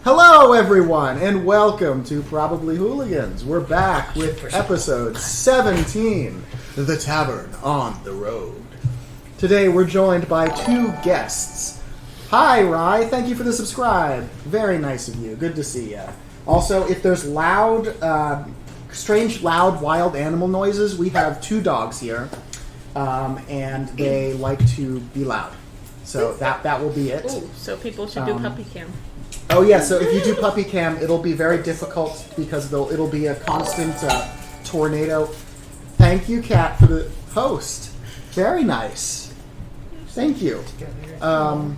Hello, everyone, and welcome to Probably Hooligans. We're back with episode 17, The Tavern on the Road. Today, we're joined by two guests. Hi, Rye. Thank you for the subscribe. Very nice of you. Good to see you. Also, if there's strange, loud, wild animal noises, we have two dogs here, and they like to be loud. So that will be it. Ooh, so people should do puppy cam. Oh yeah, so if you do puppy cam, it'll be very difficult because it'll be a constant tornado. Thank you, Kat, for the host. Very nice. Thank you. And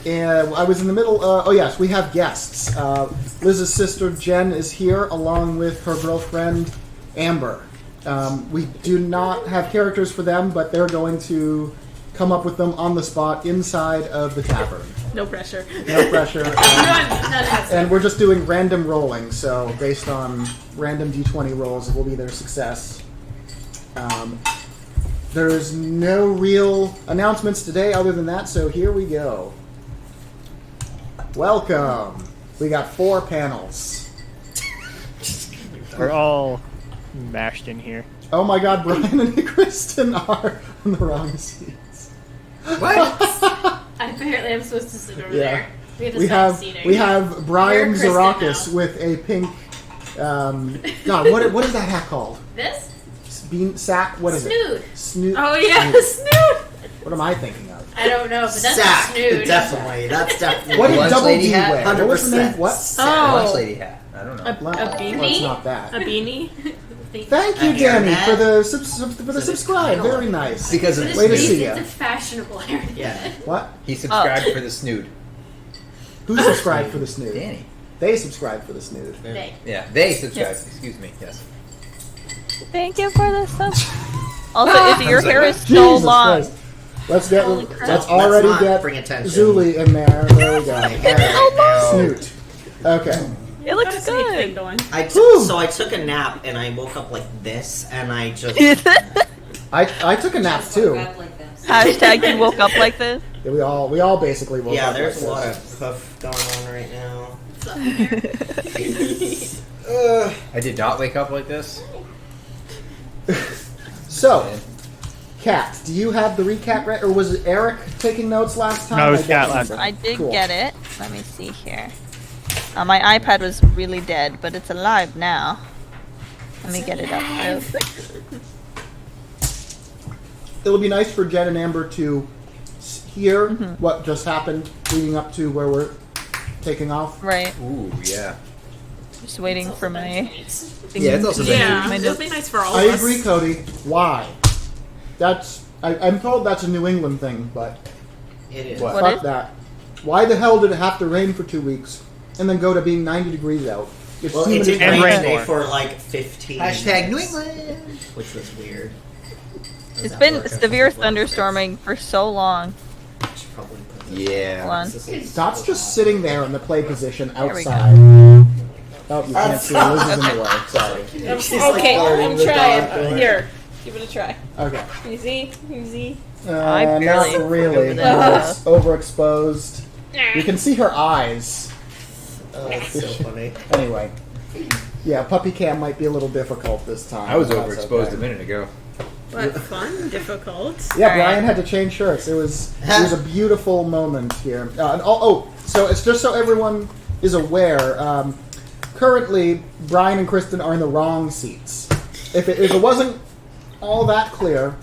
I was in the middle. Oh yes, we have guests. Liz's sister Jen is here, along with her girlfriend Amber. We do not have characters for them, but they're going to come up with them on the spot inside of the tavern. No pressure. No pressure. And we're just doing random rolling, so based on random d20 rolls, it will be their success. There's no real announcements today other than that, so here we go. Welcome. We got 4 panels. We're all mashed in here. Oh my god, Brian and Kristen are on the wrong seats. What? Apparently I'm supposed to sit over Yeah. there. We have Brian Kristen Zarakis now. with a pink. God, what is that hat called? This? Bean sack. What is Snood. it? Snood. Oh yeah, Snood. snood. What am I thinking of? I don't know, but that's Sack. a snood. Definitely. That's definitely. What did lunch Double lady D hat? wear? 100%. What was the name? What? Oh. Lunch lady hat. I don't know. A beanie? Well, it's not that. A beanie? Thank you, A Danny, hairnet? for the subscribe. Very nice. Because of But the Way to it's, see it's ya. a fashionable hairnet. Yeah. What? He subscribed for the snood. Who subscribed for the snood? Danny. They subscribed for the snood. They. Yeah, they subscribed. Yes. Excuse me. Yes. Thank you for the sub. Also, Izzy, your hair is so Jesus long. Christ. Let's get. Holy crap. Let's already not get bring attention. Zuli in there. There we go. Alright. Snoot. Okay. It looks good. Going. So I took a nap and I woke up like this and I just. I took a nap too. Hashtag you woke up like this. Yeah, we all basically woke Yeah, up. there's a like lot this. of puff going on right now. I did not wake up like this. So, Kat, do you have the recap ready, or was it Eric taking notes last time? No, it was I don't Kat last remember. I did Cool. get it. Let me see here. My iPad was really dead, but it's alive now. Let me get it up real quick. It'll be nice for Jen and Amber to hear Mm-hmm. what just happened leading up to where we're taking off. Right. Ooh, yeah. Just waiting for my. Yeah, it's also been- Yeah, my it would be nice for all I of us. agree, Cody. Why? I'm told that's a New England thing, but It is. fuck What is? that. Why the hell did it have to rain for 2 weeks and then go to being 90 degrees out? It's Well, too it many did And rain rain today more. for like 15 Hashtag New minutes, England. which was weird. It's been severe thunderstorming for so long. Should probably put this- Hold Yeah. on. Dot's just sitting there in the play position There we go. outside. Oh, you can't see. Liz is in the way. Sorry. She's like Okay, guarding I'm the trying. dog. Here, give it a try. Okay. Easy, easy. I barely not really. over there. It's overexposed. You can see her eyes. That's so funny. Anyway. Yeah, puppy cam might be a little difficult this time. I was That's overexposed okay. a minute ago. But fun, difficult. Yeah, Alright. Brian had to change shirts. It was a beautiful moment here. So it's just so everyone is aware. Currently, Brian and Kristen are in the wrong seats. If it wasn't all that clear,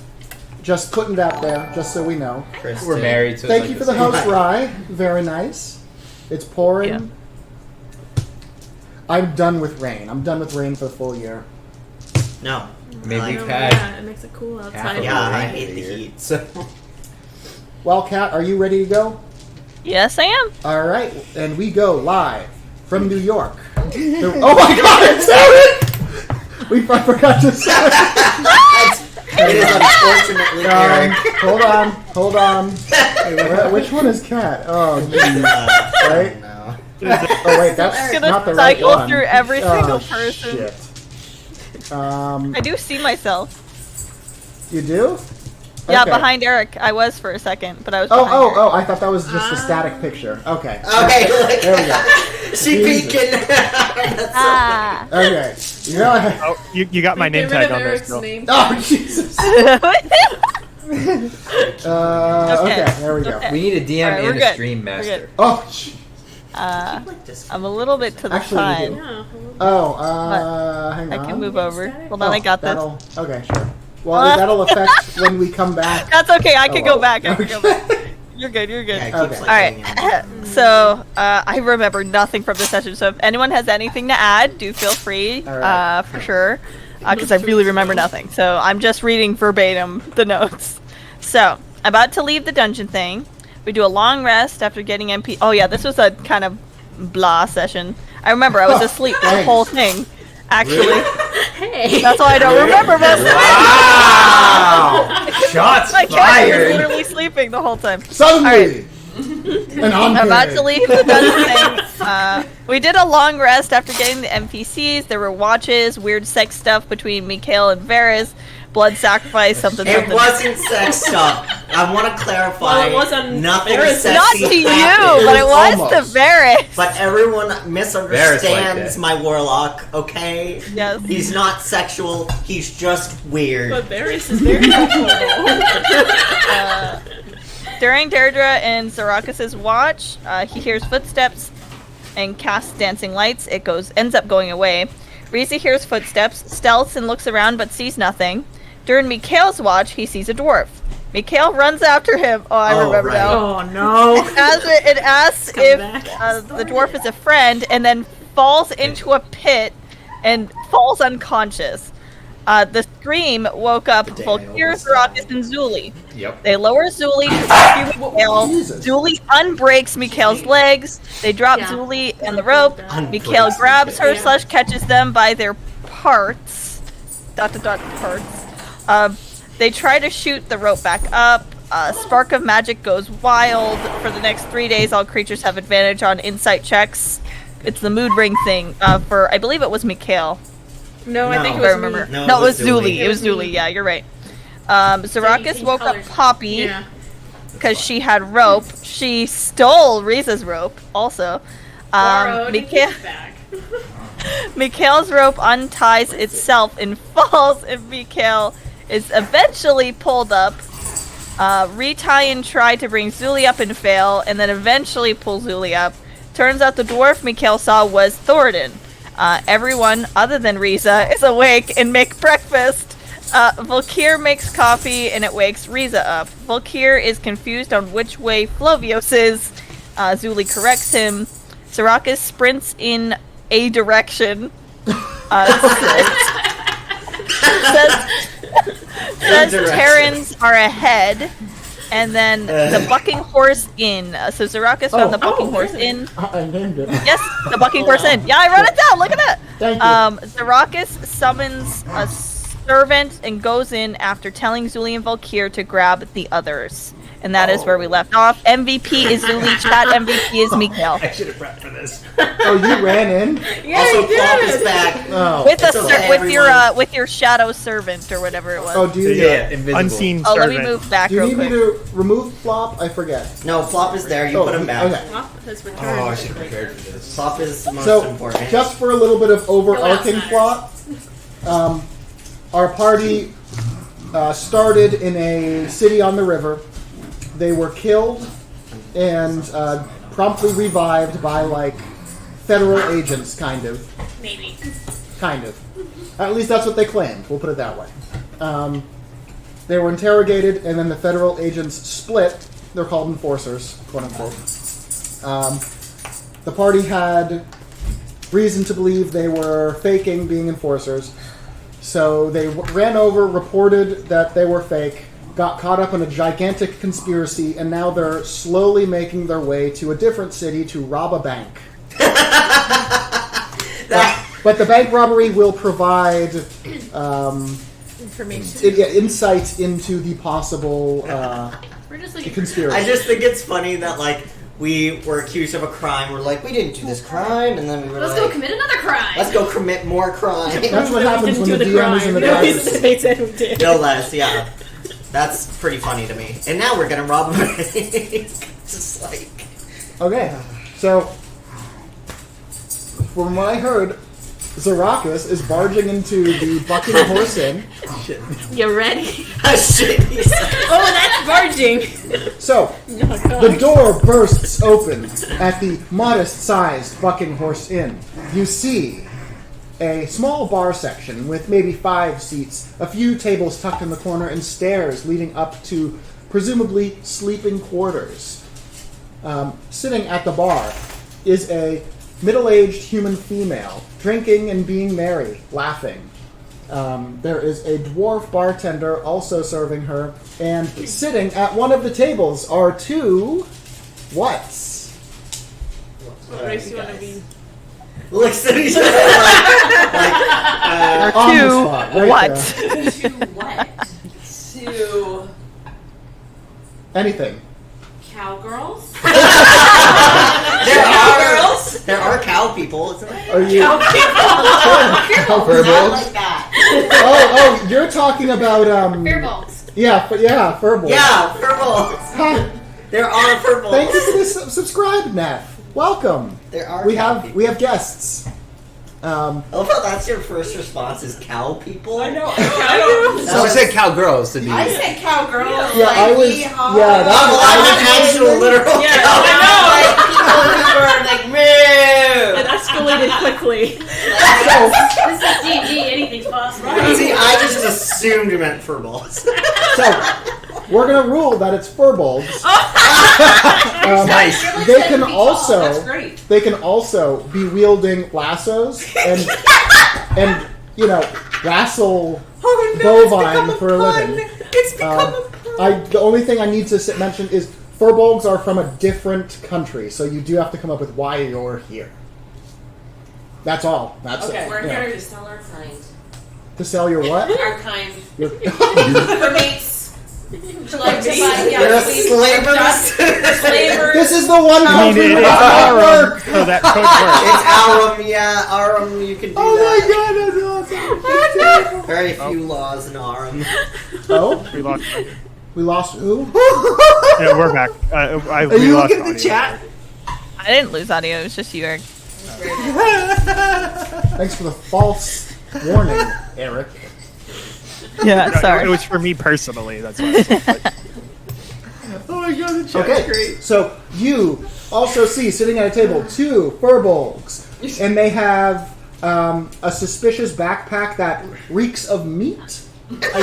just putting it out there, just so we know. Kristen. We're married, so Thank it's you like for the this. host, Rye. Very nice. It's pouring. Yeah. I'm done with rain. I'm done with rain for the full year. No. Maybe Like- we've had. Yeah, it makes it cool half outside. of Yeah, I rain hate the here. heat. So. Well, Kat, are you ready to go? Yes, I am. All right, and we go live from New York. Oh my God, it's Eric! I forgot to say. It is unfortunately Eric. Hold on. Which one is Kat? Oh, geez. Right? No. Oh wait, that's Gonna not the right cycle one. through every Oh, single person. Shit. I do see myself. You do? Yeah, Okay. behind Eric. I was for a second, but I was Oh, behind Eric. oh! I thought that was just a static picture. Okay. Okay, like, There we go. she Jesus. peeking. That's so Ah. Okay. You know, Oh, you got my name Get rid tag of on there Eric's still. name. oh Jesus. Okay. There we go. Okay. We need a DM Alright, we're and a good. stream We're master. good. Oh. Gee. like this. I'm a little bit to the Actually, we side. do. Yeah. Oh. Hang I on. can move over. Hold on, I got this. Okay, sure. Well, that'll affect when we come back. That's okay. I can Oh, go back. I can go okay. back. You're good. You're good. Yeah, it Okay. keeps, All like, right. going in. So I remember nothing from the session. So if anyone has anything to add, do feel free. All right. For sure. Because I really remember nothing. So I'm just reading verbatim the notes. So about to leave the dungeon thing. We do a long rest after getting MP. Oh yeah, this was a kind of blah session. I remember I was asleep the Thanks. whole thing. Actually, Hey. that's why I don't remember most of it. Wow! Shots My character was fired! literally sleeping the whole time. Suddenly, an I'm about to period. leave the dungeon thing. We did a long rest after getting the NPCs. There were watches, weird sex stuff between Mikhail and Varys, blood sacrifice, something. It wasn't sex stuff. I want to clarify. Well, it was on nothing Varys. sexy Not to you, happened. but it was Almost. to Varys. But everyone misunderstands Varys my warlock, okay? Yes. He's not sexual, he's just weird. But Varys is very sexual. During Deirdre and Zarakis' watch, he hears footsteps and casts dancing lights. It ends up going away. Rhys hears footsteps, stealths and looks around but sees nothing. During Mikhail's watch, he sees a dwarf. Mikhail runs after him. Oh, I Oh, remember right. now. Oh no. It asks Come if back. the dwarf is a friend, and then falls into a pit and falls unconscious. The scream woke up Volkir, Zarakis, and Zuli. Yep. They lower Zuli to rescue Mikhail. Jesus. Zuli unbreaks Mikhail's legs. They drop Yeah. Zuli and the rope. Unbreaks Mikhail grabs her Yeah. / catches them by their parts. ... parts. They try to shoot the rope back up. Spark of Magic goes wild. For the next 3 days, all creatures have advantage on insight checks. It's the mood ring thing for, I believe it was Mikhail. No, I No. think it If I was remember. me. No, it was Zuli. It It was was Zuli. me. Yeah, you're right. Zarakis Changed woke up colors. Poppy Yeah. because she had rope. She stole Riza's rope also. Borrowed Mikhail, his bag. Mikhail's rope unties itself and falls, and Mikhail is eventually pulled up. Retie and try to bring Zuli up and fail, and then eventually pull Zuli up. Turns out the dwarf Mikhail saw was Thoradin. Everyone other than Riza is awake and make breakfast. Volkir makes coffee and it wakes Riza up. Volkir is confused on which way Flavios is. Zuli corrects him. Zarakis sprints in a direction. Says Terrans are ahead. And then the Bucking Horse Inn. So Zarakis found the Bucking Horse really? Inn. I named it. Yes, the Bucking Horse Inn. Yeah, I wrote it down. Look at that. Thank you. Zarakis summons a servant and goes in after telling Zuli and Volkir to grab the others. And that is where we left off. MVP is Zuli. Chat MVP is Mikhail. I should have prepped for this. Oh, you ran in? Yeah, Also, you Plop did. is back. Oh. With It's okay, with your shadow servant or whatever it was. Oh, do you? Yeah, invisible. Unseen Oh, let me servant. move back Do you real need me quick. to remove Flop? I forget. No, Plop is there. You Oh, put him back. okay. Flop has returned. Oh, I should have prepared for this. Plop is most So, important. just for a little bit of overarching outside. plot, our party started in a city on the river. They were killed and promptly revived by, like, federal agents, kind of. Maybe. Kind of. At least that's what they claimed. We'll put it that way. They were interrogated, and then the federal agents split. They're called enforcers, quote unquote. The party had reason to believe they were faking being enforcers. So they ran over, reported that they were fake, got caught up in a gigantic conspiracy, and now they're slowly making their way to a different city to rob a bank. But the bank robbery will provide Information. insights into the possible We're just looking conspiracy. I just think it's funny that, like, we were accused of a crime. We're like, we didn't do this crime, and then we were Let's like, go commit another crime. let's go commit more crime. That's what happens when the Didn't do DM is in the crime. No, driver's seat. they said we did. No less, yeah. That's pretty funny to me. And now we're gonna rob a bank. Just like... Okay, so from what I heard, Zarakis is barging into the Bucking Horse Inn. You ready? Shit, he's Oh, that's barging. So, the door bursts open at the modest-sized Bucking Horse Inn. You see a small bar section with maybe 5 seats, a few tables tucked in the corner, and stairs leading up to presumably sleeping quarters. Sitting at the bar is a middle-aged human female, drinking and being merry, laughing. There is a dwarf bartender also serving her, and sitting at one of the tables are 2 whats? What race you want to be? looks at each other like On the Two spot, right what? there. To what? To Anything. cowgirls? there are cow people, isn't there? Are you? Not Furballs? like that. Oh, you're talking about Beer balls. yeah, furballs. Yeah, furballs. Huh. There are furballs. Thank you for this subscribe, Neff. Welcome. There are We cow have people. we have guests. I love how that's your first response is cow people. I know. I don't. So I said cowgirls to be. I said cowgirls. Yeah, like, I was. yeehaw. Yeah, Oh, that well, I that's was an actual literal Yeah, cow. I know. Like people who are like moo. It escalated quickly. This is D&D. Anything's possible. See, I just assumed you meant furballs. So we're gonna rule that it's furballs. Nice. Really They said can to be tall. also- That's great. They can also be wielding lassos and wrestle bovine for a living. It's become a pun. The only thing I need to mention is furbolgs are from a different country, so you do have to come up with why you're here. That's all. That's Okay, it. we're Yeah. here to sell our kind. To sell your what? Our kind. Your- For mates. Would you like to buy? Yeah, They're please. slavers. Slavers. This is the one I mean, country it where is it's not Arum, work. so that could work. It's Arum, yeah, Arum, you can do Oh that. my god, that's awesome. Very few laws in Arum. Oh, We lost. we lost who? Yeah, we're back. Are we you lost looking at the audio. chat? I didn't lose audio. It was just you, Eric. Thanks for the false warning, Eric. Yeah, No, sorry. It was for me personally. That's why. Oh my god, the chat's Okay, great. so you also see sitting at a table 2 furbolgs, and they have a suspicious backpack that reeks of meat. I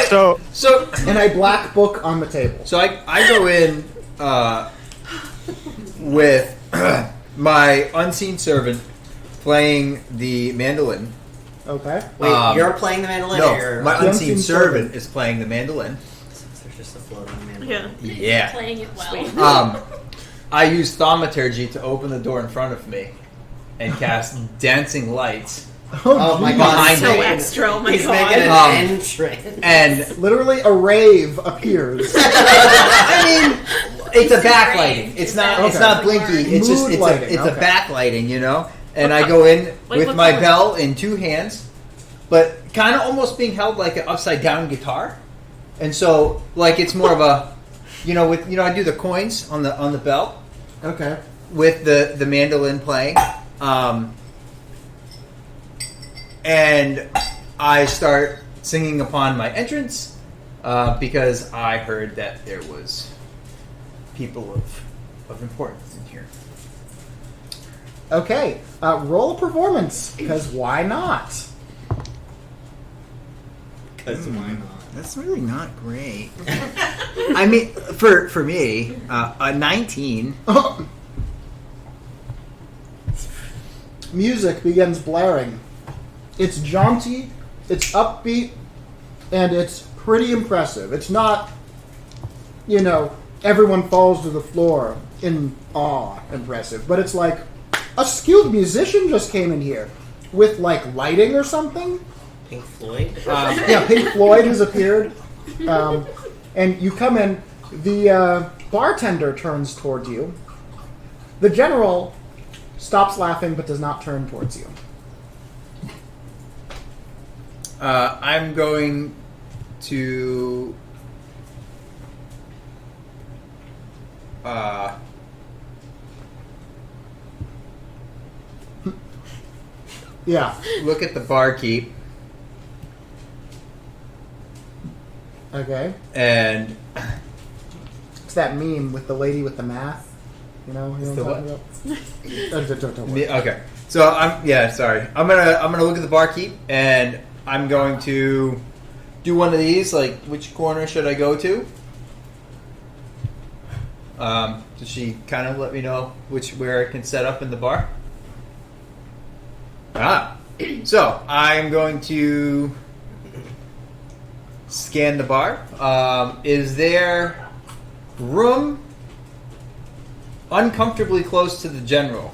So So believe it was, and a black book on the table. So I go in with my unseen servant playing the mandolin. Okay. Wait, you're playing the mandolin No, or my The unseen unseen servant servant. is playing the mandolin. There's just a floating mandolin. Yeah. Yeah. Playing it well. I use thaumaturgy to open the door in front of me and cast dancing lights. Oh my geez. god, Behind So me. extra. Oh my He's god. making an Um, entrance. And Literally, a rave appears. I mean, it's a backlighting. It's not. It's Okay. not blinky. It's just. Mood It's lighting, a. It's okay. a backlighting. And I go in with what my color? bell in 2 hands, but kind of almost being held like an upside down guitar, and so like it's more of a, I do the coins on the belt Okay. with the mandolin playing, and I start singing upon my entrance because I heard that there was people of importance in here. Okay. Roll a performance, because why not? Because why not? That's really not great. I mean, for me, a 19. Music begins blaring. It's jaunty, it's upbeat, and it's pretty impressive. It's not, everyone falls to the floor in awe impressive, but it's like a skilled musician just came in here with like lighting or something. Pink Floyd? Yeah, Pink Floyd has appeared. And you come in, the bartender turns towards you. The general stops laughing but does not turn towards you. I'm going to. Yeah. Look at the barkeep Okay. and It's that meme with the lady with the math. You know what I'm The talking about? Don't worry. okay. So sorry. I'm gonna look at the barkeep and I'm going to do one of these. Like, which corner should I go to? Does she kind of let me know where I can set up in the bar? So I'm going to scan the bar. Is there room uncomfortably close to the general?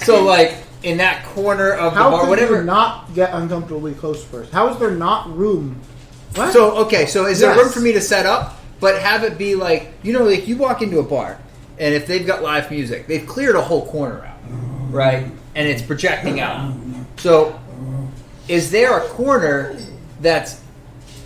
So, like, in that corner of the How bar, could whatever. you not get uncomfortably close first? How is there not room? What? So is there Yes. room for me to set up, but have it be like, like you walk into a bar, and if they've got live music, they've cleared a whole corner out, right? And it's projecting out. So, is there a corner that's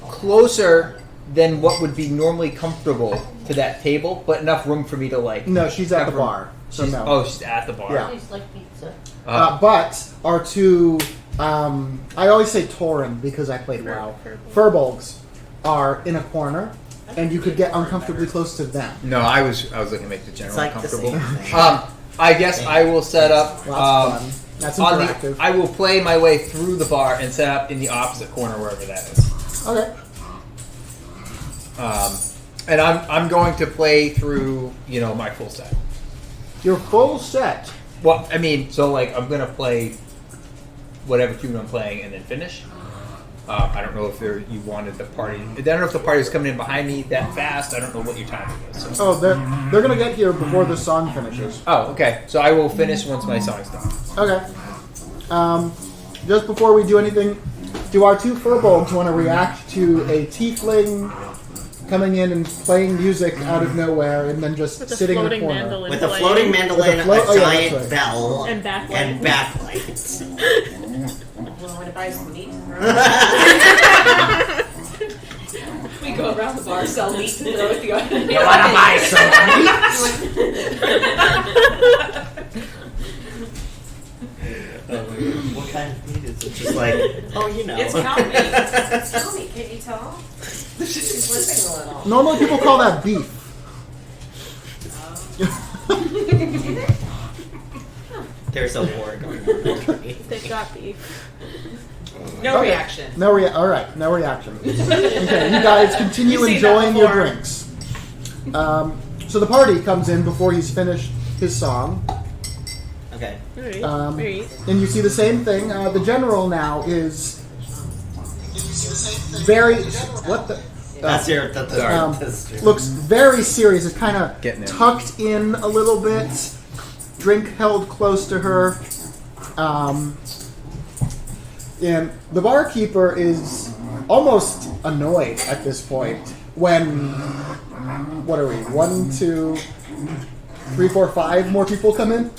closer than what would be normally comfortable to that table, but enough room for me to, like... No, she's at have the room? bar. So She's- no. Oh, she's at the bar. Yeah. Tastes like pizza. But our two, I always say Tauren because I played WoW. Furbolgs are in a corner, and you could get uncomfortably close to them. No, I was looking to make the general It's like the comfortable. same thing. I guess I will set up... Well, that's fun. That's interactive. I will play my way through the bar and set up in the opposite corner wherever that is. Okay. And I'm going to play through, my full set. Your full set. Well, I mean, so like I'm gonna play whatever tune I'm playing and then finish. I don't know if you wanted the party. I don't know if the party was coming in behind me that fast. I don't know what your timing is. So. Oh, they're gonna get here before the song finishes. Oh, okay. So I will finish once my song's done. Okay. Just before we do anything, do our two furbolgs want to react to a tiefling coming in and playing music out of nowhere and then just With a sitting in a floating corner? mandolin. With a playing. floating mandolin, With a float- a oh, yeah, giant that's right. bell, And backlight. and backlights. Well, want to buy some meat? We go around the bar, sell meat, and throw it together. You wanna buy some What kind of meat is it? Just like, It's cow meat. It's cow meat, can't you tell? She's listening a little. Normally people call that beef. There's a war going on. They've got beef. No Okay. reaction. All right, no reaction. Okay, you guys continue You've seen enjoying that your before. drinks. So the party comes in before he's finished his song, Okay. Alright. and you see the same thing. The general now is very what the. That's your. Looks very serious. It's kind of Getting in. tucked in a little bit. Drink held close to her. And the barkeeper is almost annoyed at this point when, what are we, 1, 2, 3, 4, 5 more people come in?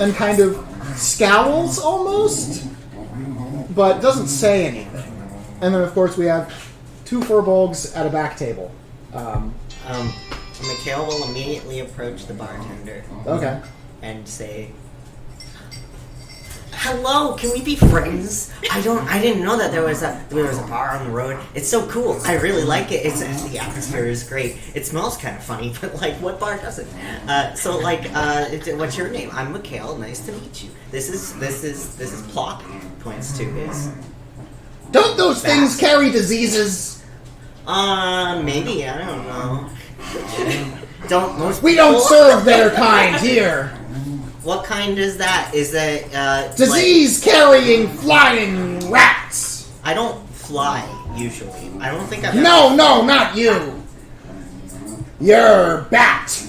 And kind of scowls almost, but doesn't say anything. And then, of course, we have two furbolgs at a back table. Mikhail will immediately approach the bartender Okay. and say, "Hello, can we be friends? I didn't know that there was a bar on the road. It's so cool. I really like it. The atmosphere is great. It smells kind of funny, but like, what bar doesn't? What's your name? I'm Mikhail. Nice to meet you. This is Plot. Points to his. Don't those things carry diseases? Maybe, I don't know. Don't most We people? don't serve their kind here. What kind is that? Is that Disease-carrying flying rats. I don't fly usually. I don't think I've. No, not you. You're bat.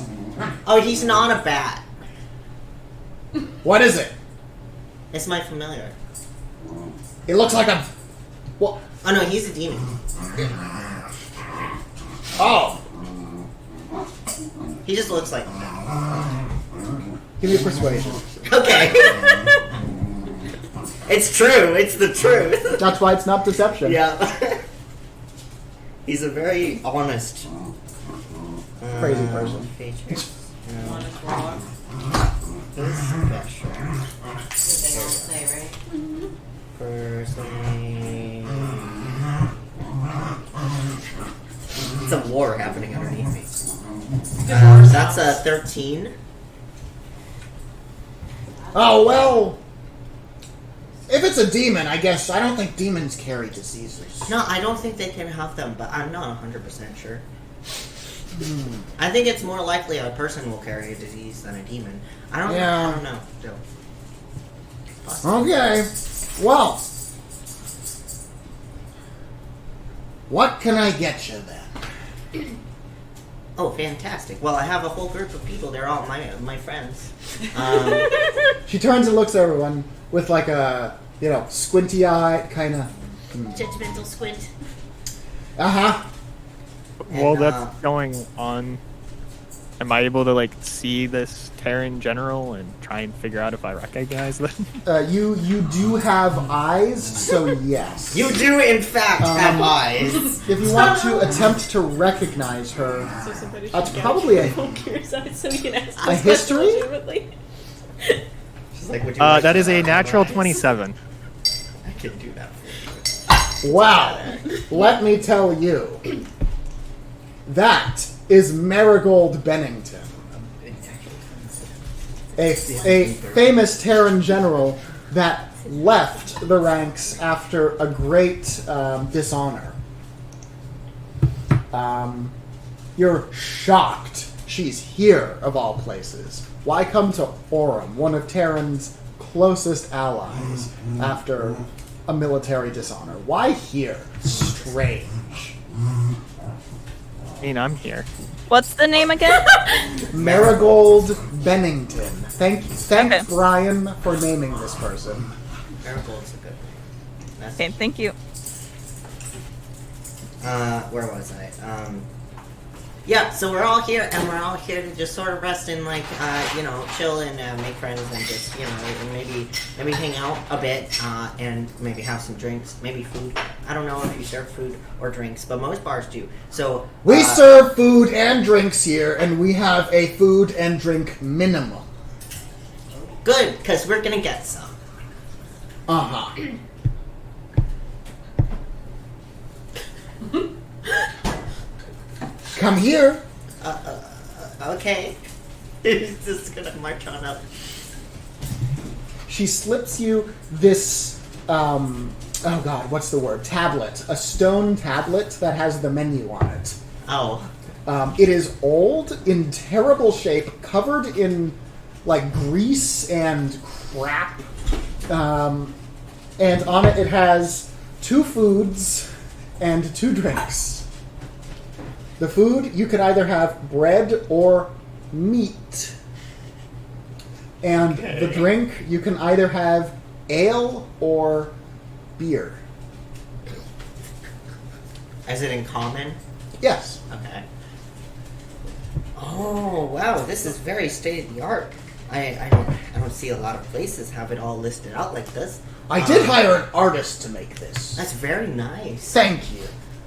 Oh, he's not a bat. What is it? It's my familiar. It looks like a. What? Oh no, he's a demon. Oh, He just looks like. give me a persuasion. Okay. It's true. It's the truth. That's why it's not deception. Yeah. He's a very honest, Crazy person. feature. Honest rock. His special. Good they all say, right? First name. It's a war happening underneath me. That's a 13. Oh, well. If it's a demon, I guess. I don't think demons carry diseases. No, I don't think they can have them, but I'm not 100% sure. I think it's more likely a person will carry a disease than a demon. I don't Yeah. know. I don't know. Still. Possibly. Okay. Well. What can I get you then? Oh, fantastic. Well, I have a whole group of people. They're all my friends. She turns and looks at everyone with like a, squinty eye kind of. Judgmental squint. Uh-huh. While And, that's going on, am I able to like see this Terran general and try and figure out if I recognize them? You do have eyes, so yes. You do, in fact, have eyes. If you want to attempt to recognize her, So somebody That's should probably a- Gears eyes so we can ask a this history? legitimately. She's like, would you like That to is a have natural eyes? 27. I can do that for you. wow. Let me tell you. That is Marigold Bennington, a famous Terran general that left the ranks after a great dishonor. You're shocked she's here, of all places. Why come to Orem, one of Terran's closest allies, after a military dishonor? Why here? Strange. I mean, I'm here. What's the name again? Marigold Bennington. Thank Okay. Brian for naming this person. Marigold's a good name. That's, Okay, thank you. where was I? Yeah, so we're all here, and we're all here to just sort of rest and, like, chill and make friends and just, and maybe hang out a bit and maybe have some drinks, maybe food. I don't know if you serve food or drinks, but most bars do. So We serve food and drinks here, and we have a food and drink minimum. good, because we're gonna get some. Uh-huh. Come here. Okay. He's just gonna march on up. She slips you this, oh god, what's the word? Tablet. A stone tablet that has the menu on it. Oh. It is old, in terrible shape, covered in, like, grease and crap. And on it, it has 2 foods and 2 drinks. The food, you could either have bread or meat. And the drink, you can either have ale or beer. Is it in common? Yes. Okay. Oh wow, this is very state of the art. I don't see a lot of places have it all listed out like this. I did hire an artist to make this. That's very nice. Thank you.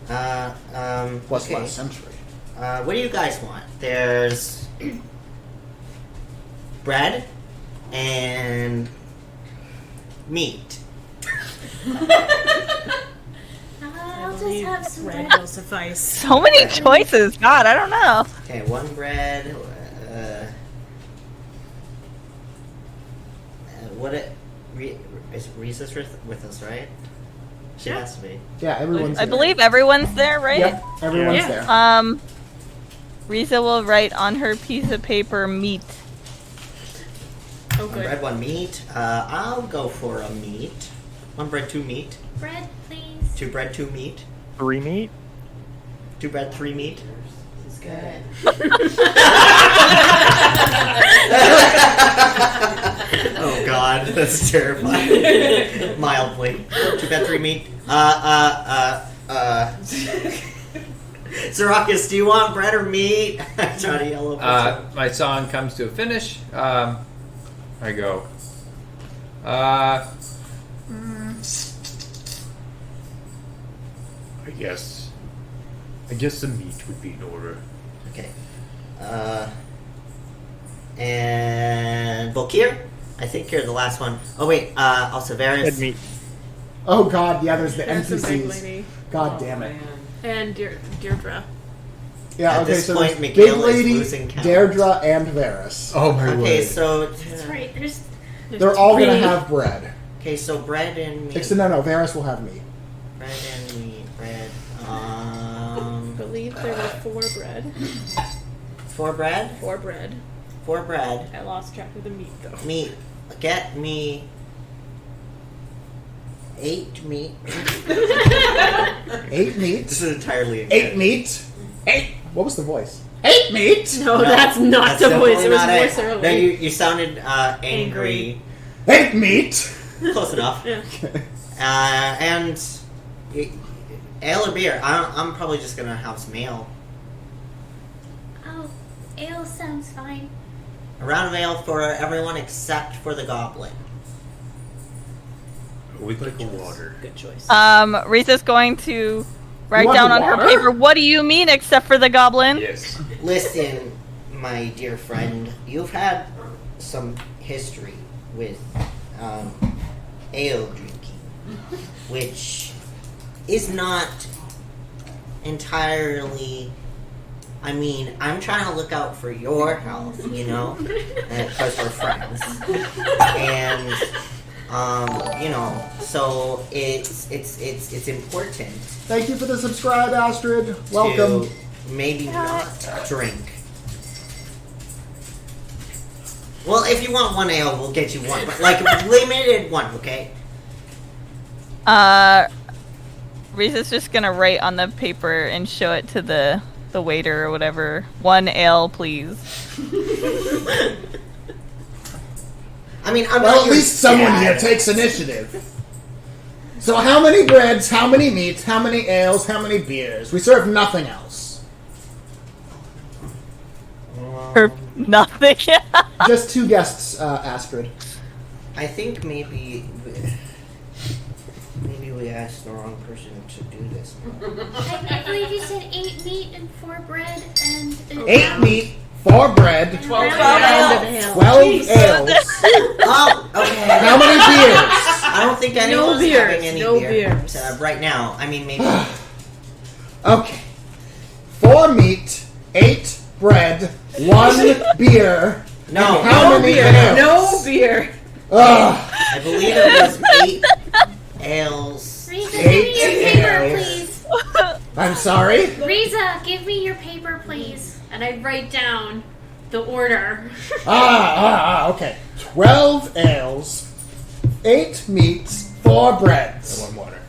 Was Okay. last century. What do you guys want? There's bread and meat. I'll just have some Bread bread. will suffice. So many choices. God, I don't know. Okay, 1 bread. Is Risa's with us, right? She has to be. Yeah, everyone's I there. believe everyone's there, right? Yep, everyone's Yeah. there. Risa will write on her piece of paper meat. Oh, 1 good. bread, 1 meat. I'll go for a meat. 1 bread, 2 meat. Bread, please. 2 bread, 2 meat. 3 meat? 2 bread, 3 meat. This is good. Oh god, that's terrifying. Mildly. 2 bread, 3 meat. Siracus, do you want bread or meat? I try to yell over. My song comes to a finish. I go. I guess the meat would be in order. Okay. And Volkir? I think you're the last one. Oh wait, also Red Varys. meat. Oh god, yeah, there's the There's the big NPCs. lady. God damn it. And Deirdre. Yeah, At okay, this so point, there's Mikhail Big is Lady, losing count. Deirdre, and Varys. Oh my Okay, word. so That's right. There's They're all gonna three. have bread. okay, so bread and meat. Except no, Varys will have meat. Bread and meat. Bread. I believe there were 4 bread. 4 bread. 4 bread. 4 bread. I lost track of the meat though. Meat. Get me 8 meat. 8 meat. This is entirely 8 meat. 8. What was the voice? 8 meat. No, that's not the voice. It was definitely voice not earlier. No, you sounded angry. 8 meat. Close enough. Yeah. And ale or beer? I'm probably just gonna have some ale. Oh, ale sounds fine. A round of ale for everyone except for the goblin. We'd like a water. Good choice. Risa's going to write want down the on her water? paper, what do you mean except for the goblin? Yes. Listen, my dear friend, you've had some history with ale drinking, which is not entirely. I mean, I'm trying to look out for your health, you know, because we're friends, and you know, so it's important. Thank you for the subscribe, Astrid. Welcome. To maybe not drink. Well, if you want 1 ale, we'll get you 1, but like limited 1, okay? Risa's just gonna write on the paper and show it to the waiter or whatever. 1 ale, please. I mean, I'm Well, not at your least someone dad. here takes initiative. So how many breads, how many meats, how many ales, how many beers? We serve nothing else. Or nothing. Just 2 guests, Astrid. I think maybe we asked the wrong person to do this. I believe you said 8 meat and 4 bread and 8 meat, 4 bread, 12 Round of ale. 12 ales. Oh, okay. How many beers? I don't think anyone's beers, having any no beer beers. right now. I mean, maybe. Okay. 4 meat, 8 bread, 1 beer. No, and how No many beer. ales? No beer. Ugh. I believe it was 8 ales. Riza, give me your paper, ales. please. I'm sorry? Riza, give me your paper, please. And I write down the order. Okay. 12 ales, 8 meats, 4 breads. 1 water.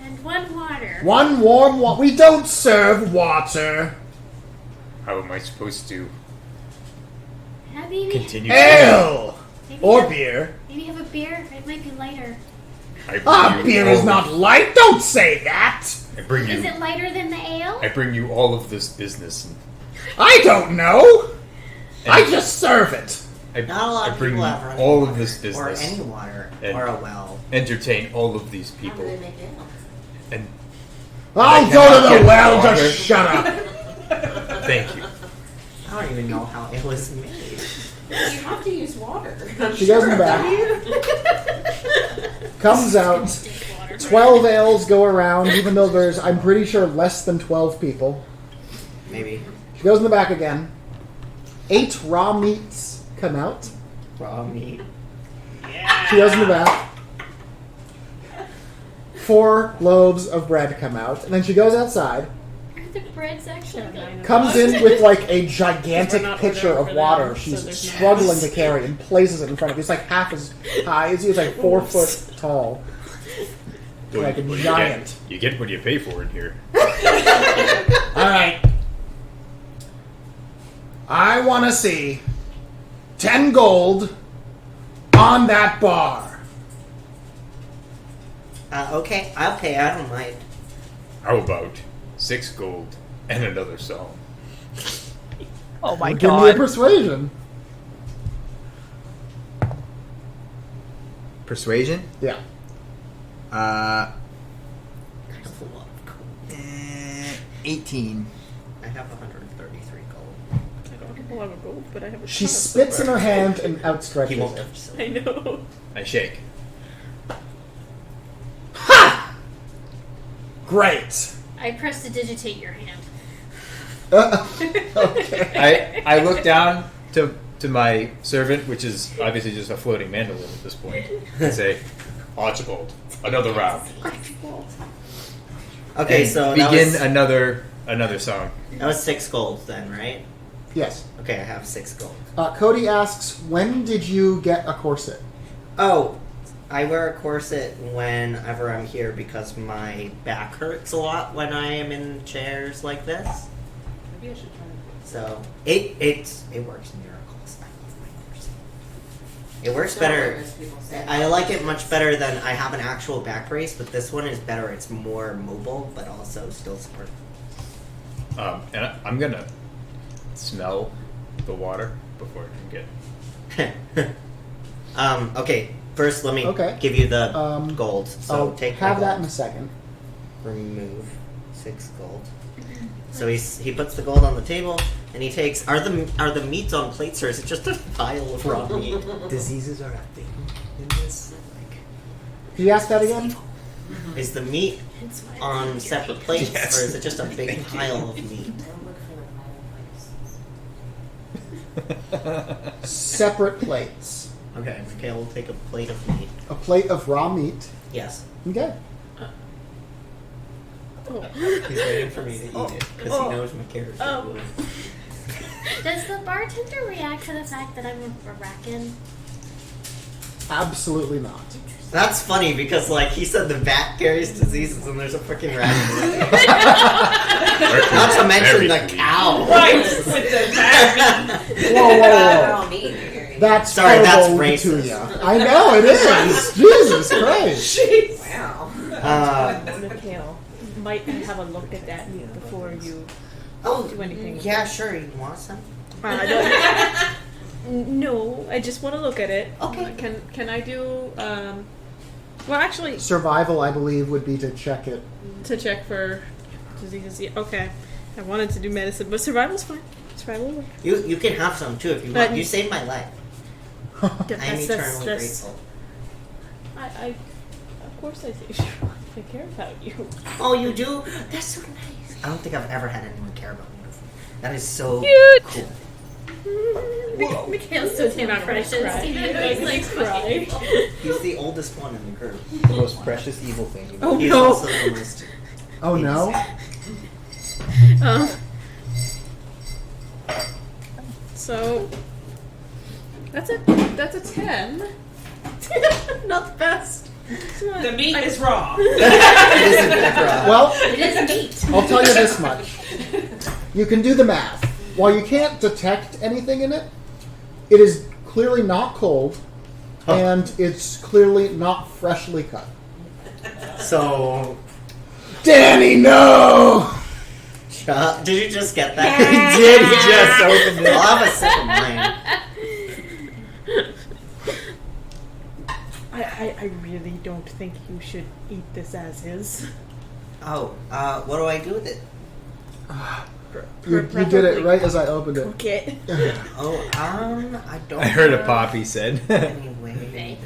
And 1 water. 1 warm water. We don't serve water. How am I supposed to Maybe, continue? Ale! maybe Or have, beer. maybe have a beer. It might be lighter. I bring you Beer all is not light. Don't say that. I bring Is you. it lighter than the ale? I bring you all of this business. I don't know. I just serve it. I, Not a lot I of bring people you have running all water, of this business. or any water, And- or a well. Entertain all of these people. And I'll I go to cannot the get well. water. Just shut up. thank you. I don't even know how it was made. You have to use water. She goes in the back. Comes out. 12 ales go around, even though there's, I'm pretty sure, less than 12 people. Maybe. She goes in the back again. 8 raw meats come out. Raw meat. She goes in the back. 4 loaves of bread come out. And then she goes outside. Are the breads actually good? Comes in with like a We're gigantic not pitcher ordering of for water them, so she's there's no struggling ice. to carry and places it in front of you. It's like half as high as you. It's like 4 foot tall. Like a Well, giant. You get what you pay for in here. Alright. I want to see 10 gold on that bar. Okay, I'll pay. I don't mind. How about 6 gold and another song? Oh my Give me a god. persuasion. Persuasion? Yeah. There's a lot of cool. 18. I have 133 gold. I don't have a lot of gold, but I have a She ton of spits in silver. her hand and He outstretches won't it. touch silver. I know. I shake. Ha! Great. I prestidigitate your hand. Okay. I look down to my servant, which is obviously just a floating mandolin at this point, and say, Archibald, another round. Okay, And so begin that another song. was 6 gold then, right? Yes. Okay, I have 6 gold. Cody asks, when did you get a corset? Oh, I wear a corset whenever I'm here because my back hurts a lot when I am in chairs like this. Maybe I should try So it works miracles. I love my corset. It works to. better. As people say. I like it much better than I have an actual back brace, but this one is better. It's more mobile, but also still supportive. And I'm gonna smell the water before I can get. Okay. First, let me Okay. give you the gold. So I'll take have the that gold. in a second. Remove 6 gold. So he puts the gold on the table, and he takes. Are the meats on plates, or is it just a pile of raw meat? Diseases are a thing in this. Like, Can you ask that again? is the meat It's fine. on separate plates, Yes. or is it just a big pile of meat? Don't look for the pile of places. Separate plates. Okay, Mikhail will take a plate of meat. A plate of raw meat. Yes, Okay. Oh. he's waiting for me to eat it because he knows my character. Oh. will. Does the bartender react to the fact that I'm a Rakan? Absolutely not. That's funny because like he said the bat carries diseases and there's a freaking rat. Not to mention the cow. Right, with the bad Whoa, whoa, They're whoa. all meat. That's Sorry, that's terrible to racist. ya. I know it is. Jesus Christ. Wow. Mikhail, might have a look at that meat before you Oh, do anything. yeah, sure. You want some? I don't. No, I just want to look at it. Okay. Can I do? Well, actually, Survival, I believe, would be to check it. to check for diseases. Yeah, okay. I wanted to do medicine, but survival's fine. Survival will work. You can have some too if you But- want. You saved my life. Yeah, I'm eternally grateful. I, of course, I care about you. Oh, you do? That's so nice. I don't think I've ever had anyone care about me before. That is so Cute. cool. Mikhail's so damn Not gonna precious. cry. He He's knows, like, like, cry. He's the oldest one in the group. The most precious evil thing. Oh He's no. also the most. Oh no? So that's a 10. Not the best. The meat is raw. It isn't that raw. Well, It is meat. I'll tell you this much. You can do the math. While you can't detect anything in it, it is clearly not cold, and it's clearly not freshly cut. So, Danny, no! did you just get that? He did. He just opened it. I'll have a sip of mine. I really don't think you should eat this as is. Oh, what do I do with it? You did it right as I opened it. Cook it. Oh, I don't. I heard a have poppy said. any way to cook it.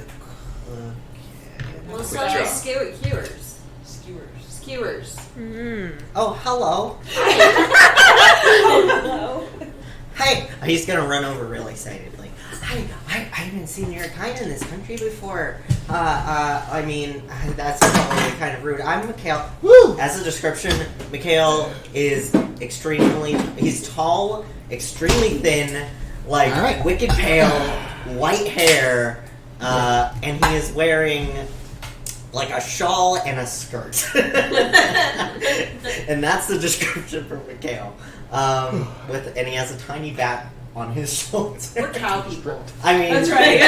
Well, so like skewers. Skewers. Oh, hello. Hello. Hey, he's gonna run over real excited. Like, I haven't seen your kind in this country before. I mean, that's probably kind of rude. I'm Mikhail. Woo! As a description, Mikhail is he's tall, extremely thin, like Alright. wicked pale, white hair, and he is wearing like a shawl and a skirt. And that's the description for Mikhail. And he has a tiny bat on his shoulder. We're cow people. I mean, That's right.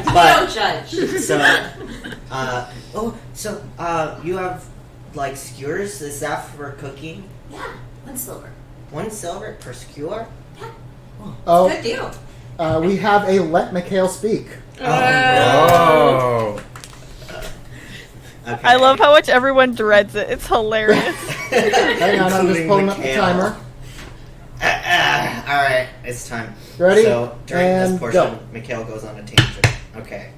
But- Don't judge. So, you have like skewers? Is that for cooking? Yeah, 1 silver. 1 silver per skewer? Oh, Good deal. we have a let Mikhail speak. Oh. Okay. I love how much everyone dreads it. It's hilarious. Hang on, I'm just Including pulling up the Mikhail. timer. Alright, it's time. Ready? So, during this And portion, go. Mikhail goes on a tangent. Okay.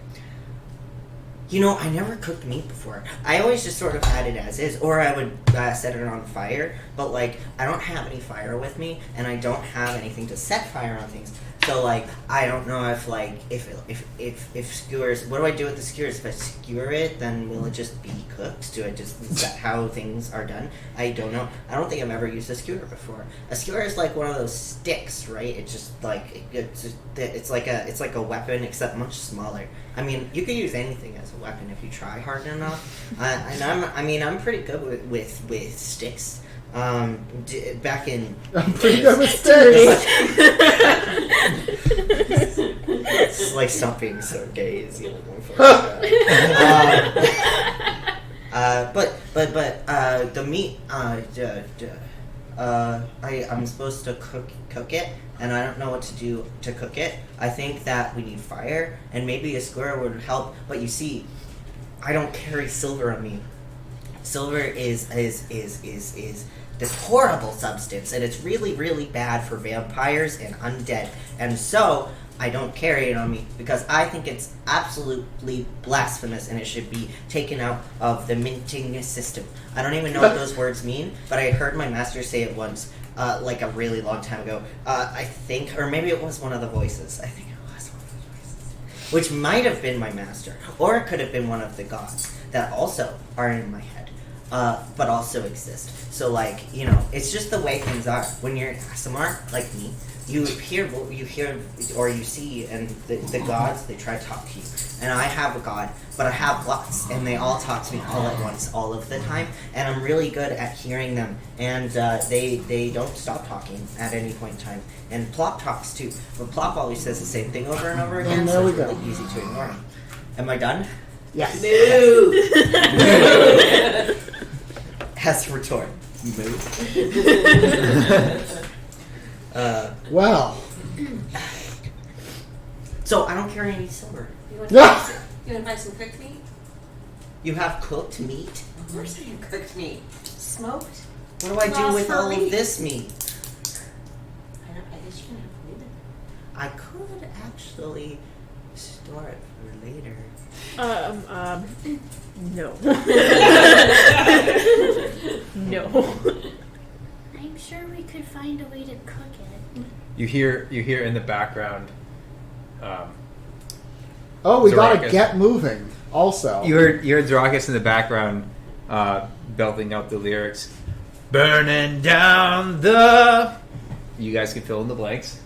You know, I never cooked meat before. I always just sort of had it as is, or I would set it on fire. But like, I don't have any fire with me, and I don't have anything to set fire on things. So like, I don't know if like if skewers. What do I do with the skewers? If I skewer it, then will it just be cooked? Do I just is that how things are done? I don't know. I don't think I've ever used a skewer before. A skewer is like one of those sticks, right? It's just like it's like a weapon, except much smaller. I mean, you could use anything as a weapon if you try hard enough. And I'm pretty good with sticks. Back in I'm pretty good with sticks. It's like stop being so gay is the only one for but the meat I'm supposed to cook it, and I don't know what to do to cook it. I think that we need fire, and maybe a square would help. But you see, I don't carry silver on me. Silver is this horrible substance, and it's really, really bad for vampires and undead. And so I don't carry it on me because I think it's absolutely blasphemous, and it should be taken out of the minting system. I don't even know what those words mean, but I heard my master say it once, like a really long time ago. I think, or maybe it was one of the voices. I think it was one of the voices, which might have been my master, or it could have been one of the gods that also are in my head. But also exist. So, like, you know, it's just the way things are. When you're an ASMR, like me, you hear, or you see, and the gods, they try to talk to you. And I have a god, but I have lots, and they all talk to me all at once, all of the time. And I'm really good at hearing them, and they don't stop talking at any point in time. And Plop talks too, but Plop always says the same thing over and over again, And there so we it's go. really easy to ignore him. Am I done? Yes. No. Has retort. Well. So I don't carry any silver. You want Yeah. to buy some cooked meat? You have cooked meat? Of course I have cooked meat. Smoked? What do I do Lost with for all meat. of this meat? I guess you can have food. I could actually store it for later. No. No. I'm sure we could find a way to cook it. You hear in the background. Oh, we gotta Zaraka. get moving. Also, You heard Drakus in the background belting out the lyrics. Burning down the. You guys can fill in the blanks.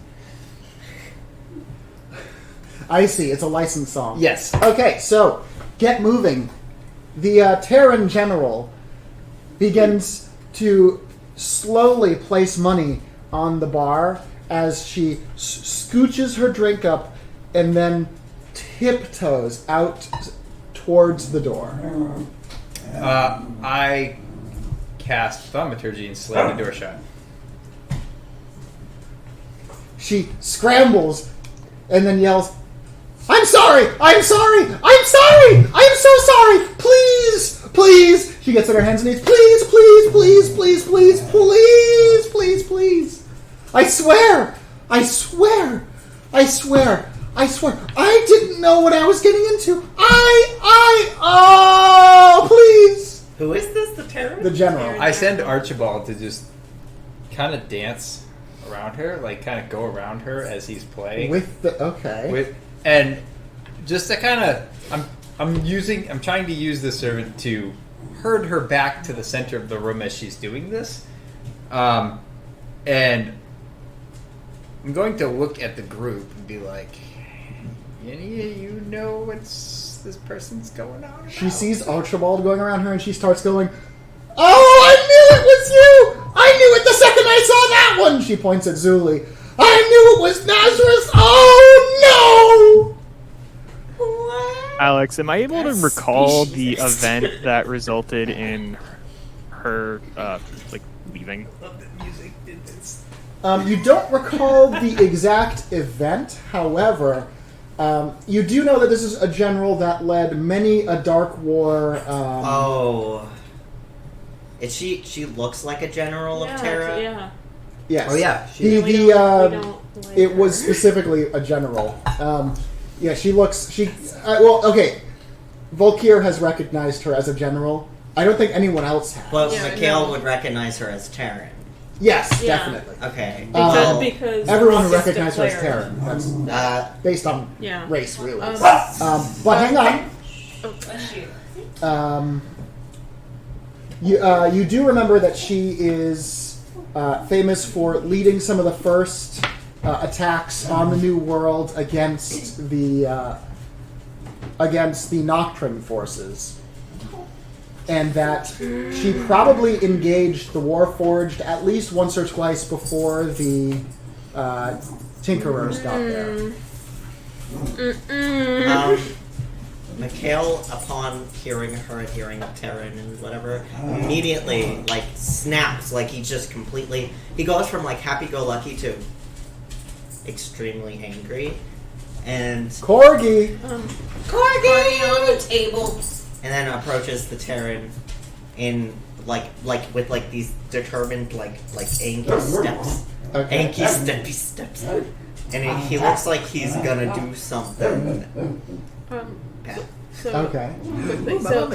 I see. It's a licensed song. Yes. Okay, so get moving. The Terran general begins to slowly place money on the bar as she scooches her drink up and then tiptoes out towards the door. I cast Thaumaturgy and slam the door shut. She scrambles and then yells, "I'm sorry! I'm sorry! I'm sorry! I'm so sorry! Please! Please!" She gets on her hands and knees. "Please, please, please, please, please, please, please, please! I swear! I swear! I swear! I swear! I didn't know what I was getting into! Oh, please!" Who is this? The Terran? The general. I send Archibald to just kind of dance around her, like kind of go around her as he's playing. Okay. And just to kind of, I'm trying to use the servant to herd her back to the center of the room as she's doing this, and I'm going to look at the group and be like, "Any of you know what's this person's going on about?" She sees Archibald going around her and she starts going, "Oh, I knew it was you! I knew it the second I saw that one!" She points at Zuli. "I knew it was Nazareth! Oh, no!" Alex, am I able to recall the species. event that resulted in her, leaving? You don't recall the exact event, however, you do know that this is a general that led many a dark war. She looks like a general Yeah, of Terra. yeah. Yes. Oh, yeah, The, We the, don't like it her. was specifically a general. Yeah, she looks... well, okay. Volkir has recognized her as a general. I don't think anyone else has. But Yeah, Mikhail no. would recognize her as Terran. Yes, Yeah. definitely. Okay. Because Everyone would Rocket's recognize her as declared. Terran. That's based on Yeah. race, really. Um, But hang on. Oh, You do remember that she is famous for leading some of the first attacks on the New World against the Nocturne forces, and that she probably engaged the Warforged at least once or twice before the Tinkerers got there. Mikhail, upon hearing Terran and whatever, immediately like snaps, like he just completely he goes from like happy-go-lucky to extremely angry, and Corgi! Corgi on the table, and then approaches the Terran in like with like these determined like angry steps, Okay. anky steppy steps, and he looks like he's gonna do something bad. So Okay. quickly, My so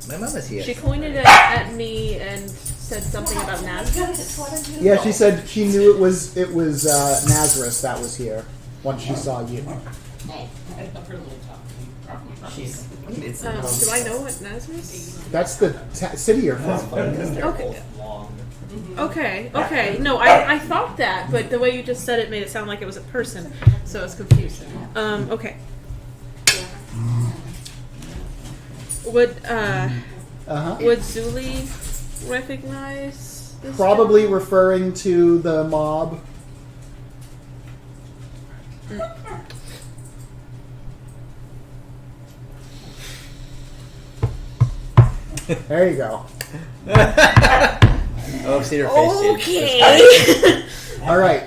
mama's here. she pointed at me and said something about Nazareth. Yeah, she said she knew it was Nazareth that was here once she saw you. It's Do I know what Nazareth is? That's the city you're from. because they're Okay. both long. Okay. No, I thought that, but the way you just said it made it sound like it was a person, so I was confused. Okay. Would would Zuli recognize this? Probably referring to the mob. There you go. Oh, see her face. dude. Okay. All right.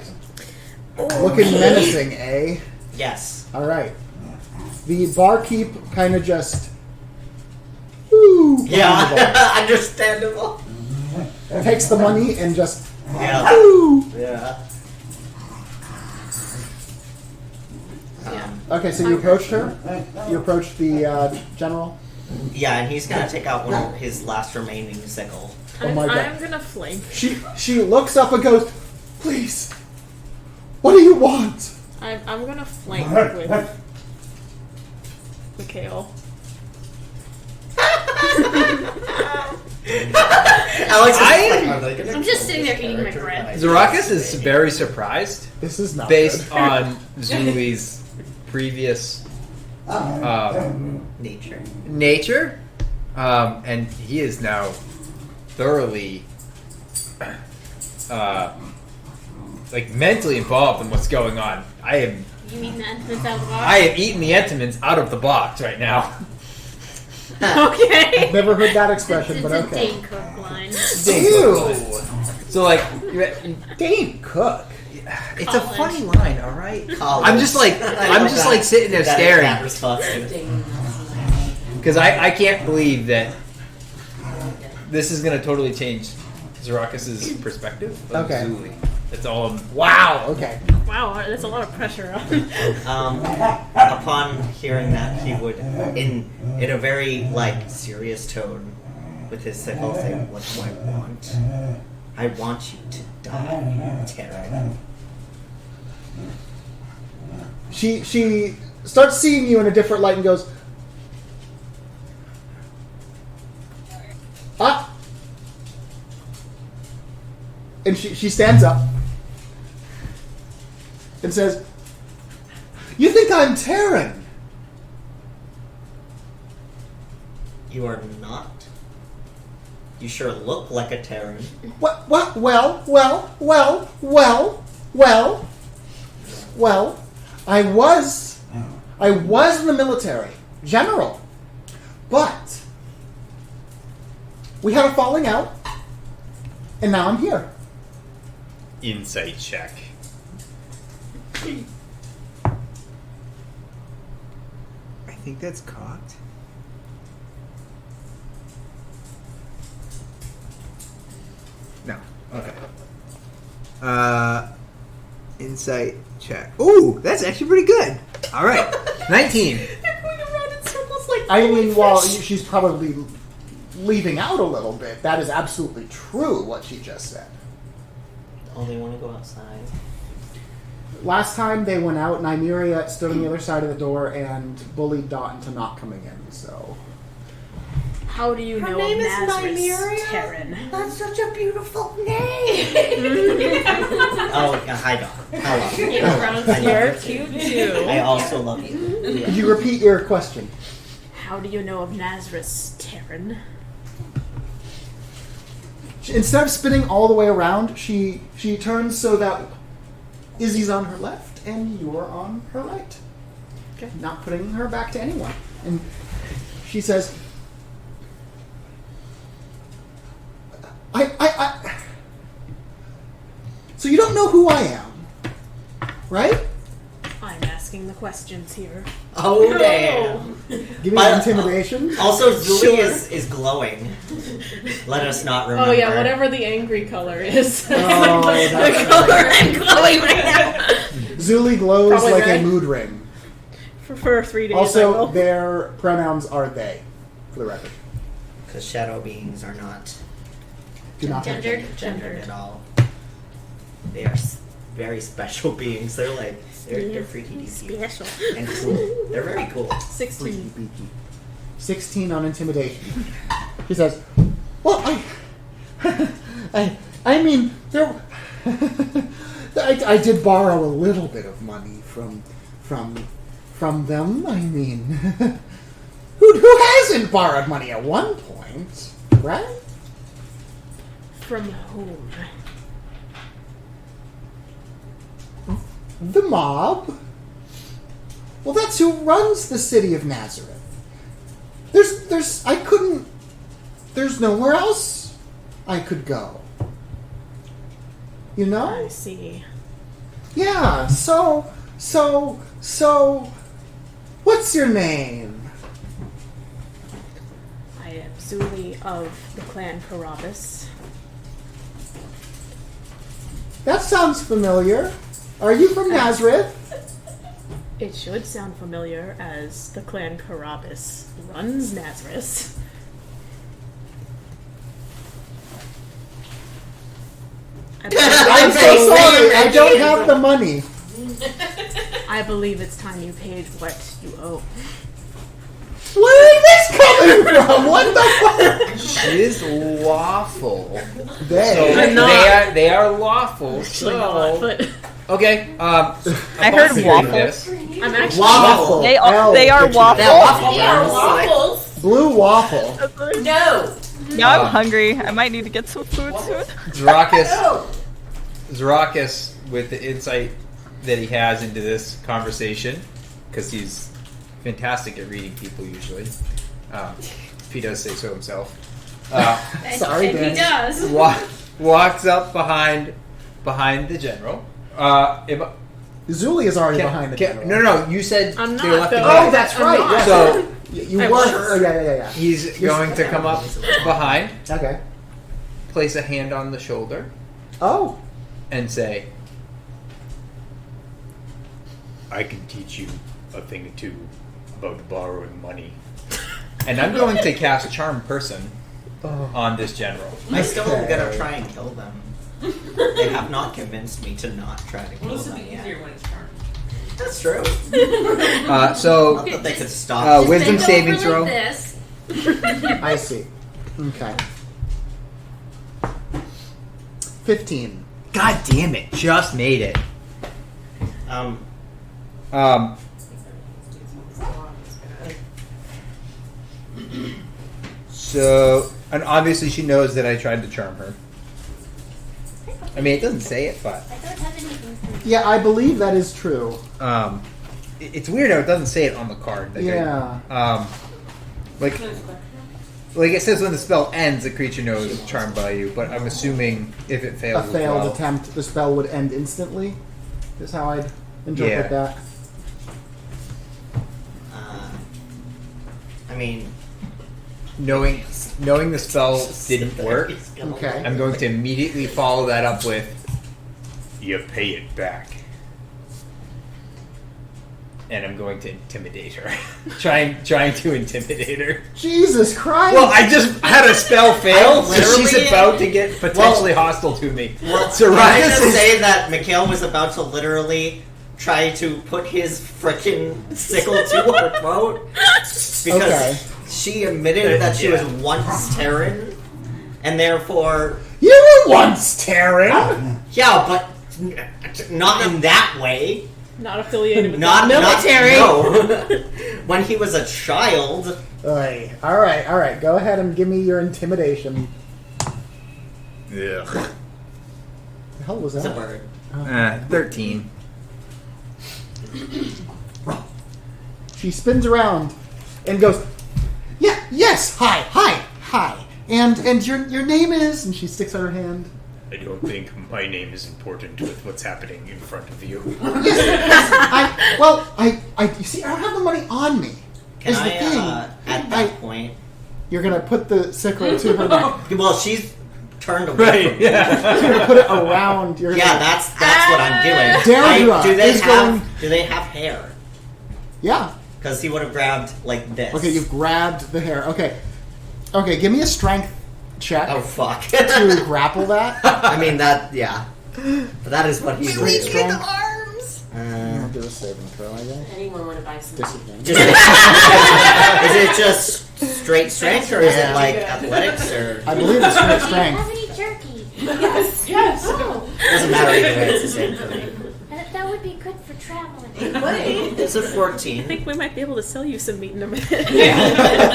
Looking menacing, eh? Yes. All right. The barkeep kind of just. Woo, Yeah. Understandable. takes the money and just. Yeah. Woo. Yeah. Okay, so you approached her. You approached the general. Yeah, and he's gonna take out one of his last remaining sickle. Oh my God. I'm gonna flame. She looks up and goes, "Please, what do you want?" I'm gonna flank with Mikhail. Alex is like, are they gonna I'm just sitting there eating my bread. Zarakas is very surprised This is not based good. on Zuli's previous nature, and he is now thoroughly like mentally involved in what's going on. You mean that that's out of the box? I have eaten the Entenmann's out of the box right now. Okay. Never heard that expression, It's but a okay. Dane Cook line. Ew. So like, Dane Cook. it's a funny line, all right. College. I'm just like sitting there That is staring that response. because I can't believe that this is gonna totally change Zarakas's perspective of Okay. Zuli. That's all. Wow. Okay. Wow, that's a lot of pressure on. Upon hearing that, he would, in a very like serious tone, with his sickle, say, "What do I want? I want you to die, Terra." She starts seeing you in a different light and goes, "Ah!" And she stands up and says, "You think I'm Terran?" You are not. You sure look like a Terran. Well, I was in the military, general, but we had a falling out, and now I'm here. Insight check. I think that's cocked. Okay. Insight check. Ooh, that's actually pretty good. All right, 19. They're going around in circles like I mean, jellyfish. while she's probably leaving out a little bit, that is absolutely true what she just said. Oh, they want to go outside. Last time they went out, Nymeria stood on the other side of the door and bullied Dot into not coming in, so... How do you Her know name of is Nazareth, Nymeria? Terran? That's such a beautiful name. Oh, hi, Doc. Hello. You're cute too. I also love you. Could you repeat your question? How do you know of Nazareth, Terran? Instead of spinning all the way around, she turns so that Izzy's on her left and you're on her right. Okay. Not putting her back to anyone. And she says, I so you don't know who I am, right? I'm asking the questions here. Oh, damn. Give me an intimidation. Also, Zuli is glowing. Let us not remember. Oh yeah, whatever the angry color is. Oh, that's color I'm glowing right now. Zuli glows Probably like red. a mood ring. for 3 days. I Also, will. their pronouns are they, for the record. Because shadow beings are not Do not have Gendered. gendered at all. They are very special beings. They're like, they're freaky deaky Special. and cool. They're very cool. 16. 16 on intimidation. He says, "Well, I mean, there. I did borrow a little bit of money from them. I mean, who hasn't borrowed money at one point, right? From whom? The mob. Well, that's who runs the city of Nazareth. There's nowhere else I could go. You know? I see. Yeah, so, what's your name? I am Zuli of the clan Carabas. That sounds familiar. Are you from Nazareth? It should sound familiar as the clan Carabas runs Nazareth. I'm so sorry, I don't have the money. I believe it's time you paid what you owe. Where is this coming from? What the fuck? She is lawful. They. I'm not. They are lawful. Actually not, So but okay. I heard figuring waffle. this. I'm actually Waffle. They are Picture waffle. that. They are waffles. Blue waffle. No. Now I'm hungry. I might need to get some food soon. Zarakis, with the insight that he has into this conversation, because he's fantastic at reading people usually, if he does say so himself. Sorry, And Dan. he does. Walks up behind the general. Zuli is already behind the general. No, you said I'm they not, left though. the Oh, back. that's I'm right. not. Yes. So You I were. was. Oh, yeah. he's going to come up behind, Okay. place a hand on the shoulder, Oh. and say, I can teach you a thing or two about borrowing money. And I'm going to cast Charm Person on this general. I still am Okay. gonna try and kill them. They have not convinced me to not try to kill Well, this would them be yet. easier when it's charmed. That's true. So, Not that they could stop. wisdom Bend saving over throw. like this. I see. Okay. 15. God damn it! Just made it. So, and obviously she knows that I tried to charm her. I mean, it doesn't say it, but I don't have anything for you. Yeah, I believe that is true. it's weird how it doesn't say it on the card. Like Yeah. like it says when the spell ends, the creature knows it's charmed by you. But I'm assuming if it A fails, as failed well. attempt, the spell would end instantly. Is how I'd interpret Yeah. that. I mean, knowing the spell didn't work, Okay. I'm going to immediately follow that up with, "You pay it back." And I'm going to intimidate her. trying to intimidate her. Jesus Christ! Well, I just had a spell fail, so she's literally- about to get potentially hostile to me. Well, So can I Ryan just is- say that Mikhail was about to literally try to put his frickin' sickle to her throat because Okay. she admitted that she Yeah. was once Terran, and therefore, You were once Terran! yeah, but not in that way. Not affiliated with Not the military. No. When he was a child. Oy. Alright. Go ahead and give me your intimidation. Ugh. The hell was It's a that? bird. 13. She spins around and goes, yes, hi. And your name is, and she sticks out her hand. I don't think my name is important with what's happening in front of you. You see, I don't have the money on me. Can is the I, thing. at that point... You're gonna put the sickle to her neck. Well, she's turned away from me. You're gonna put it around your Yeah, neck. that's what I'm doing. Deirdre Do they is have going- Do they have hair? Yeah. Because he would have grabbed like this. Okay, you've grabbed the hair. Okay, give me a strength check Oh fuck. to grapple that. I mean that. Yeah. But that is what he's doing. Strength. arms. I'll do a saving throw, I guess. Anyone want to buy some? Disadvantage. Is it just straight strength or is it like athletics or I believe it's straight Do you strength. have any jerky? Yes. Oh, doesn't matter either way? It's the same for me. that would be good for traveling. It's a I 14. think we might be able to sell you some meat in a minute.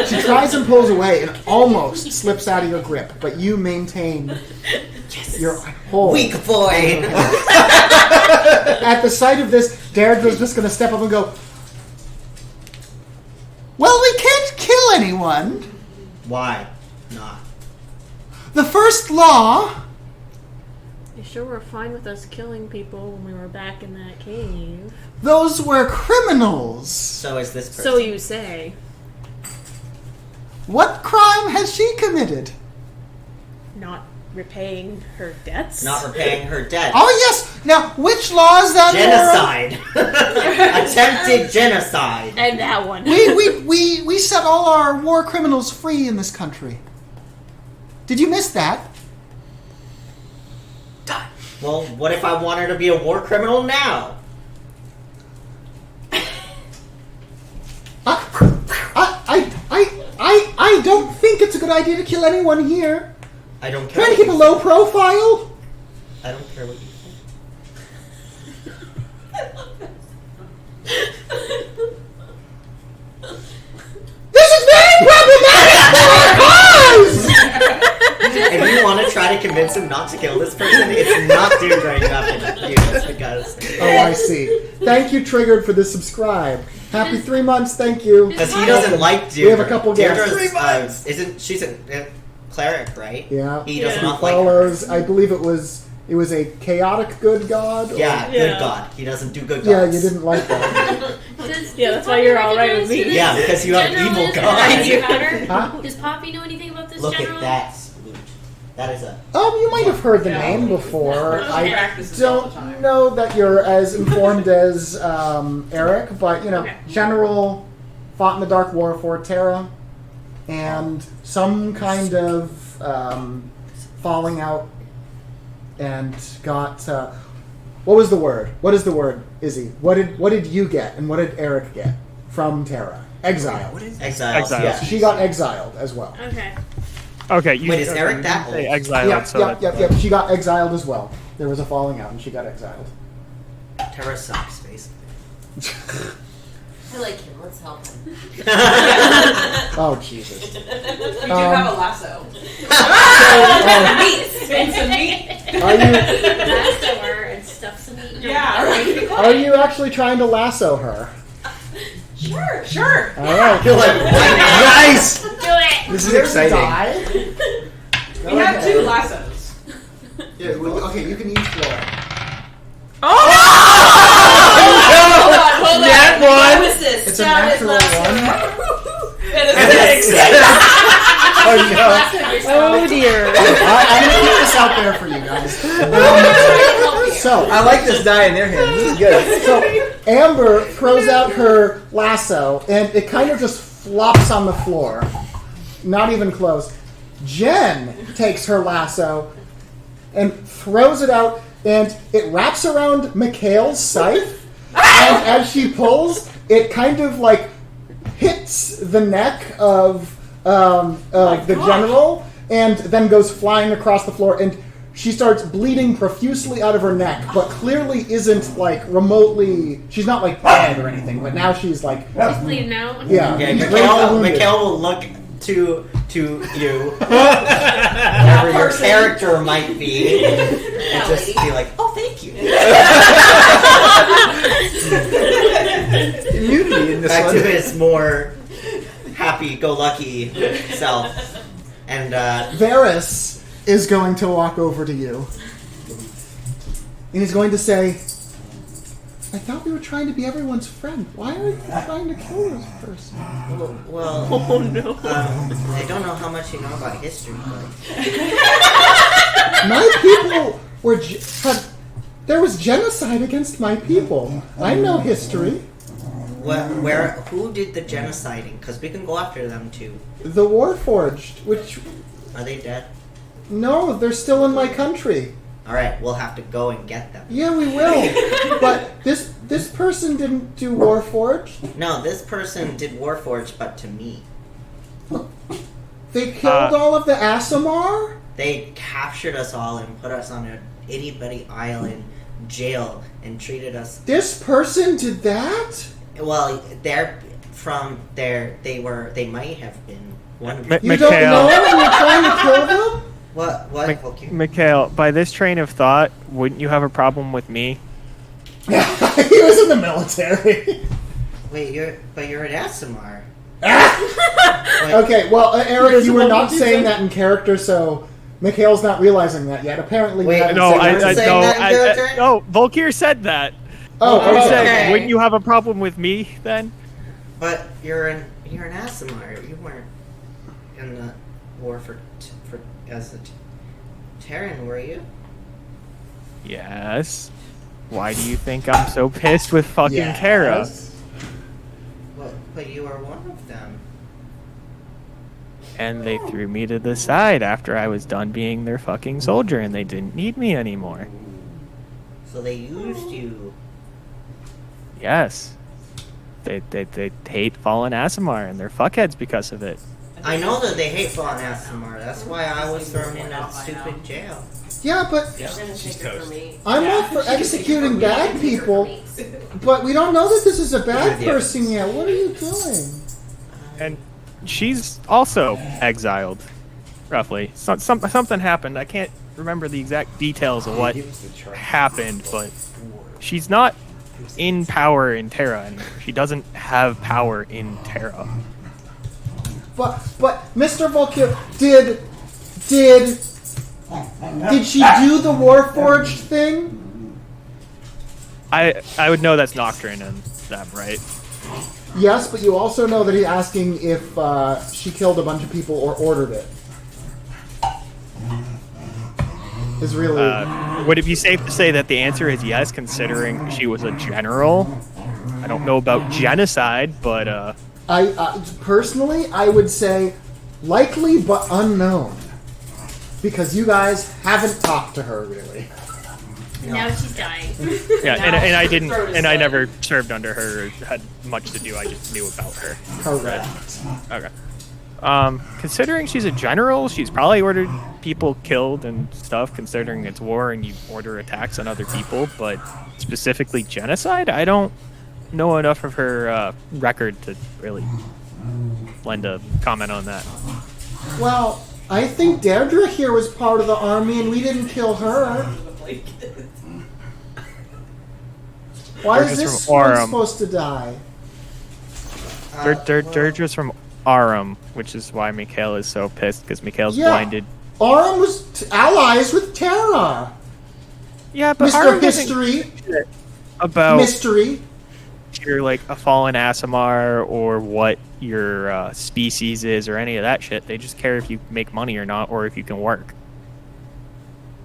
She tries and pulls away and almost slips out of your grip, but you maintain your hold. Weak boy. At the sight of this, Deirdre's just going to step up and go, "Well, we can't kill anyone. Why not? The first law..." You sure were fine with us killing people when we were back in that cave. Those were criminals. So is this person? So you say. What crime has she committed? Not repaying her debts? Not repaying her debt. Oh, yes. Now, which law is that? Laura? Genocide. Attempted genocide. And that one. We set all our war criminals free in this country. Did you miss that? Well, what if I want her to be a war criminal now? I don't think it's a good idea to kill anyone here. I don't care. Trying to keep a low profile. I don't care what you This is very problematic for our cause! If you want to try to convince him not to kill this person, it's not Deirdre you have to use because Oh, I see. Thank you, Triggered, for the subscribe. Happy 3 months, thank you. he doesn't like Deirdre. We have a couple guests. Deirdre's, isn't she's a cleric, right? Yeah. He does Yeah. not like her. Follows, I believe it was a chaotic good god. or- Yeah, Yeah. good god. He doesn't do good gods. Yeah, you didn't like that. Yeah, that's why you're all right with me. Yeah, because you have evil gods. Huh? Does Poppy know anything about this Look general? at that. That is a. You might have heard the name before. Yeah. I Practices all the don't time. know that you're as informed as Eric, but Okay. General fought in the Dark War for Terra, and some kind of falling out, and got. What was the word? What is the word, Izzy? What did you get, and what did Eric get from Terra? Exiled. What is Exile. Exile. Yeah. She got exiled as well. Okay. Okay, you Wait, is Eric that say old? exiled, Yep, so yep, that's- yep, yep. She got exiled as well. There was a falling out, and she got exiled. Terra sucks, basically. I like him. Let's help him. Oh, Jesus. We do have a lasso. So, Meat. Spin some meat. are you Lasso her and stuff some meat in her Yeah. Right. are you actually trying to lasso her? Sure. All right. You're like, Nice! Do it! This is exciting. We have two lassos. Yeah, well, okay, you can each roll. Hold on. That one. What was this? It's a Stab it, natural lasso. one. It is a six. That's what you're Oh dear. I'm gonna keep this out there for you guys. So I like this die in their hand. This is good. So Amber throws out her lasso, and it kind of just flops on the floor. Not even close. Jen takes her lasso and throws it out, and it wraps around Mikhail's scythe. And as she pulls, it kind of like hits the neck of the general, and then goes flying across the floor. And she starts bleeding profusely out of her neck, but clearly isn't like remotely. She's not like dead or anything, but now she's like. He's bleeding out. Yeah. Okay, gravely wounded. Mikhail will look to you, whatever your character might be, and just be like, "Oh, thank you." Immunity in this Back one. to his more happy-go-lucky self, and Varys is going to walk over to you, and he's going to say, "I thought we were trying to be everyone's friend. Why are you trying to kill this person?" well, Oh no. I don't know how much you know about history, but My people were. There was genocide against my people. I know history. who did the genociding? Because we can go after them too. The Warforged, which Are they dead? no, they're still in my country. All right, we'll have to go and get them. Yeah, we will. But this person didn't do Warforged. No, this person did Warforged, but to me. They killed all of the Asimar? They captured us all and put us on an itty-bitty island jail and treated us. This person did that? Well, they're from there. They might have been one of. You don't know them and you're trying to kill them? What? Okay. Mikhail, by this train of thought, wouldn't you have a problem with me? He was in the military. Wait, you're an Asimar. Okay, well, Eric, you were What not did you saying say? that in character, so Mikhail's not realizing that yet. Apparently, Wait, you haven't No, said I that. saying that in character? no. Volkir said that. Oh, He okay. said, wouldn't you have a problem with me then? But you're an Asimar. You weren't in the war for as a Terran, were you? Yes. Why do you think I'm so pissed with fucking Terra? Yes. But you were one of them. And they threw me to the side after I was done being their fucking soldier, and they didn't need me anymore. So they used you. Yes. They hate fallen Asimar, and they're fuckheads because of it. I know that they hate fallen Asimar. That's why I was thrown in that stupid jail. Yeah, but She's toast. I'm all for executing bad people, but we don't know that this is a bad person yet. What are you doing? And she's also exiled, roughly. Something happened. I can't remember the exact details of what happened, but she's not in power in Terra anymore. She doesn't have power in Terra. But Mr. Volkir, did she do the Warforged thing? I would know that's Nocturne and them, right? Yes, but you also know that he's asking if she killed a bunch of people or ordered it. Is really Would it be safe to say that the answer is yes, considering she was a general? I don't know about genocide, but I personally I would say likely but unknown because you guys haven't talked to her really. Now she's dying. yeah, and I didn't, Throat is and I dead. never served under her or had much to do. I just knew about her. Correct. Okay. Considering she's a general, she's probably ordered people killed and stuff, considering it's war and you order attacks on other people, but specifically genocide, I don't know enough of her record to really lend a comment on that. Well, I think Deirdre here was part of the army and we didn't kill her. Why is Deirdre's this from one Aurum. supposed to die? Deirdre's from Aurum, which is why Mikhail is so pissed, because Mikhail's Yeah. blinded. Aurum was allies with Terra. Yeah, but Mr. Aurum doesn't History. about Mystery. you're like a fallen Asimar or what your species is or any of that shit. They just care if you make money or not, or if you can work.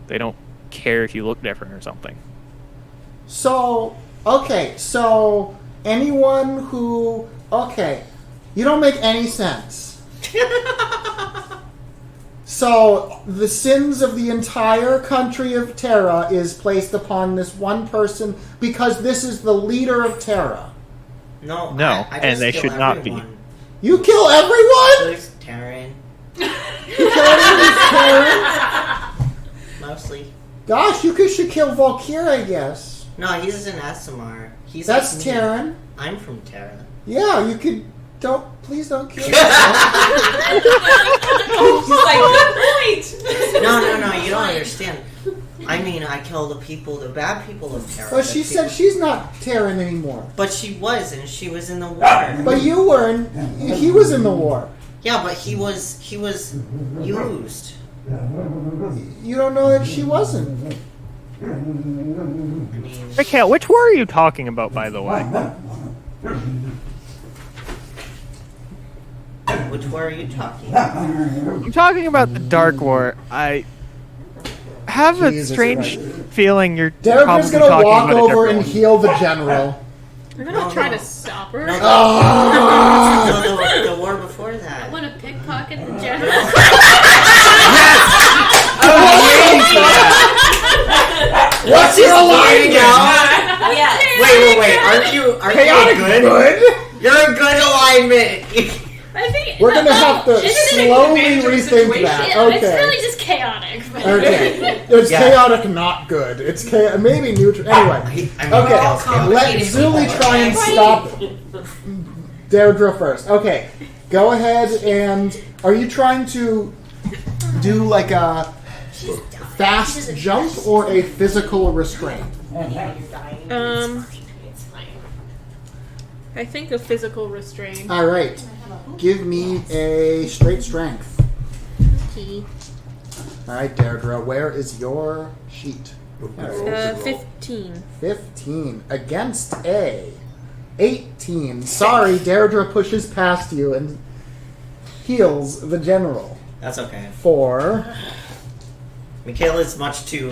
They don't care if you look different or something. So, okay, so anyone who... Okay, you don't make any sense. So, the sins of the entire country of Terra is placed upon this one person because this is the leader of Terra. No, No, I and just they kill should not be. everyone. You kill everyone? There's Terran, You kill everyone who's Terran? mostly. Gosh, should kill Valkyr, I guess. No, he's an Asimar. He's That's like me. Terran. I'm from Terra. Yeah, you could... Please don't kill yourself. She's like, good point. No, you don't understand. I mean, I kill the bad people of Terra. But she said she's not Terran anymore. But she was, and she was in the war. But you were he was in the war. Yeah, but he was used. You don't know that she wasn't. I mean, Mikhail, which war are you talking about, by the way? which war are you talking about? I'm talking about the Dark War. I have a Jesus strange Christ. feeling you're Derebra's probably gonna talking walk about a over different and one. heal the general. I'm gonna try to stop her. No, Ah! the war before that. I want to pickpocket the general. What's your alignment? Yeah. Wait. Aren't you Chaotic good? good? You're a good alignment. I think We're gonna have to slowly rethink that. Yeah, it's Okay. really just chaotic. But Okay. It's Yeah. chaotic, not good. It's maybe neutral. Anyway. I mean, Okay. all Let complicated Zuli people. try and stop Deirdre first. Okay. Go ahead and... Are you trying to do like a fast jump or a physical restraint? I think a physical restraint. All right. Give me a straight strength. All right, Deirdre, where is your sheet? 15. 15 against a 18. Sorry, Deirdre pushes past you and heals the general That's okay. for Michaela's much too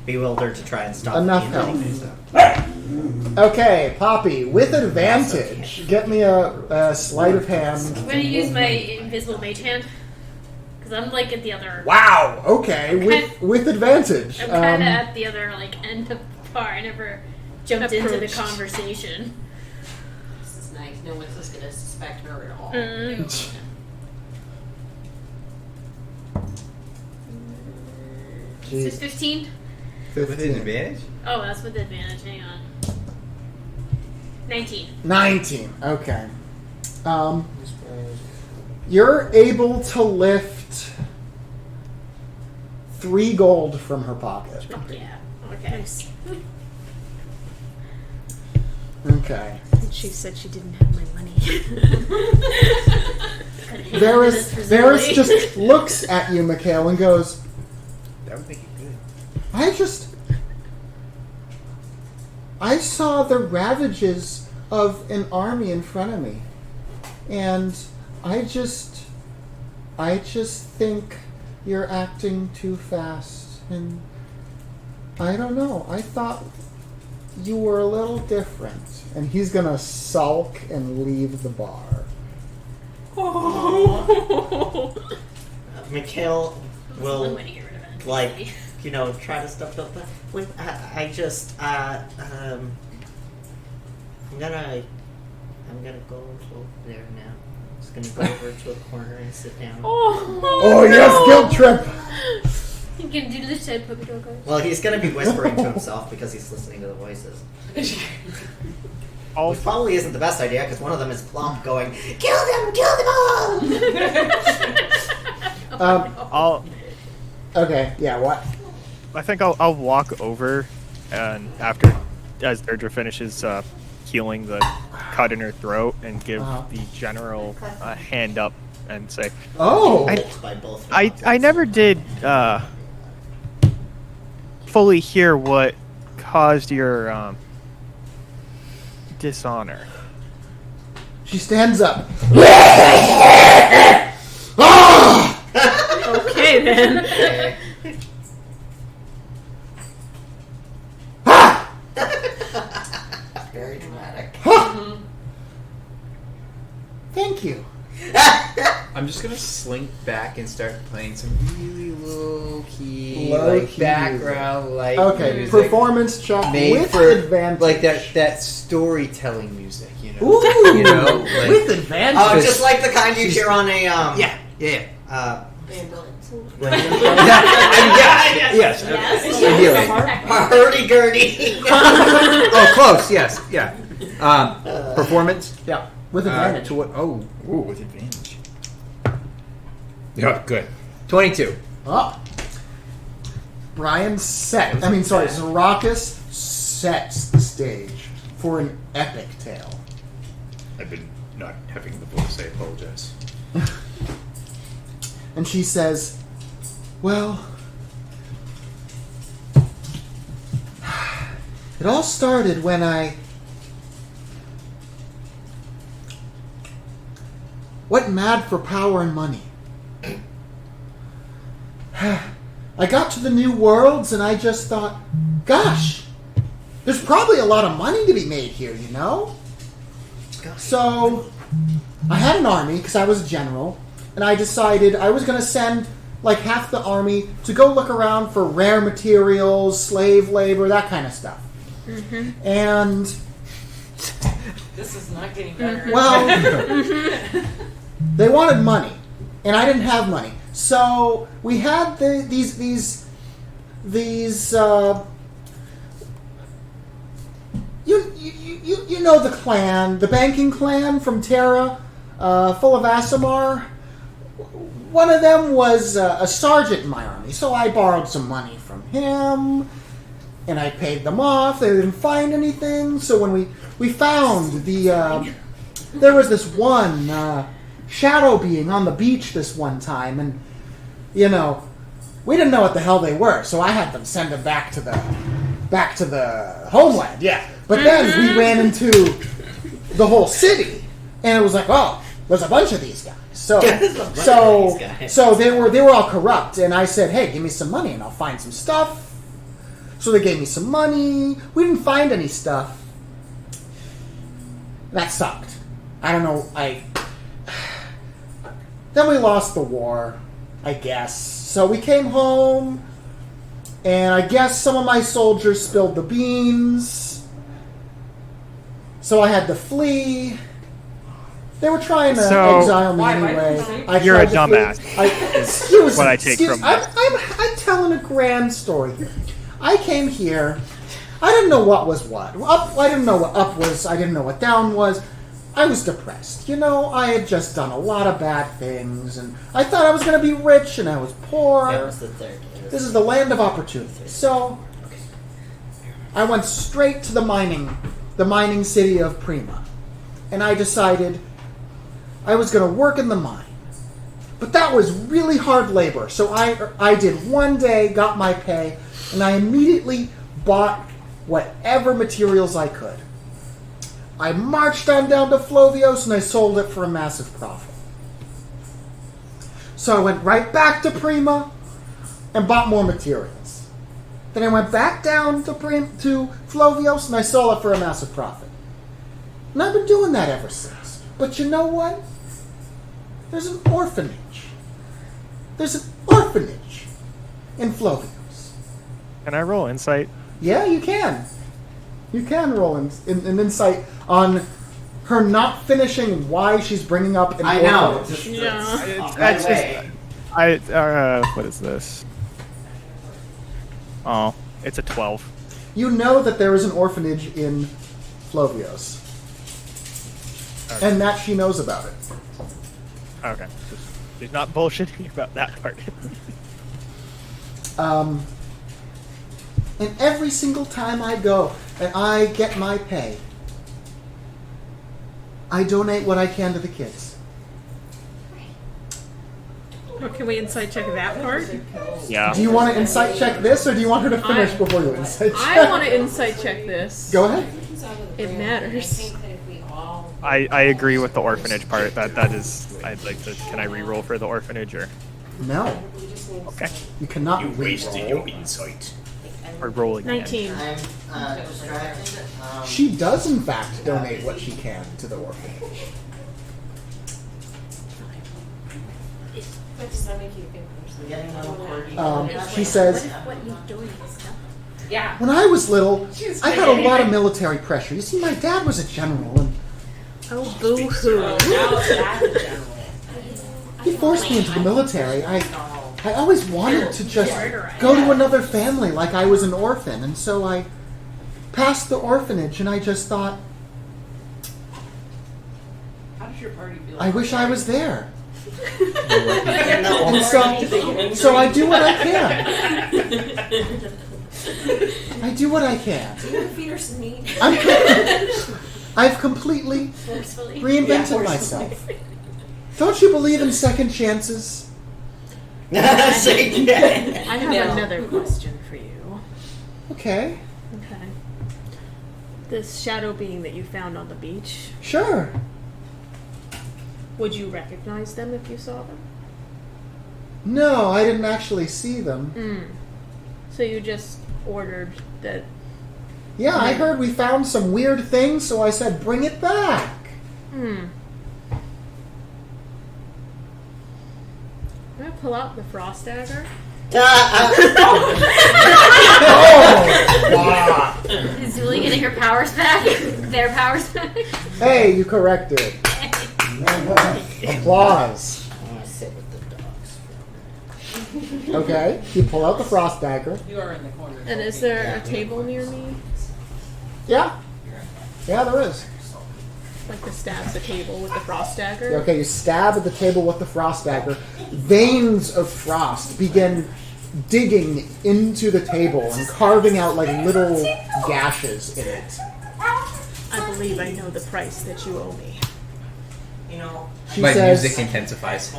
bewildered to try and stop Enough me help. anyway, so. Okay, Poppy, with advantage. Get me a sleight of hand. I'm gonna use my invisible mage hand because I'm like at the other. Wow. Okay, with advantage. I'm kind of at the other end of the bar. I never jumped into the Approached. conversation. This is nice. No one's just gonna suspect her at all. Is this 15? 15. advantage? Oh, that's with advantage. Hang on. 19. 19. Okay. You're able to lift 3 gold from her pocket. Yeah. Okay. Okay. She said she didn't have my money. Varys just looks at you, Mikhail, and goes, That would make it good. I saw the ravages of an army in front of me. And I just think you're acting too fast. And I don't know. I thought you were a little different. And he's gonna sulk and leave the bar. Mikhail One will way to get rid of it. try to stuff up. But wait, I'm gonna go over there now. I'm just gonna go over to a corner and sit down. Oh yes, guilt trip! You can do the shed puppy dog guys. Well, he's gonna be whispering to himself because he's listening to the voices. Which probably isn't the best idea because one of them is Plump going, "Kill them all!" Okay, yeah, what? I think I'll walk over, and as Deirdre finishes healing the cut in her throat, and give the general a hand up and say, Oh! I never did fully hear what caused your dishonor. She stands up. Okay then. Very dramatic. Thank you. I'm just gonna slink back and start playing some really low key, Low-key background, Okay, music performance check made with for advantage. like that storytelling music, you know. Ooh, You know, like- with advantage. Oh, just like the kind you hear on a yeah. Ambulance. Yes. a hurdy-gurdy. Oh, close. Yes. Yeah. Performance. Yeah, with advantage. To what? Oh, ooh, with advantage. Yeah, good. 22. Oh. Zarakis sets the stage for an epic tale. I've been not having the voice. I apologize. And she says, well, it all started when I went mad for power and money. I got to the New Worlds and I just thought, gosh, there's probably a lot of money to be made here, you know? So I had an army because I was a general, and I decided I was going to send like half the army to go look around for rare materials, slave labor, that kind of stuff. Mm-hmm. And This is not getting better. well, they wanted money, and I didn't have money. So we had these you know the clan, the banking clan from Terra, full of Asimar. One of them was a sergeant in my army, so I borrowed some money from him, and I paid them off. They didn't find anything, so when we found there was this one shadow being on the beach this one time, and you know, we didn't know what the hell they were, so I had them send them back to the homeland. Yeah, but then we ran into the whole city, and it was like, oh, there's a bunch of these guys. So they were all corrupt, and I said, hey, give me some money, and I'll find some stuff. So they gave me some money. We didn't find any stuff. That sucked. I don't know. Then we lost the war, I guess. So we came home, and I guess some of my soldiers spilled the beans. So I had to flee. They were trying to exile me anyway. You're a dumbass. Excuse what me. I take from that. I'm telling a grand story here. I came here. I didn't know what was what. I didn't know what up was. I didn't know what down was. I was depressed. You know, I had just done a lot of bad things, and I thought I was going to be rich, and I was poor. That was the third. This is the land of opportunity. So I went straight to the mining city of Prima, and I decided I was going to work in the mine. But that was really hard labor. So I did one day, got my pay, and I immediately bought whatever materials I could. I marched on down to Flovios and I sold it for a massive profit. So I went right back to Prima and bought more materials. Then I went back down to Flovios and I sold it for a massive profit. And I've been doing that ever since. But you know what? There's an orphanage. There's an orphanage in Flovios. Can I roll insight? Yeah, you can. You can roll an insight on her not finishing why she's bringing up an I know. orphanage. Yeah. That's just what is this? Oh, it's a 12. You know that there is an orphanage in Flovios. Okay. And that she knows about it. Okay. She's not bullshitting about that part. And every single time I go and I get my pay, I donate what I can to the kids. Well, can we insight check that part? Yeah. Do you want to insight check this, or do you want her to finish before you insight check? I want to insight check this. Go ahead. It matters. I think that if we all I agree with the orphanage part. That is, I'd like to. Can I re-roll for the orphanage or? No, Okay. you cannot. You wasted your re-roll. insight. Or roll again. 19. I'm distracted. She does, in fact, donate what she can to the orphanage. What does that make you think? Getting a little quirky. She says, What you doing is stuff. Yeah. when I was little, I had a lot of military pressure. You see, my dad was a general, and Oh, boo-hoo. Now that's a general. he forced me into the military. I always wanted to just go to another family like I was an orphan, and so I passed the orphanage, and I just thought, How does your party feel? I wish I was there. And So I do what I can. I do what I can. Do you want to feed her some meat? I've completely Forcefully. reinvented myself. Don't you believe in second chances? Say yeah. I have another question for you. Okay, Okay. This shadow being that you found on the beach, sure. would you recognize them if you saw them? No, I didn't actually see them. So you just ordered that. Yeah, I heard we found some weird things, so I said, bring it back. Can I pull out the frost dagger? Wow. Is Julie getting her powers back? Their powers back? Hey, you corrected. Applause. I want to sit with the dogs. Okay, you pull out the frost dagger. You are in the corner. And is there a table near me? Yeah. Yeah, there is. Like to stab the table with the frost dagger? Okay, you stab at the table with the frost dagger. Veins of frost begin digging into the table and carving out like little gashes in it. I believe I know the price that you owe me. You know, She My says, music intensifies.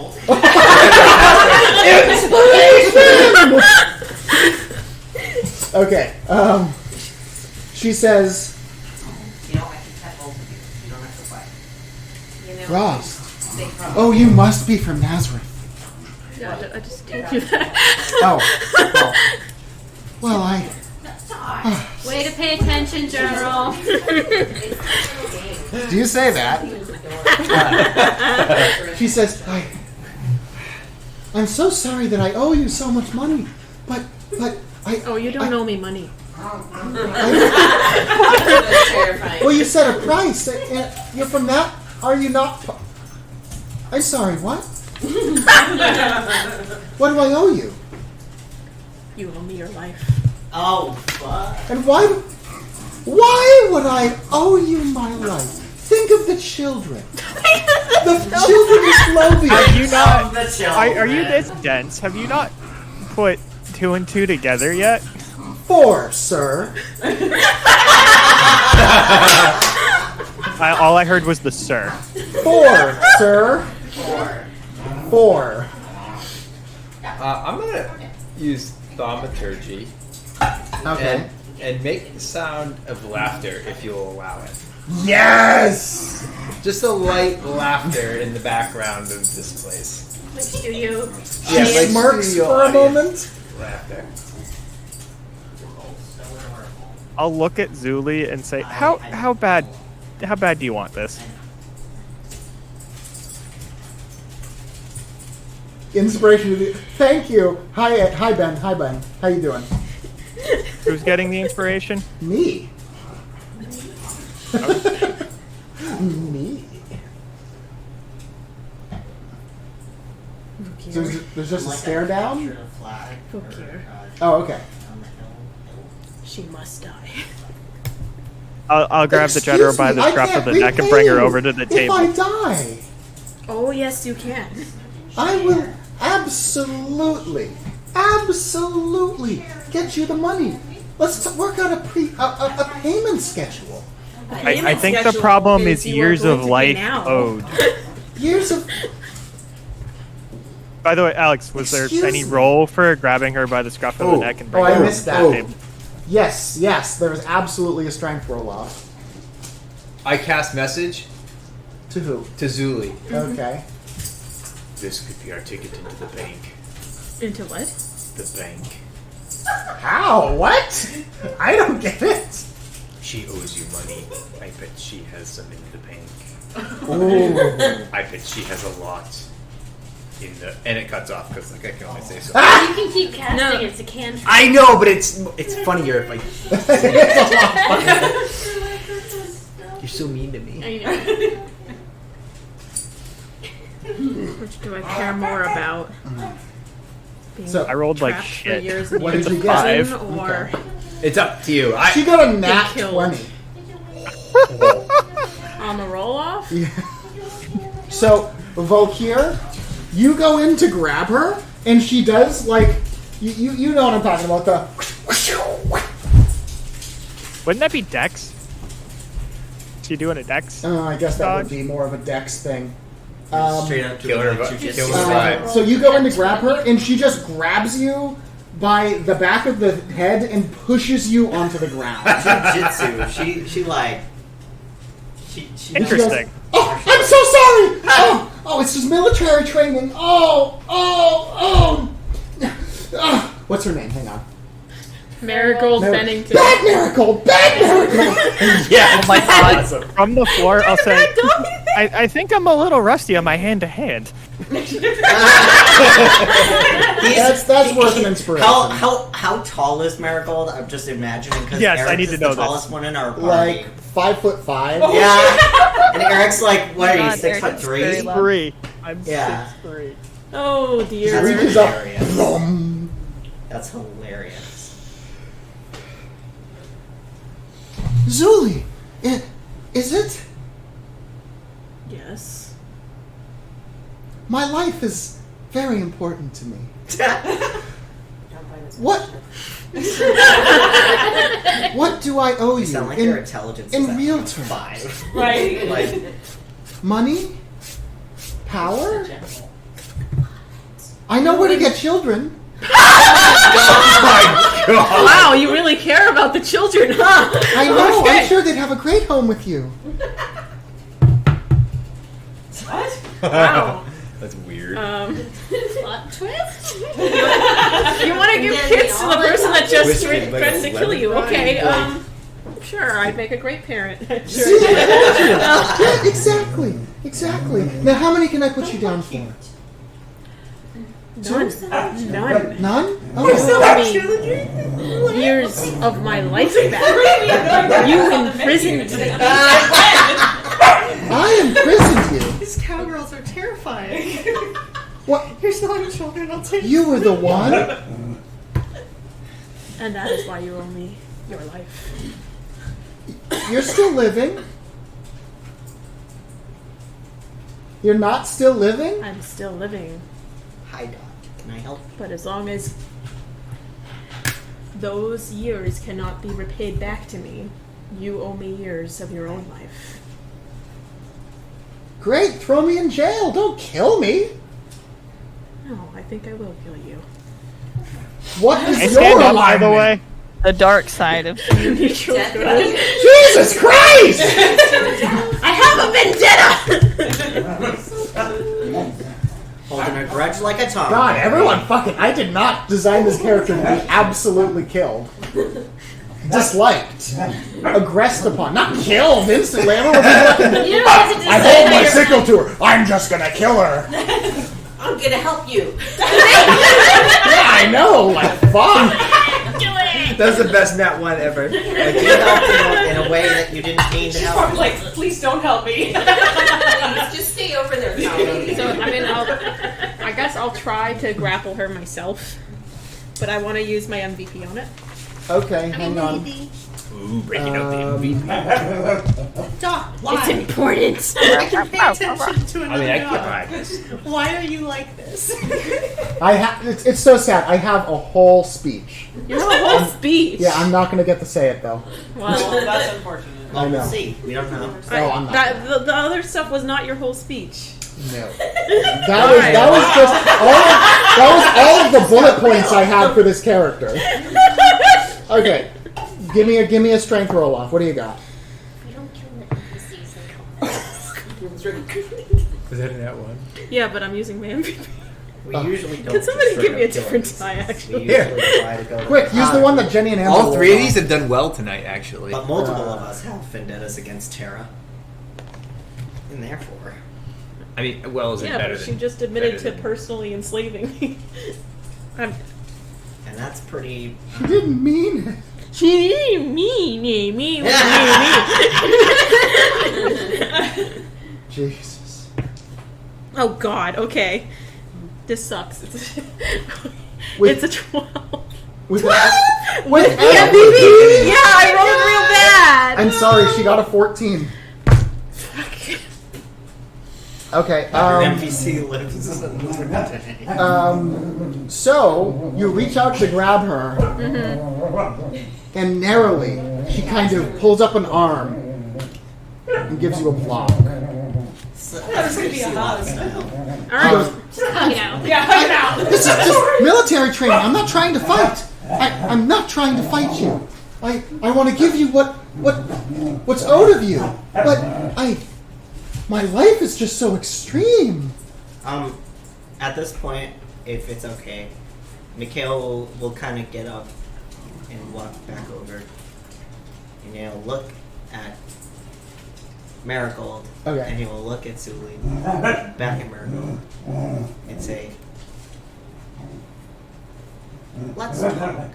Okay, she says, you know, I can pet both of you. You don't have to fight. You know, Frost. they probably Oh, you must be from Nazareth. Yeah, I just told you that. Oh, well, I... Way to pay attention, General. Do you say that? She says, I'm so sorry that I owe you so much money, but I... Oh, you don't owe me money. That's terrifying. Well, you said a price. You're from that? Are you not... I'm sorry, what? What do I owe you? You owe me your life. Oh, fuck. And why would I owe you my life? Think of the children. The children of Slovia. Have you not? The children. Are you this dense? Have you not put 2 and 2 together yet? 4, sir. All I heard was the sir. 4, sir. 4. I'm gonna use thaumaturgy Okay. and make the sound of laughter if you'll allow it. Yes! Just a light laughter in the background of this place. Which do you? She Yeah, like smirks studio for a audience. moment. Laughter. I'll look at Zuli and say, how bad do you want this? Inspiration. Thank you. Hi Ben. Hi Ben. How you doing? Who's getting the inspiration? Me. Me. So there's just a stare down? Fukir. Oh, okay. She must die. I'll grab the general by the scruff of the neck and bring her over to the table. If I die, Oh, yes, you can. I will absolutely get you the money. Let's work out a payment schedule. I think the problem is years of life owed. Years of... By the way, Alex, was there Excuse any me? role for grabbing her by the scruff of the neck and bringing I her missed to that. the table? Yes, there was absolutely a strength roll off. I cast message To who? To Zuli. Okay. This could be our ticket into the bank. Into what? The bank. How? What? I don't get it. She owes you money. I bet she has some in the bank. Ooh. I bet she has a lot in the. And it cuts off because like I can only say so. You can keep casting. No. It's a cantrip. I know, but it's funnier if I. It's a lot funnier. You're so mean to me. I know. Which do I care more about? Being So- I rolled like trapped for shit. years in What did prison you get? or Okay. It's up to you. She got a nat killed. 20. on the roll off? Yeah. So, Volkir, you go in to grab her, and she does, like, you know what I'm talking about, the... Wouldn't that be Dex? Is she doing a Dex? I guess that would Dodge? be more of a dex thing. Straight up Kill her, kill her vibe. So you go in to grab her, and she just grabs you by the back of the head and pushes you onto the ground. Jujitsu. She like. She Interesting. Oh, I'm so sorry! Oh, it's just military training. Oh. What's her name? Hang on. Marigold Bennington. Bad Marigold! Yeah. Oh my god. From the floor, I'll say, I think I'm a little rusty on my hand-to-hand. That's worth an inspiration. How tall is Marigold? I'm just imagining because Yes, Eric I need is to know the this. tallest one in our party. Like 5'5". Yeah, and Eric's like, what are you, God, 6'3"? very low. 3. I'm Yeah. 6'3". Oh dear. Reaches up. hilarious. Blum. That's hilarious. Zuli, is it? Yes. My life is very important to me. Don't buy this What? What do I owe you You sound like your in intelligence in is at real like terms? 5. Right. Like, Money? Power? I know where to get children. Wow, you really care about the children, huh? I know. Okay. I'm sure they'd have a great home with you. What? Wow. That's weird. Plot twist? You want to give Yeah, kids to the they all person like that just Whiskey, like threatened to a kill you? lemon Okay, rind, sure, I'd make a great parent. Yeah, exactly. Now, how many can I put you down for? None. None? I mean, years of my life back. You imprisoned me. I imprisoned you. These cowgirls are terrifying. What? Here's all your children, I'll take You were the one? And that is why you owe me your life. You're still living? You're not still living? I'm still living, hi, Doc. Can I help? but as long as those years cannot be repaid back to me, you owe me years of your own life. Great, throw me in jail. Don't kill me. No, I think I will kill you. What I is your stand up, by the alignment? way. The dark side of Jesus Christ! I have a vendetta! Holding a grudge like a Tom. God, everyone fucking... I did not design this character to be absolutely killed. Disliked. Aggressed upon. Not killed instantly. Everyone was fucking... You don't have to I decide hold how my you're- sickle to her. I'm just gonna kill her. I'm gonna help you. Yeah, I know. Like, fuck. That's the best nat 1 ever. Like, you helped in a way that you didn't mean to She's help. probably like, please don't help me. Just stay over there, Tommy. So, I mean, I guess I'll try to grapple her myself, but I want to use my MVP on it. Okay, hang on. Ooh, breaking out the MVP. Doc, It's why? important. I can pay attention to I another mean, I can't dog. buy this. Why are you like this? It's so sad. I have a whole speech. You have a whole speech. Yeah, I'm not gonna get to say it though. Well, That's unfortunate. I know. We'll see. We don't know. Oh, I'm not. the other stuff was not your whole speech. No. That was all of the bullet points I had for this character. Okay. Give me a strength roll off. What do you got? We don't kill the NPCs. Is that in that one? Yeah, but I'm using my MVP. We usually don't. Can somebody just give me a straight up different kill die, these. actually? We usually try to go Quick, use the one that Jenny and Amber All three of rolled these on. have done well tonight, actually. But multiple of us have vendettas against Terra. And therefore. I mean, well, is it Yeah, better but than... she just admitted better to than- personally enslaving me. I'm, And that's pretty. She didn't mean it. she didn't mean me. Jesus. Oh God. Okay. This sucks. With- It's a 12. With With MVP? MVP? Yeah, I rolled real bad. I'm sorry, she got a 14. Okay, Our NPC lives another day. So, you reach out to grab her, and narrowly, she kind of pulls up an arm and gives you a block. That was gonna be a hug. All right. Just hug it out. Yeah, hug it out. This is just military training. I'm not trying to fight. I'm not trying to fight you. I want to give you what's owed of you. But my life is just so extreme. At this point, if it's okay, Mikhail will kind of get up and walk back over. And he'll look at Marigold. Okay. And he will look at Suli, back at Marigold, and say, "Let's talk."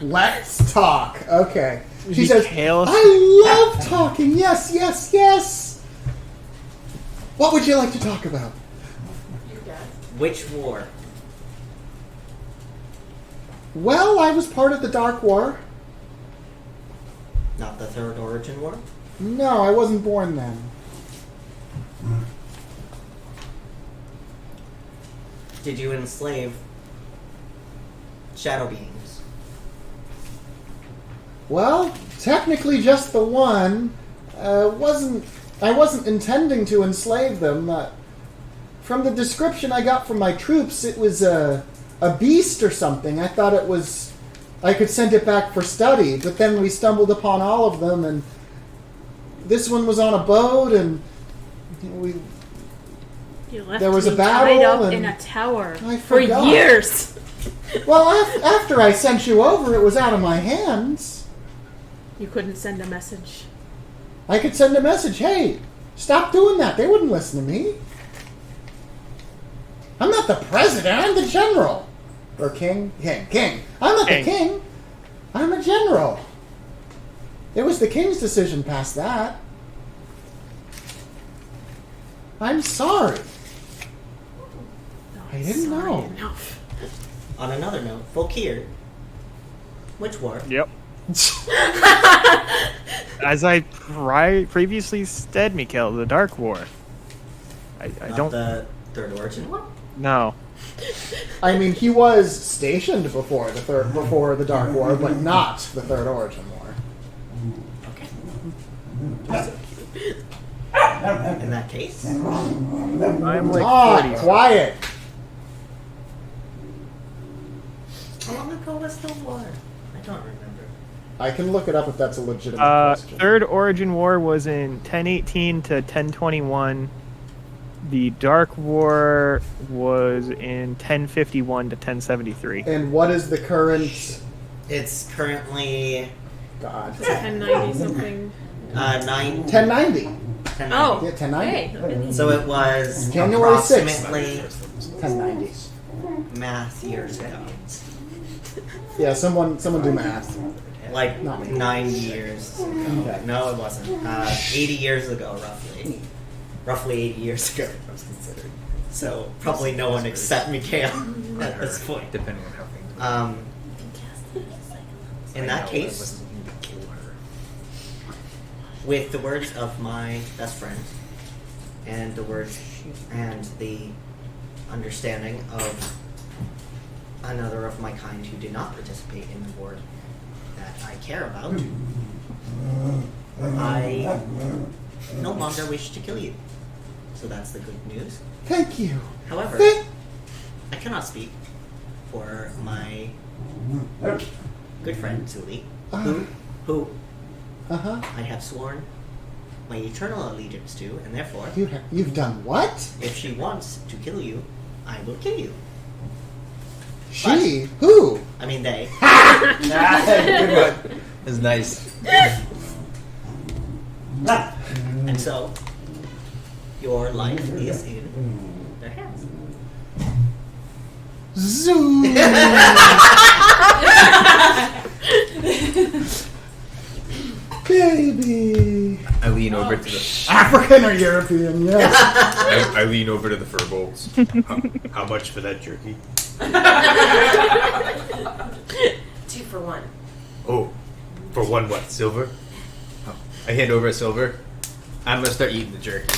Let's talk. Okay. She says, Mikhail- I love talking. Yes, yes, yes. What would you like to talk about? Which war? Well, I was part of the Dark War. Not the Third Origin War? No, I wasn't born then. Did you enslave shadow beings? Well, technically just the one. I wasn't intending to enslave them. From the description I got from my troops, it was a beast or something. I thought it was... I could send it back for study, but then we stumbled upon all of them, and this one was on a boat, and You left There was me a battle tied up and in a tower I for forgot. years. Well, after I sent you over, it was out of my hands. You couldn't send a message. I could send a message, hey, stop doing that. They wouldn't listen to me. I'm not the president, I'm the general. Or king? King. I'm not the king. I'm a general. It was the king's decision past that. I'm sorry. I didn't know. Enough. On another note, Volkir. Which war? Yep. As I previously said, Mikhail, the Dark War. I Not don't... the Third Origin War? No. I mean, he was stationed before the Dark War, but not the Third Origin War. Okay. In that case, I'm like Ah, 40. quiet. how long ago was the war? I don't remember. I can look it up if that's a legitimate question. Third Origin War was in 1018 to 1021. The Dark War was in 1051 to 1073. And what is the current... It's currently God. 1090 something. 1090. 1090. Oh. Yeah, 1090. Hey. So it was January 6th. approximately 1090. math years ago. Yeah, someone do math. Like Not me. 9 years ago. Okay. No, it wasn't. 80 years ago, roughly. Roughly 80 years ago, I was considered. So probably no one except Mikhail at this point. Depending on how things In that case, with the words of my best friend, and the words and the understanding of another of my kind who did not participate in the war that I care about, I no longer wish to kill you. So that's the good news. Thank you. However, Thank- I cannot speak for my good friend Zuli, who Uh-huh. I have sworn my eternal allegiance to, and therefore, You've done what? if she wants to kill you, I will kill you. She? Who? I mean, they. Good one. That's nice. And so, your life is in their hands. Zoom. Baby. I lean over to the. African or European? Yes. I lean over to the furbolgs. How much for that jerky? 2 for 1. Oh, for one what? Silver? Oh. I hand over a silver. I'm gonna start eating the jerky.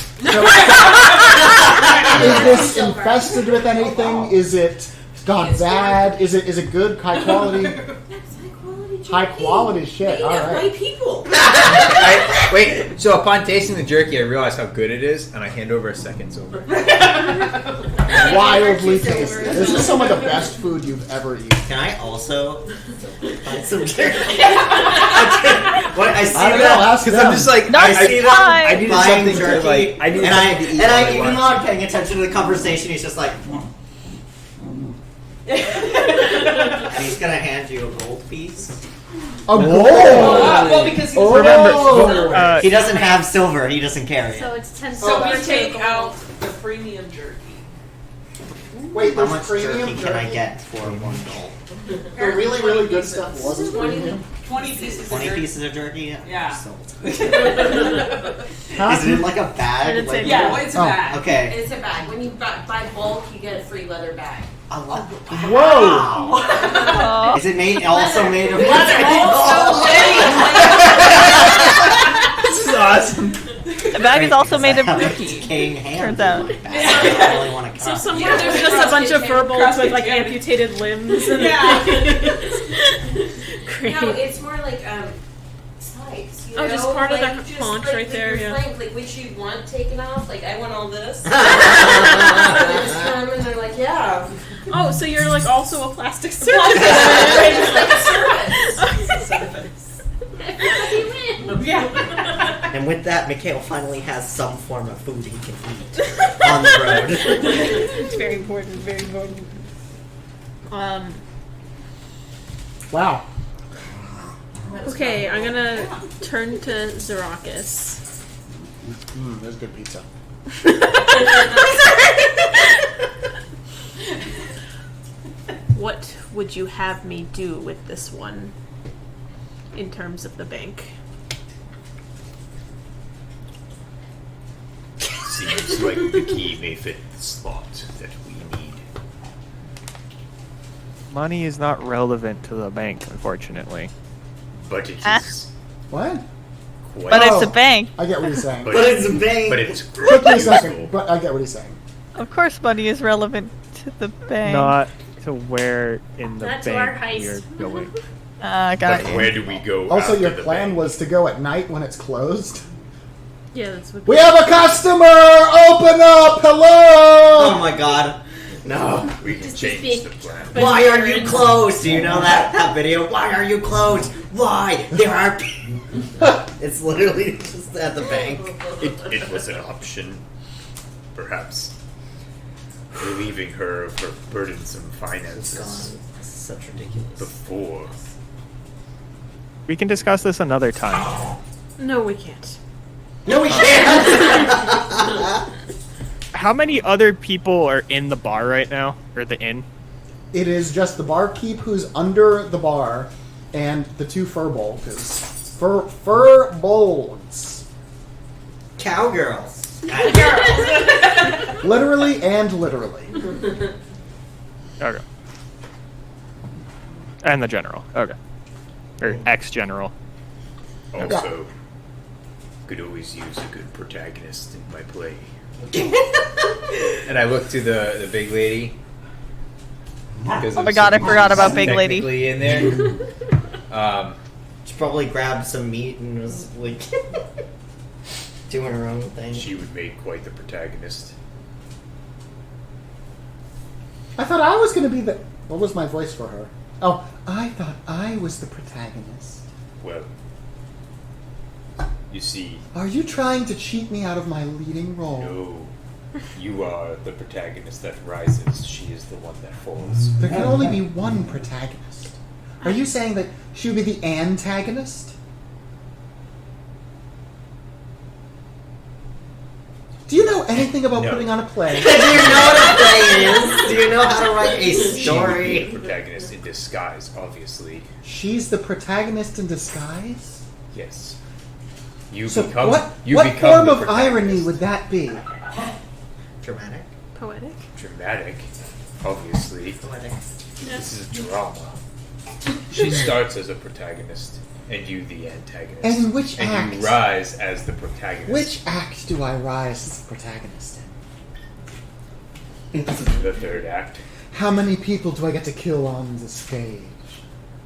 Is this infested with anything? Is it gone bad? Is it good? High quality? That's high quality. High quality shit. Made All of right. my people. Wait, so upon tasting the jerky, I realize how good it is, and I hand over a second silver. Wildly tasty. This is some of the best food you've ever eaten. Can I also find some jerky? What I see I don't know. that. Ask Because them. I'm just like, No, I see that. I needed Buying something jerky, to like. I needed and something to eat. and while I even watched. though I'm paying attention to the conversation, he's just like. And he's gonna hand you a gold piece. A gold. Well, because he's Oh. He doesn't have silver. He doesn't carry So it. it's 10 So silver we to take gold. out the premium jerky. Wait, How there's much premium jerky can I get for $1? The really, really good stuff wasn't 20, premium. 20 pieces 20 of jerky. pieces of jerky? Yeah. Sold. Huh? Is it in like a bag? And it's Like, in- Yeah, well, it's a Oh, bag. okay. It's a bag. When you buy bulk, you get a free leather bag. I love it. Whoa. Oh. Is it also made of This is awesome. The bag is also made of I have a jerky. decaying hand. Turns out. I really want to So cut. somewhere Yeah, there's there's just a bunch of CrossFit furballs with like gym. amputated limbs. And Yeah. Great. No, it's more like sides. You Oh, know? just part of like, the just, paunch like, right there, Your yeah. flank, like which you want taken off. Like I want all this. And they're like, yeah. Oh, so you're like also a plastic surgeon. It's like a service. Everybody wins. Yeah. And with that, Mikhail finally has some form of food he can eat on the road. It's very important. Very important. Wow. Okay, I'm gonna turn to Zarakis. There's good pizza. What would you have me do with this one in terms of the bank? Seems like the key may fit the slot that we need. Money is not relevant to the bank, unfortunately. But it Huh? is What? quite. But Oh. it's a bank. I get what he's saying. But it's a bank. But it's Took me a great second, useful. but I get what he's saying. Of course, money is relevant to the bank. Not to where in the Not to our bank heist. we're going. Got But you. where do we go? Also, after your the plan bank? was to go at night when it's closed. Yeah, that's what. We have a customer! Open up! Hello! Oh my god. No. We can Just change big- the plan. Why are you closed? Do you know that video? Why are you closed? Why? There are. It's literally just at the bank. It was an option. Perhaps relieving her of her burdensome finances God, this is such ridiculous. before. We can discuss this another time. No, we can't. No, we can't. How many other people are in the bar right now? Or the inn? It is just the barkeep who's under the bar and the two furbolgs. Furbolgs. Cowgirls. Literally and literally. Okay. And the general. Okay. Or ex-general. Also, could always use a good protagonist in my play. And I look to the big lady. Oh my god, I forgot about Big Lady. Technically in there. She probably grabbed some meat and was like doing her own thing. She would make quite the protagonist. I thought I was going to be the... What was my voice for her? Oh, I thought I was the protagonist. Well, You see, Are you trying to cheat me out of my leading role? no, you are the protagonist that rises. She is the one that falls. There can only be one protagonist. Are you saying that she would be the antagonist? Do you know anything about No. putting on a play? Do you know what a play is? Do you know how to write a She would be story? the protagonist in disguise, obviously. She's the protagonist in disguise? Yes. You So become. what you form become the of irony protagonist. would that be? Dramatic. Poetic. Dramatic, obviously. Poetic. This is a drama. She starts as a protagonist, and you the antagonist. And in which and act? you rise as the protagonist. Which act do I rise as the protagonist in? The third act. How many people do I get to kill on the stage?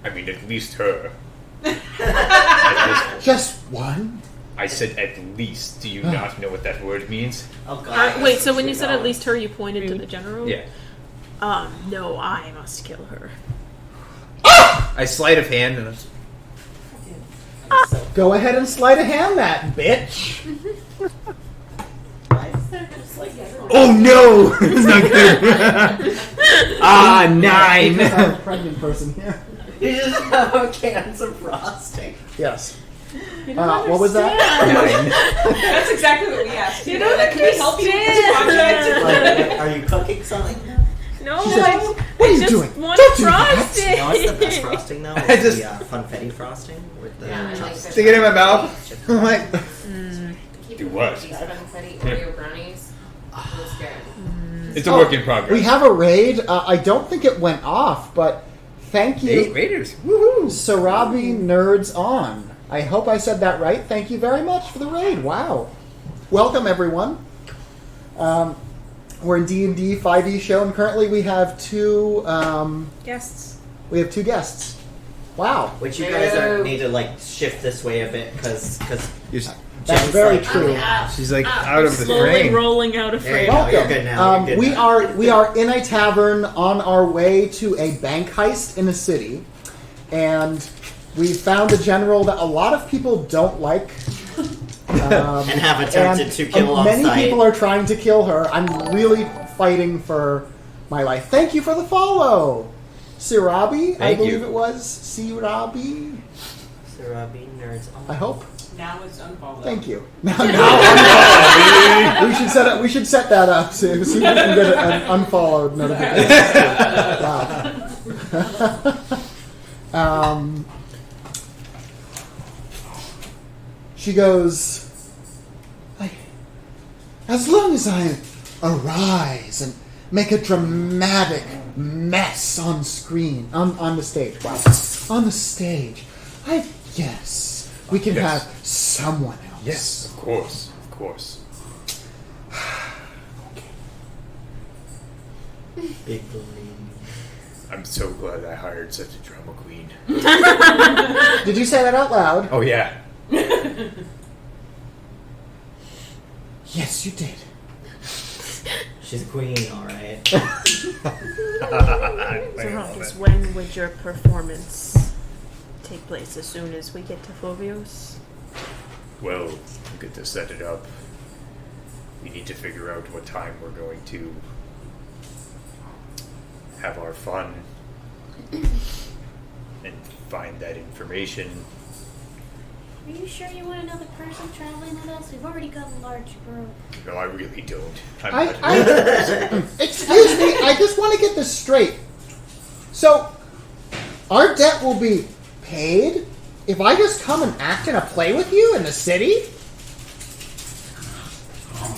I mean, at least her. At least- Just one? I said at least. Do you not know what that word means? Oh god. Wait, so when you said at least her, you pointed to the general? Yeah. No, I must kill her. I sleight of hand and Go ahead and sleight of hand that, bitch! Oh no! It's not good. Ah, 9. Because I'm a pregnant person here. You just have a cans of frosting. Yes. What was that? 9. That's exactly what we asked. You don't Can we help you with this project? Like, are you cooking something? No, She said, I what are you just doing? want Don't do that. frosting. No, it's the best frosting though. I It's just- the funfetti frosting with the Yeah, I like chopsticks. that. Stick it in my mouth. I'm like, Keep Do it what? These funfetti Oreo brownies. It was good. It's a work in progress. We have a raid. I don't think it went off, but thank you, Raiders. Woohoo. Sarabi Nerds On. I hope I said that right. Thank you very much for the raid. Wow. Welcome, everyone. We're in D&D 5e show, and currently we have two Guests. guests. Wow. Which you guys need to like shift this way a bit because That's very true. She's like out of the Slowly frame. rolling out of There you frame. go. You're good now. You're good we now. are in a tavern on our way to a bank heist in a city, and we found a general that a lot of people don't like. and have attempted to kill on many sight. people are trying to kill her. I'm really fighting for my life. Thank you for the follow, Sirabi. I Thank believe you. it was Sirabi. Sarabi nerds. I hope. Now it's unfollowed. Thank you. Now we should set that up so see if we can get an unfollowed notification. Wow. She goes, as long as I arise and make a dramatic mess on screen, on the stage, wow, on the stage, yes, we can Yes. have someone else. Yes, of course, of course. Big balloon. I'm so glad I hired such a drama queen. Did you say that out loud? Oh yeah. Yes, you did. She's a queen, alright. So, Ruckus, when would your performance take place? As soon as we get to Fovios? Well, we get to set it up. We need to figure out what time we're going to have our fun and find that information. Are you sure you want another person traveling with us? We've already got a large group. No, I really don't. I'm I, not. excuse me, I just want to get this straight. So, our debt will be paid if I just come and act in a play with you in the city?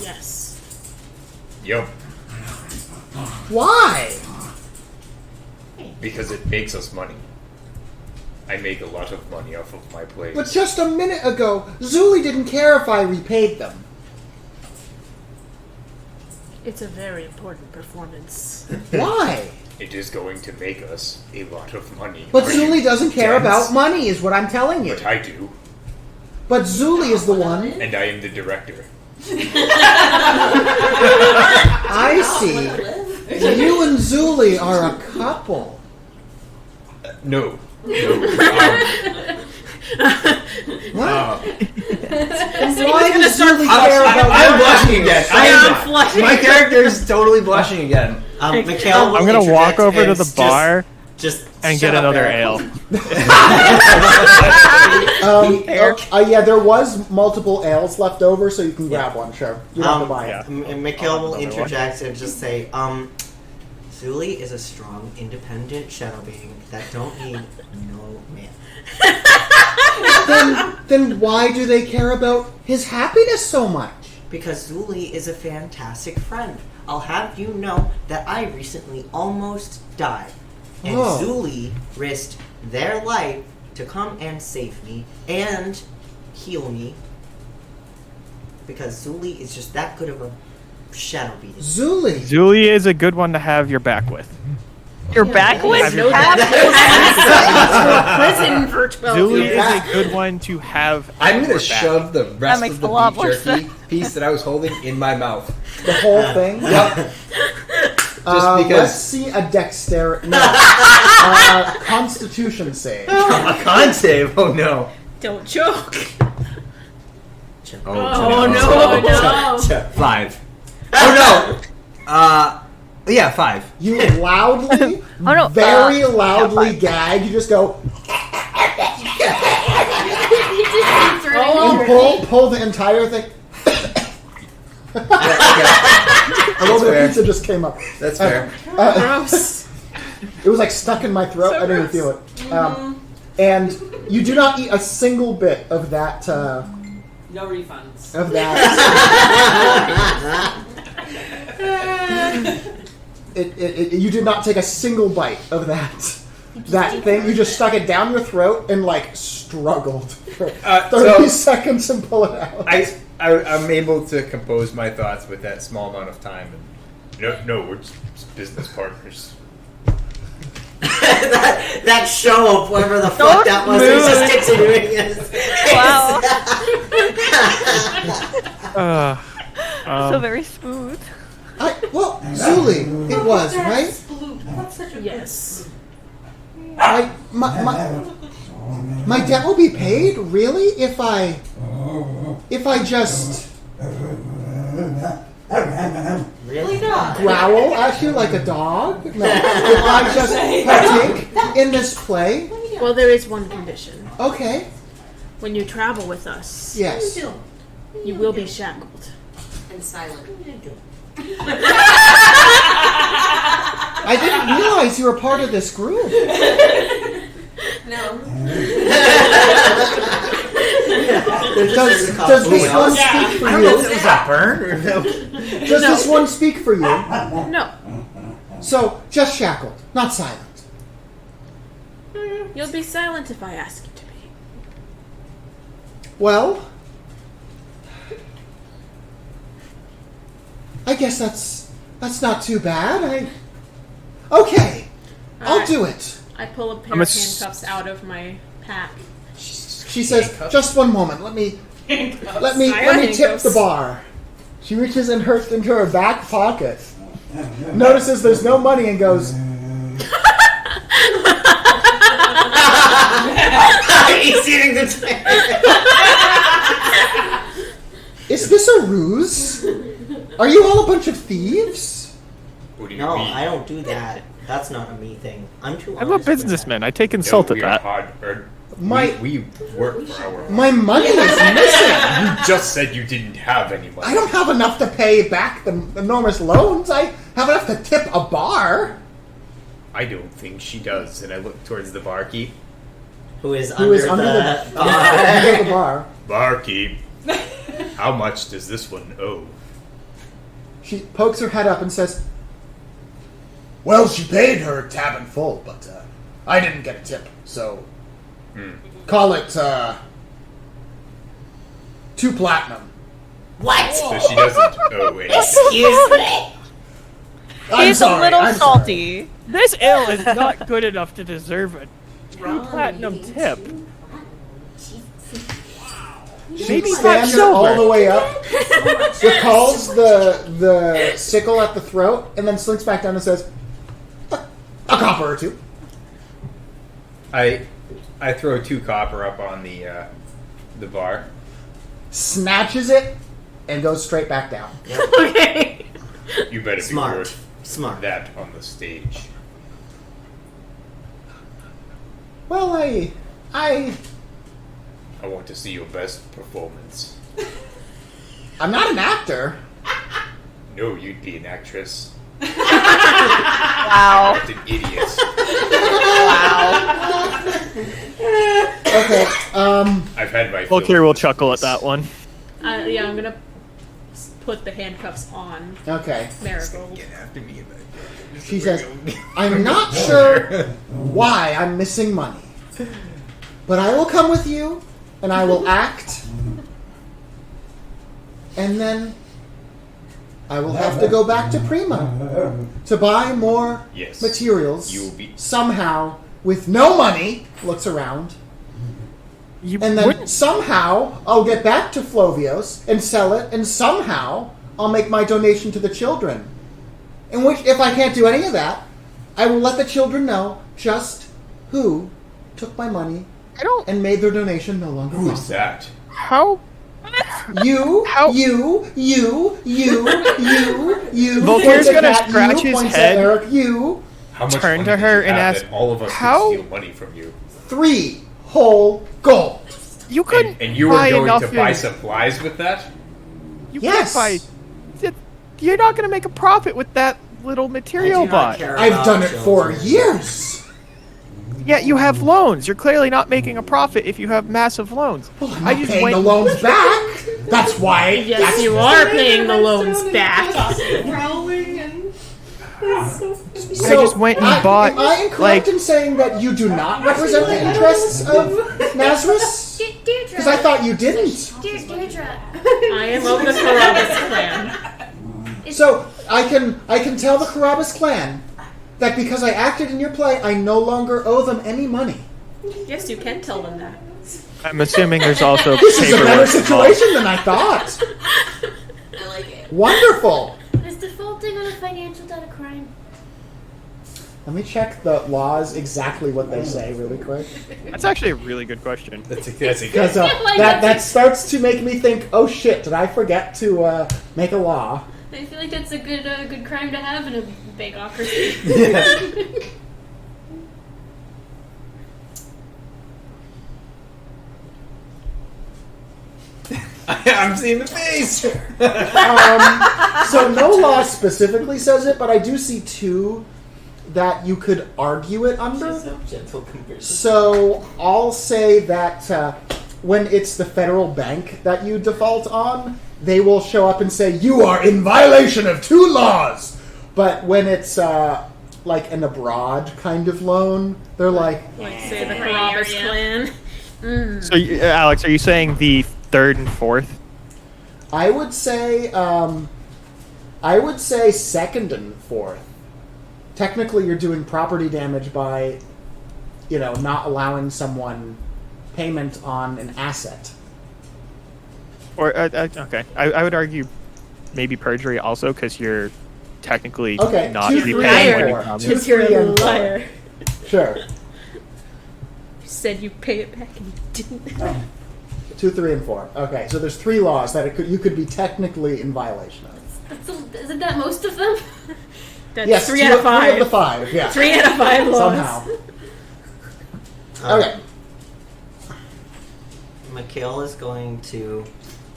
Yes. Yup, Why? because it makes us money. I make a lot of money off of my plays. But just a minute ago, Zuli didn't care if I repaid them. It's a very important performance. Why? It is going to make us a lot of money. But Are you Zuli doesn't care dense? about money, is what I'm telling you. But I do, But Zuli is the one. and I am the director. I see. You and Zuli are a couple. No. What? So Why he's gonna does start Zuli care about I'm blushing again. I'm flushing. My character is totally blushing again. Mikhail will I'm gonna walk interject over to and the bar just and shut get up, another Eric. ale. Yeah, there was multiple ales left over, so you can grab one. Sure, you don't have to buy it. yeah. And Mikhail will Another one. interject and just say, Zuli is a strong, independent shadow being that don't need no man. Then why do they care about his happiness so much? Because Zuli is a fantastic friend. I'll have you know that I recently almost died. And Oh. Zuli risked their life to come and save me and heal me. Because Zuli is just that good of a shadow being. Zuli. Zuli is a good one to have your back with. You're back with? No, prison for 12 Zuli years. is a good one to have. I'm at gonna your back. shove the rest makes of the a lot beef more jerky piece that I was holding in my mouth. The whole thing. Yep. Let's because see a dexterity. No. Constitution save. a con save. Oh no. Don't choke. Oh, no. 5. Oh no. Yeah, 5. You loudly, Oh, no, very yeah, loudly fine. gag. You just go. Oh, You pull the entire thing. A little bit fair. of pizza just came up. That's fair. gross. It was like stuck in my throat. I didn't even feel it. And you do not eat a single bit of that. No refunds. Of that. You did not take a single bite of that thing. You just stuck it down your throat and like struggled for 30 seconds and pull it out. I'm able to compose my thoughts with that small amount of time. And no, we're just business partners. that show of whatever the Don't fuck that was, he just continuing his. Wow. So very smooth. Well, Zuli, it was, right? Yes. My debt will be paid, really, if I just Really not. growl at you like a dog. No, if I just partake in this play. Well, there is one condition. Okay. When you travel with us, Yes. you will be shackled. And silent. I didn't realize you were part of this group. No. Does this one speak for I don't know if you? it was a burn or no. Does this one speak for you? No. So, just shackled, not silent. You'll be silent if I ask you to be. Well, I guess that's not too bad. Okay, I'll Alright. do it. I pull a pair I'm of a s- handcuffs out of my pack. She says, "Just one moment. Let me I got tip handcuffs. the bar." She reaches into her back pocket, notices there's no money, and goes, He's eating the "Is this a ruse? Are you all a bunch of thieves?" What do you No, mean? I don't do that. That's not a me thing. I'm too I'm a honest with businessman. I take No, insult we at are that. hard, or we work for our. My money is missing. You just said you didn't have any money. I don't have enough to pay back the enormous loans. I have enough to tip a bar. I don't think she does. And I look towards the barkeep. Who is Who is under the bar? Barkeep, how much does this one owe? She pokes her head up and says, "Well, she paid her tab in full, but I didn't get a tip, so call it 2 platinum." What? So she doesn't owe anything. Excuse me. He's a little salty. This ale is not good enough to deserve a platinum tip. Maybe not Stands her all the silver. way up, recalls the sickle at the throat, and then slinks back down and says, "A copper or 2." I I throw 2 copper up on the bar. Snatches it and goes straight back down. Okay. You better Smart. be worth Smart. that on the stage. Well, I I want to see your best performance. I'm not an actor. No, you'd be an actress. Wow. What an idiot. Wow. Okay. I've had my Volker fill will of this chuckle at place. that one. Yeah, I'm gonna put the handcuffs on Okay. Marigold. Get after me about that. She says, I'm not sure why I'm missing money, but I will come with you and I will act, and then I will have to go back to Prima to buy more Yes. materials. You will be- somehow with no money. Looks around. You And then wouldn't- somehow I'll get back to Flovios and sell it, and somehow I'll make my donation to the children. In which, if I can't do any of that, I will let the children know just who took my money I don't. and made their donation no longer Who's possible. that? How? You, How- you. Volker's Points at gonna Kat, scratch his points at head. Eric, you. How much Turn money to did her you and have ask, that all of us how- could steal money from you? 3 whole gold. You couldn't And you were buy going enough to buy in- supplies with that? You Yes. can't buy. You're not going to make a profit with that little material I do not bot. care I've about done it for children. years. Yeah, you have loans. You're clearly not making a profit if you have massive loans. Well, I'm I not just paying went. the loans back. That's why. Yes, that's you are paying the loans back. Growling and So, I just went and bought, Am I incorrect like- in saying that you do not represent the interests of Nazareth? Deirdre. Because I thought you didn't. Deirdre. I am of the Carabas clan. So I can tell the Carabas clan that because I acted in your play, I no longer owe them any money. Yes, you can tell them that. I'm assuming there's also This is a better paperwork involved. situation than I thought. I like it. Wonderful. Is defaulting on a financial debt a crime? Let me check the laws exactly what they say really quick. That's actually a really good question. That's a Because Like that starts to make me think, oh shit, did I forget to make a law? I feel like that's a good crime to have in a bagocracy. I'm seeing the face. So no law specifically says it, but I do see 2 that you could argue it under. Gentle conversion. So I'll say that when it's the federal bank that you default on, they will show up and say, you are in violation of 2 laws. But when it's like an abroad kind of loan, they're like, Like, say, the Carabas clan. So, Alex, are you saying the 3rd and 4th? I would say 2nd and 4th. Technically, you're doing property damage by, not allowing someone payment on an asset. Or okay, I would argue maybe perjury also because you're technically Okay, not 2, 3, repaying and what you 4. promised. 2, Because you're 3, a and 4. liar. Sure. You said you pay it back and you didn't. 2, 3, and 4. Okay, so there's 3 laws that you could be technically in violation of. Isn't that most of them? That's Yes, 3 out of 5. 3 of the 5. Yeah. 3 out of 5 laws. Somehow. Okay. Mikhail is going to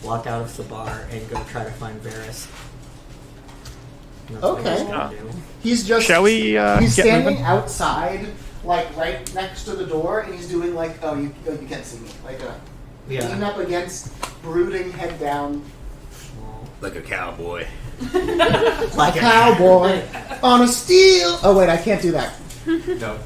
walk out of the bar and go try to find Varys. And that's what Okay. he's gonna do. He's just. Shall we He's get standing moving? outside, like right next to the door, and he's doing like, you can't see me, like a lean Yeah. up against, brooding, head down, Like a cowboy. Like a cowboy on a steel. Oh wait, I can't do that. No.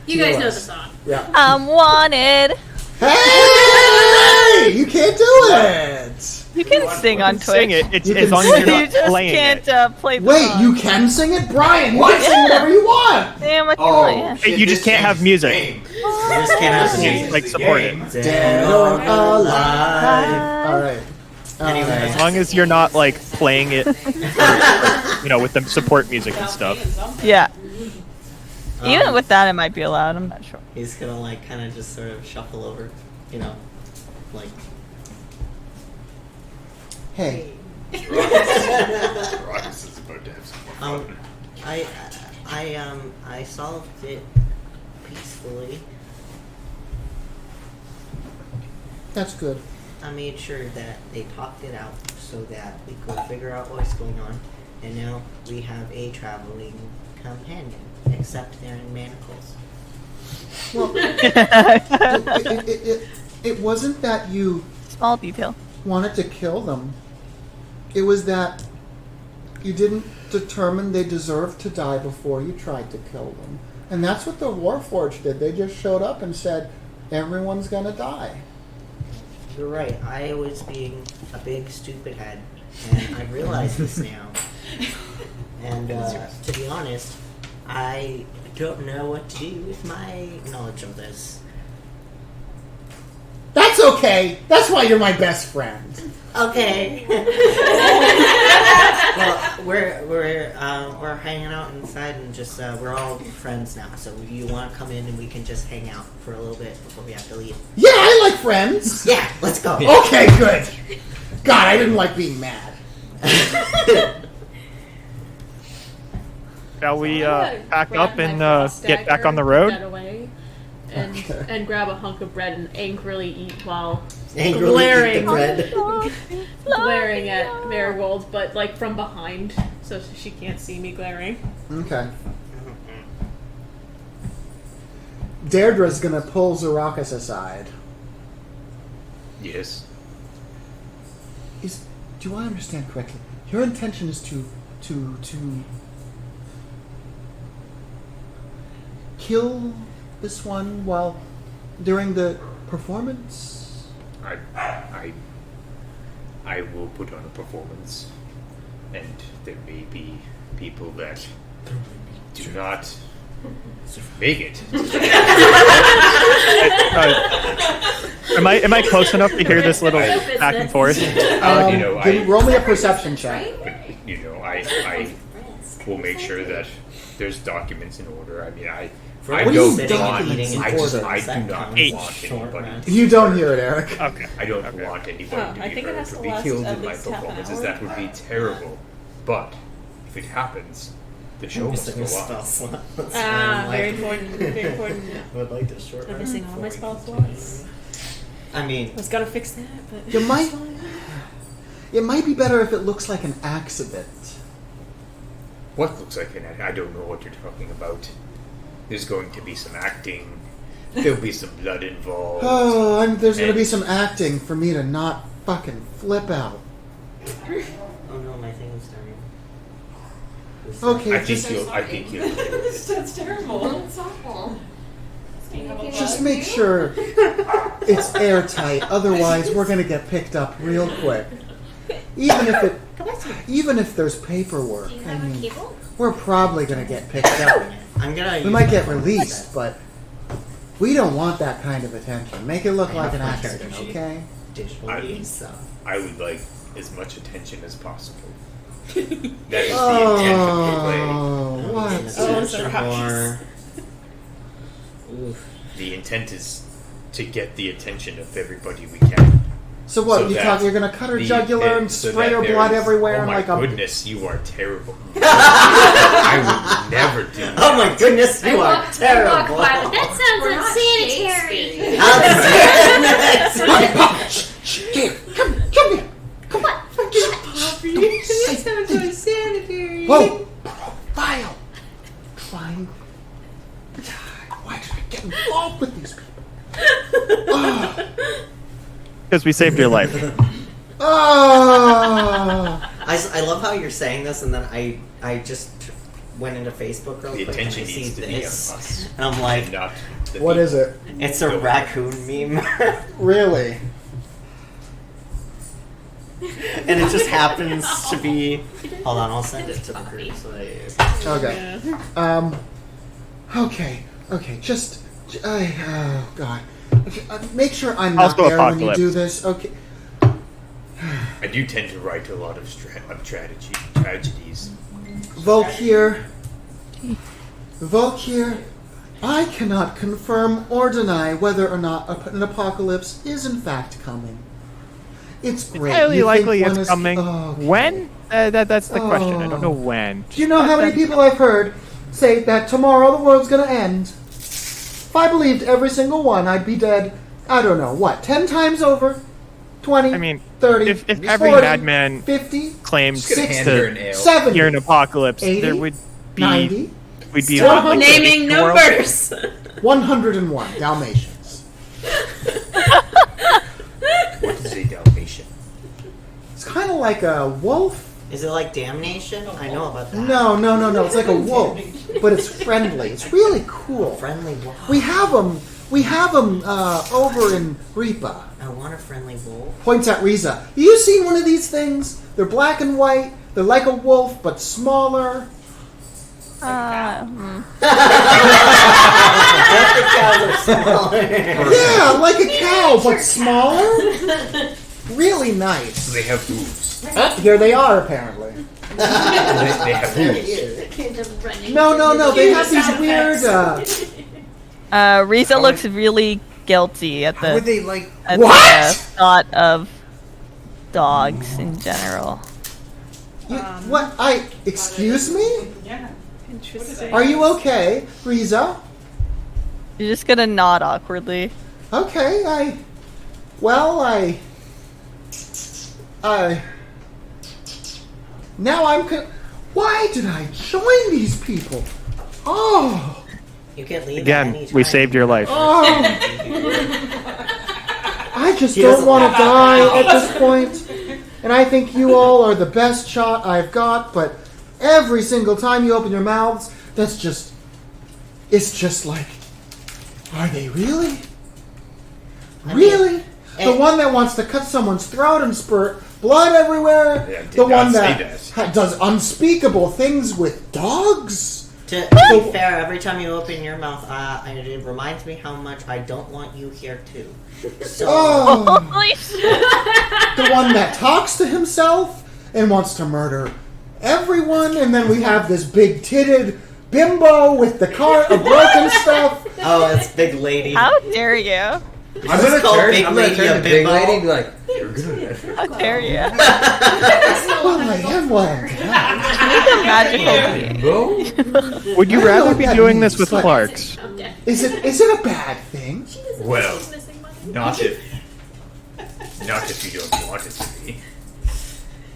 You guys know the TOS. song. Yeah. I'm wanted. Hey! You can't do it. You can sing on Twitch. Sing it. It's You as can long as you're You not just playing can't it. play the Wait, song. you can sing it, Brian. You can sing whatever you want. Damn, what you Oh, want, yeah. shit, You just this can't have game's music. game. You just can't have You the can't, music. like support it. Dead or alive. All right. Anyway. As long as you're not like playing it, with the support music and stuff. Yeah. Even with that, it might be allowed. I'm not sure. He's gonna like kind of just sort of shuffle over, you know, like. Hey, Rox is about to have some more fun. I solved it peacefully. that's good. I made sure that they talked it out so that we could figure out what's going on, and now we have a traveling companion, except they're in manacles. Well, it wasn't that you Small detail. wanted to kill them. It was that you didn't determine they deserved to die before you tried to kill them. And that's what the Warforged did. They just showed up and said, everyone's gonna die. You're right. I was being a big stupid head, and I realize this now. And to be honest, I don't know what to do with my knowledge of this. That's okay. That's why you're my best friend. Okay. Well, we're hanging out inside and just we're all friends now. So you want to come in and we can just hang out for a little bit before we have to leave? Yeah, I like friends. Yeah, let's go. Okay, good. God, I didn't like being mad. Shall we I'm gonna pack grab up my and frost get back dagger, on the put road? that away, and Okay. and grab a hunk of bread and angrily eat while Angrily eat the glaring, bread. glaring at Marigold, but like from behind, so she can't see me glaring. Okay. Deirdre's gonna pull Zarakas aside. Yes. Do I understand correctly? Your intention is to kill this one while during the performance? I will put on a performance, and there may be people that do not make it. Am I close enough to hear this little back and forth? Roll me a perception check. But, I will make sure that there's documents in order. I mean, I What do you don't mean want. documents in I do order? not want anybody. You don't hear it, Eric. Okay. I don't want anybody Oh, to I be think it hurt has or to be last killed at in my least half an performances. hour. That would be terrible. But if it happens, the show must go on. Very important. Very important. I would like to short I'm rest missing all my before spell we slots. I mean, I was gonna fix that, but You might. It might be better if it looks like an accident. What looks like an I don't know what you're talking about. There's going to be some acting. There'll be some blood involved. Oh, there's gonna be some acting for me to not fucking flip out. oh no, my thing is turning. Okay, I think you'll. That's terrible. It's awful. just make sure it's airtight. Otherwise, we're gonna get picked up real quick. Even if there's paperwork, Do you I have a mean, cable? we're probably gonna get picked up. We might get released, but we don't want that kind of attention. Make it look like an accident, okay? digitally, so. I would like as much attention as possible. That is the intent of the play. Oh, what? Oof. The intent is to get the attention of everybody we can. So what? So You're gonna cut her the- jugular and so spray that her there blood is- everywhere Oh and my like a. goodness, you are terrible. I would never do that. Oh my goodness, you are terrible. That sounds unsanitary. Here, come here. Come on. Whoa! Profile. Trying. Why did I get involved with these people? Because we saved your life. Oh. I love how you're saying this, and then I just went into Facebook real The quick and I attention see needs to be on this, us, and I'm like, not the What is it? it's a raccoon meme, Really? and it just happens to be. Hold on, I'll send it to the group. So Okay. Okay. Just. Oh God. Make sure I'm not Also there when you apocalypse. do this. Okay. I do tend to write a lot of tragedies. Volk here. Volkir, I cannot confirm or deny whether or not an apocalypse is in fact coming. It's great. Highly You think likely one it's is- coming. Okay. When? That's the question. I don't know when. Do you know how many people I've heard say that tomorrow the world's gonna end? If I believed every single one, I'd be dead, I don't know, what, 10 times over? 20? I mean, 30? if every 40, madman 50? claimed Just gonna hand her an to ale. 70? hear an apocalypse, 80? there would be 90? we'd be Stop like, naming the world- numbers. 101 Dalmatians. What is a Dalmatian? It's kind of like a wolf. Is it like damnation? I know about that. No. It's like a wolf, but it's friendly. It's really cool. Friendly wolf. We have them over in Ripa. I want a friendly wolf. Points at Riza. Have you seen one of these things? They're black and white. They're like a wolf, but smaller. Yeah, like a cow, but smaller. Really nice. They have hooves. Here they are, apparently. They have hooves. Kind of running. No. They have these weird. Riza looks really guilty at How would the, they like? at What? the thought of dogs in general. What? Excuse me? Yeah. Interesting. Are you okay, Riza? You're just gonna nod awkwardly. Okay, now I'm why did I join these people? Oh, You can leave at Again, any we time. saved your life. I just He don't doesn't want to have die at this point. And I think you all are the best shot I've got, but every single time you open your mouths, it's just like, are they really? Really? The one that wants to cut someone's throat and spurt blood everywhere? Yeah, I did The one not that say does unspeakable things with dogs? To be fair, every time you open your mouth, it reminds me how much I don't want you here too. So, Oh, Holy shit! the one that talks to himself and wants to murder everyone, and then we have this big-titted bimbo with the cart of broken stuff. oh, it's big lady. How dare you? I'm gonna called turn. Big I'm gonna Lady turn a to Big bimbo? Lady and be like, "You're good." How dare you? Well, I am one. Magical being. Bro. Would you I don't know rather what be that doing means, this with but- Clarks? Is it a bad thing? Well, not if you don't want it to be.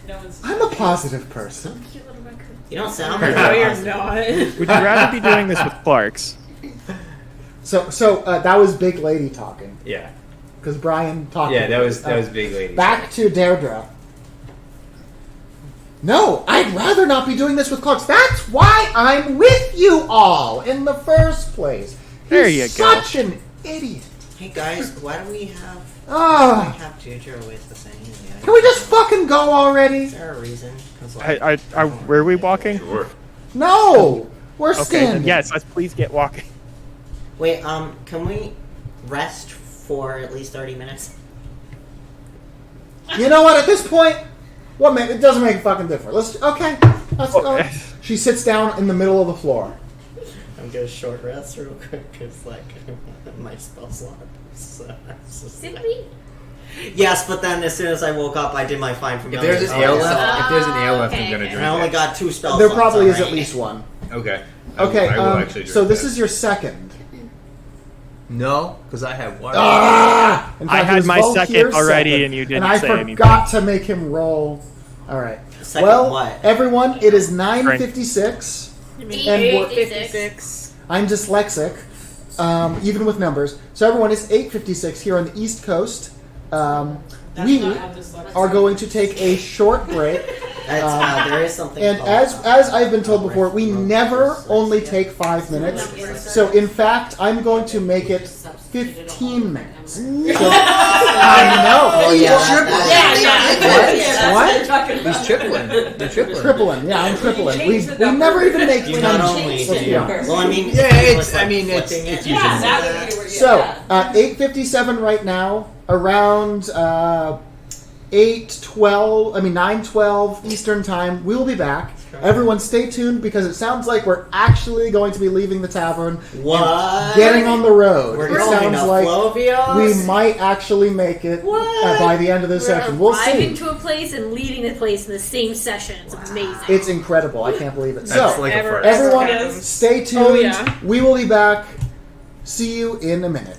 No one's. I'm a positive person. Cute little raccoon. You don't sound like No, you're that. not. Would you rather be doing this with Clarks? So that was Big Lady talking Yeah. because Brian talked. Yeah, that was Big Lady. Back to Deirdre. No, I'd rather not be doing this with Clarks. That's why I'm with you all in the first place. There He's you go. Such an idiot. Hey guys, why don't we have Juju with the thing? Yeah. Can we just fucking go already? Is there a reason? 'Cause, like, Where are we walking? Sure. No, we're Okay, standing. then yes, let's please get walking. wait, can we rest for at least 30 minutes? You know what? At this point, it doesn't make a fucking difference. Let's go. She sits down in the middle of the floor. I'm gonna short rest real quick because like my spell slot. So it's just Did like- we? Yes, but then as soon as I woke up, I did my find If familiar. there's an spell, ale so- left, if there's an ale left, I'm Okay. gonna and drink I only it. got 2 spell There slots probably is at already. least one. Okay. Okay, I will actually drink so this that. is your second. No, because I had one. Ah! In I fact, it had was my Volkir's second already, second, and you didn't and I say forgot to make him roll. All right. Second well, what? everyone, it is 9:56. You And mean we're- 56. I'm dyslexic, even with numbers. So everyone, it's 8:56 here on the East Coast. We not how this looks. are going to take a short break. There is something. And called, as I've been told before, we never only take 5 minutes. So in fact, I'm going to make it 15 minutes. So, I know. Oh yeah. What? He's tripling. They're tripling. Tripling. Yeah, I'm tripling. We never even make You 10 not minutes. only Let's do. be honest. Well, I mean. Yeah, it's- like I mean, it's- flipping it's it. usually- Yeah, now that you were So, 8:57 right now, around 9:12 Eastern time, we will be back. Everyone stay tuned because it sounds like we're actually going to be leaving the tavern. What? Getting on the road. We're it going sounds to like Flovios? we might actually make it by the end of this We're session. We'll arriving see. to a place and leaving the place in the same session. It's amazing. It's incredible. I can't believe it. That's So, like a Ever- first. everyone, Yes. stay tuned. Oh, yeah. We will be back. See you in a minute.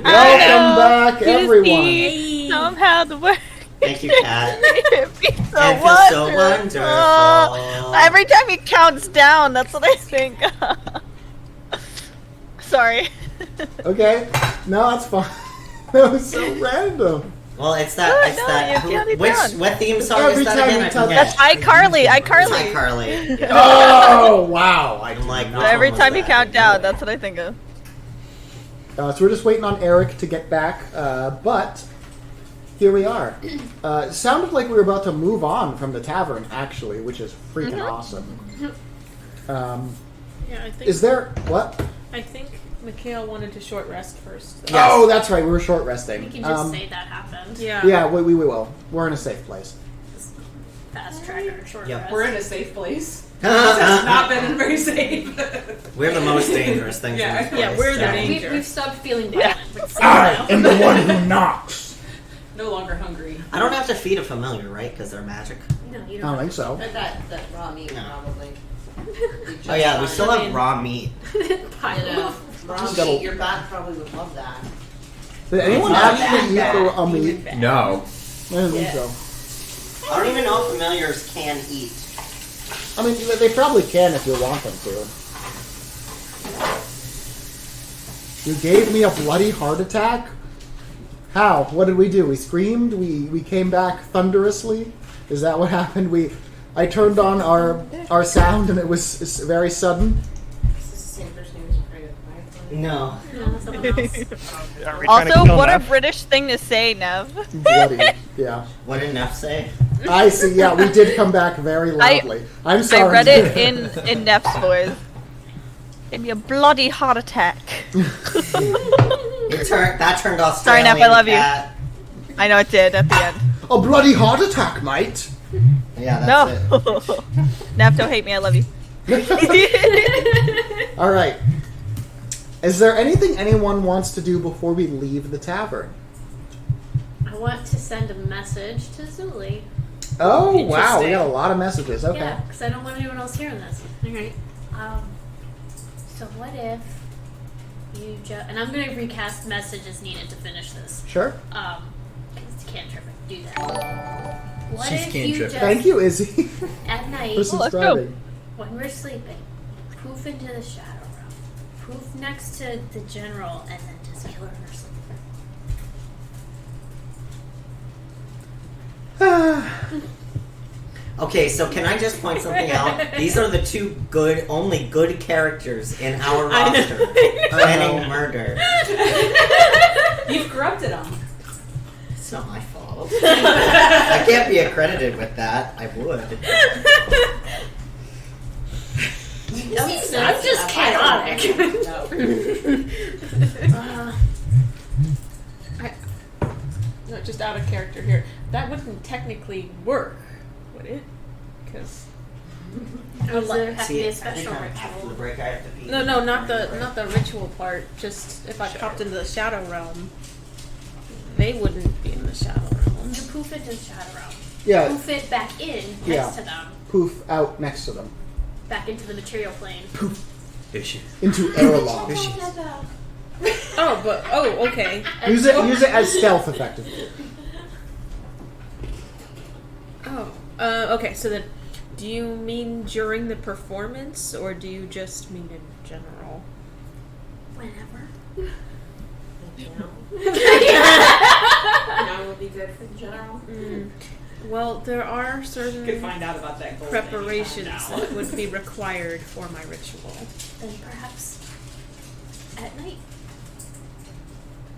Welcome back, everyone. Somehow the word. Thank you, Kat. It feels so It feels so wonderful. wonderful. Every time he counts down, that's what I think. Sorry. Okay, no, that's fine. That was so random. Well, it's that. No, It's no, that. you can't be Which done. what theme song Every is that time again? you I tell- forget. That's iCarly. iCarly. iCarly. Oh wow! I'm like, So which every one was time you that? count down, that's what I think of. So we're just waiting on Eric to get back, but here we are. It sounded like we were about to move on from the tavern, actually, which is freaking awesome. Yeah, I think. Is there what? I think Mikhail wanted to short rest first. though. Yes. Oh, that's right. We were short resting. We can just say that happened. Yeah. Yeah, we will. We're in a safe place. Fast track our short Yeah, rest. We're in a safe place. This has not been very safe. We're the most dangerous things. Yeah. in this Yeah, place. we're the Yeah. danger. We've stopped feeling violent. We're safe I now. am the one who knocks. No longer hungry. I don't have to feed a familiar, right? Because they're magic. No, you I don't. don't think so. But that raw meat No. probably. Oh yeah, we still have raw meat. Pile Yeah. of. Raw Just meat, gotta- your back probably would love that. Did anyone It's not actually that eat the bad. meat? No. I don't think so. I don't even know if familiars can eat. I mean, they probably can if you want them to. You gave me a bloody heart attack? How? What did we do? We screamed? We came back thunderously? Is that what happened? I turned on our sound and it was very sudden? Is this the same person who was afraid of fireflies? No. No, someone else. Are we trying to Also, kill what a Nev? British thing to say, Nev. Bloody. Yeah. What did Neff say? I see. Yeah, we did come back very loudly. I'm sorry. I read it in Neff's voice. Gave me a bloody heart attack. That turned off. Sorry, Neff, I love you. I know it did at the end. A bloody heart attack, mate. Yeah, that's it. No. Neff, don't hate me. I love you. All right. Is there anything anyone wants to do before we leave the tavern? I want to send a message to Zuli. Oh, wow. We Interesting. got a lot of messages. Okay. Yeah, because I don't want anyone else hearing this. Alright. So what if you just... And I'm going to recast messages needed to finish this. Sure. Because it's cantrip. I can do that. What She's if you cantrip. just... Thank you, Izzy, At night, for let's go. subscribing. when we're sleeping, poof into the shadow realm. Poof next to the general, and then just kill her in her sleep. Okay, so can I just point something out? These are the two only good characters in our roster. Planning murder. You've corrupted them. It's not my fault. I can't be accredited with that. I would. I'm just chaotic. No, just out of character here. That wouldn't technically work, would it? Because Does there have to be See, a every special time after the ritual? break, I have to pee. no, not the ritual part. Just if I popped into the shadow realm, they wouldn't be in the shadow realm. You poof into the shadow realm. Yeah, Poof it back in next Yeah. to them. poof out next to them. Back into the material plane. Issues. Into airlock. Oh, okay. Use it as stealth effectively. Oh, okay. So then, do you mean during the performance, or do you just mean in general? Whenever. Now would be good for the general. Well, there are You could certain find out about that gold preparations anytime now. that would be required for my ritual. Then perhaps at night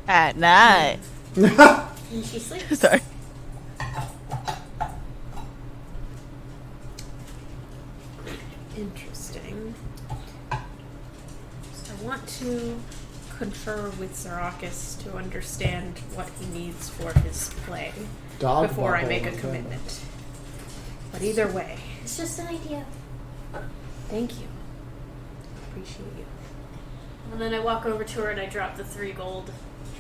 At night. when she sleeps. Sorry. Interesting. So I want to confer with Zarakis to understand what he needs for his play Dog before I buckle, make a okay. commitment. But either way, It's just an idea. thank you. Appreciate you. And then I walk over to her and I drop the 3 gold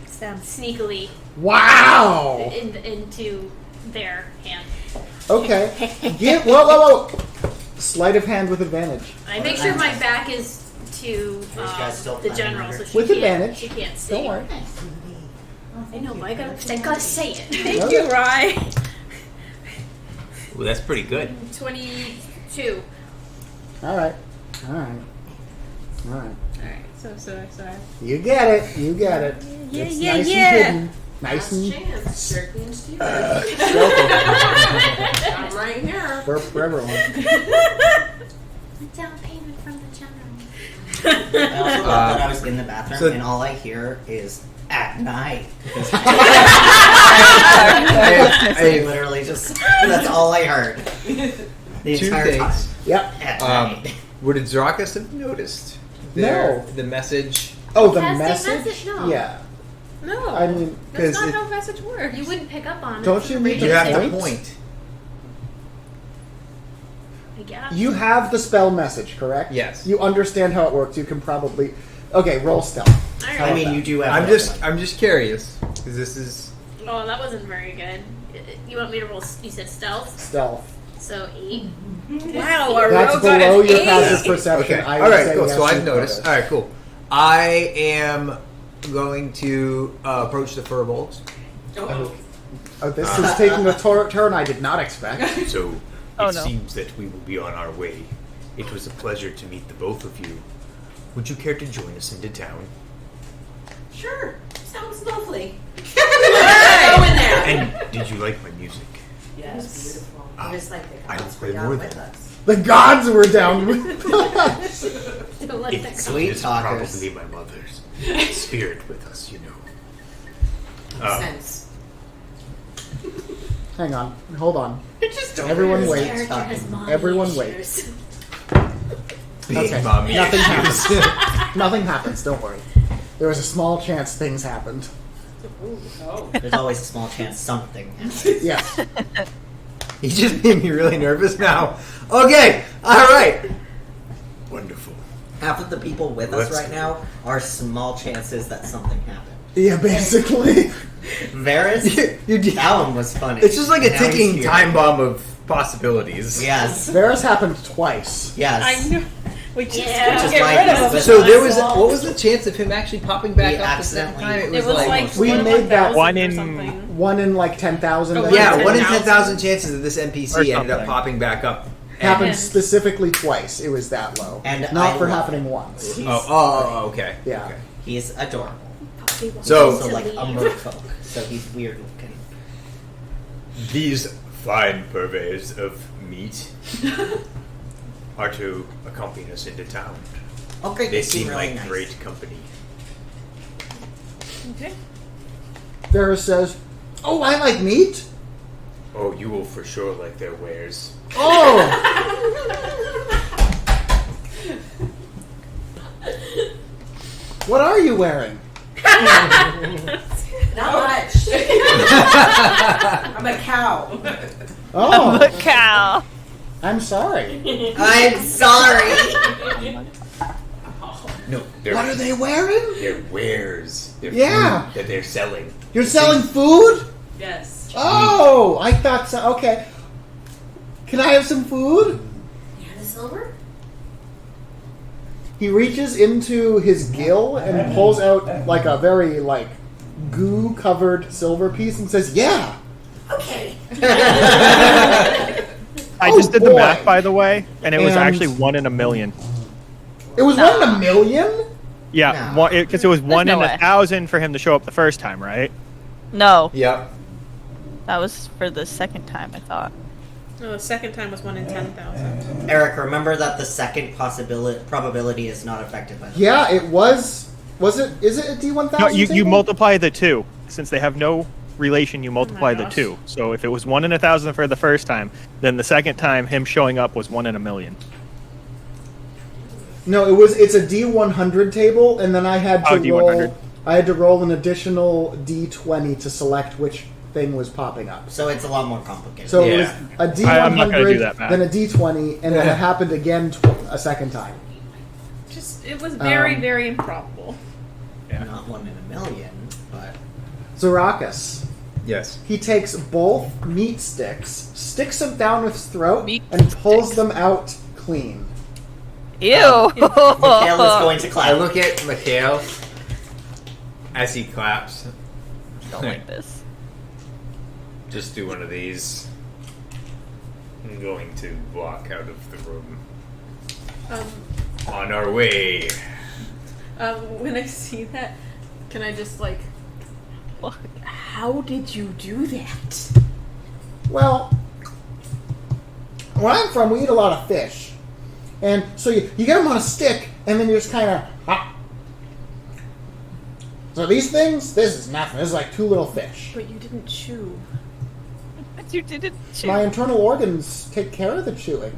sneakily Wow. into their hand. Okay. Whoa. Sleight of hand with advantage. I make sure my back is to These guys still the planning general, murder. so she With can't, advantage. She can't see. Don't worry. I know, but I gotta say it. Thank you, Rye. Well, that's pretty good. 22. All right. Alright, so You get it. You get it. Yeah, It's yeah, nice yeah. and hidden. Nice Last and chance. Jerk me and Steve. stealthy I'm right here. for everyone. Down payment from the general. I also love that I was in the bathroom So- and all I hear is at night. Because I literally just, that's all I heard. The Two entire time. things. Yep. At night. Would Drakus have noticed No. the message? Oh, the Casting message? No. Yeah. no. I mean, that's 'cause not it- how message works. You wouldn't pick up on it. Don't you need You to have to point? point. I guess. You have the spell message, correct? Yes. You understand how it works. You can probably. Okay, roll stealth. I mean, you do have. I'm just curious because this is Oh, that wasn't very good. You want me to roll? You said stealth, Stealth. so 8. Wow, our That's rogue got below an your 8. passive perception. okay. I All would right, say cool. yes, So I've you've noticed. All right, cool. I am going to approach the furbolgs. Oh, this is taking a turn I did not expect. So, Oh, it no. seems that we will be on our way. It was a pleasure to meet the both of you. Would you care to join us into town? Sure. Sounds lovely. Go in there. And did you like my music? Yes, beautiful. Oh, Just like the I don't gods play were down more with than us. The gods were down with us. Don't let that It's go. Sweet it's talkers. probably my mother's spirit with us, you know. Sense. Hang on. Hold on. Everyone wait. Character has mommy Everyone issues. wait. Big Okay. mommy Nothing issues. happens. Nothing happens. Don't worry. There was a small chance things happened. There's always a small chance something happens. Yes. You just made me really nervous now. Okay, all right. Wonderful. Half of the people with us right now are small chances that something happened. Yeah, basically. Varys, that one was funny. It's just like a Now he's ticking here. time bomb of possibilities. Yes. Varys happened twice. Yes. I know. We just Yeah. couldn't Which is get why rid he's of the him. So there was what was the chance of him actually popping back We up the second time? accidentally- It was like, We one in made that 1,000 one or in- something. 1 in like 10,000. Oh, that one in yeah, happened. 1 in 10,000. 10,000 chances that this Or NPC ended up something. popping back up. Happened And- specifically twice. It was that low. And not I for love happening it. once. He's, Okay. Yeah. Okay. he's adorable. Poppy wants So- to Also like a leave. merfolk, so he's weird looking. These fine purveyors of meat are to accompany us into town. Oh great, They seem seem really like nice. great company. Okay. Varys says, "Oh, I like meat. Oh, you will for sure like their wares. Oh, what are you wearing? Not much. I'm a cow. Oh, The cow. I'm sorry. I'm sorry. No, they're, What are they wearing? they're wares. They're Yeah. food that they're selling. You're selling food? Yes. Oh, I thought so. Okay. Can I have some food?" You have the silver? He reaches into his gill and pulls out like a very like goo-covered silver piece and says, "Yeah." Okay. I Oh, just did the boy. math, by the way, and it was And- actually 1 in a million. It was 1 in a million? Yeah, No. because it was 1 no in way. 1,000 for him to show up the first time, right? No, Yep. that was for the second time, I thought. No, the second time was 1 in 10,000. Eric, remember that the second probability is not affected by the Yeah, it was. Was it? Is it a D1000? No, you table? multiply the two. Since they have no relation, you multiply the gosh. two. So if it was 1 in 1,000 for the first time, then the second time him showing up was 1 in a million. No, it was. It's a D100 table, and then I had to Oh, roll. D100. I had to roll an additional D20 to select which thing was popping up. So it's a lot more complicated. So it Yeah. was a D100, I'm not gonna do that math. then a D20, and then it happened again a second time. Just it was very, Um, very improbable. Not 1 in a million, but Zarakis. Yes. He takes both meat sticks, sticks them down his throat, Meat and pulls them out clean. Ew. Mikhail is going to I clap. look at Mikhail as he claps. Don't like this. Just do one of these. I'm going to walk out of the room. On our way. When I see that, can I just like, What? how did you do that? Well, where I'm from, we eat a lot of fish. And so you get them on a stick, and then you just kind of... So these things, this is nothing. This is like 2 little fish. But you didn't chew. But you didn't chew. My internal organs take care of the chewing.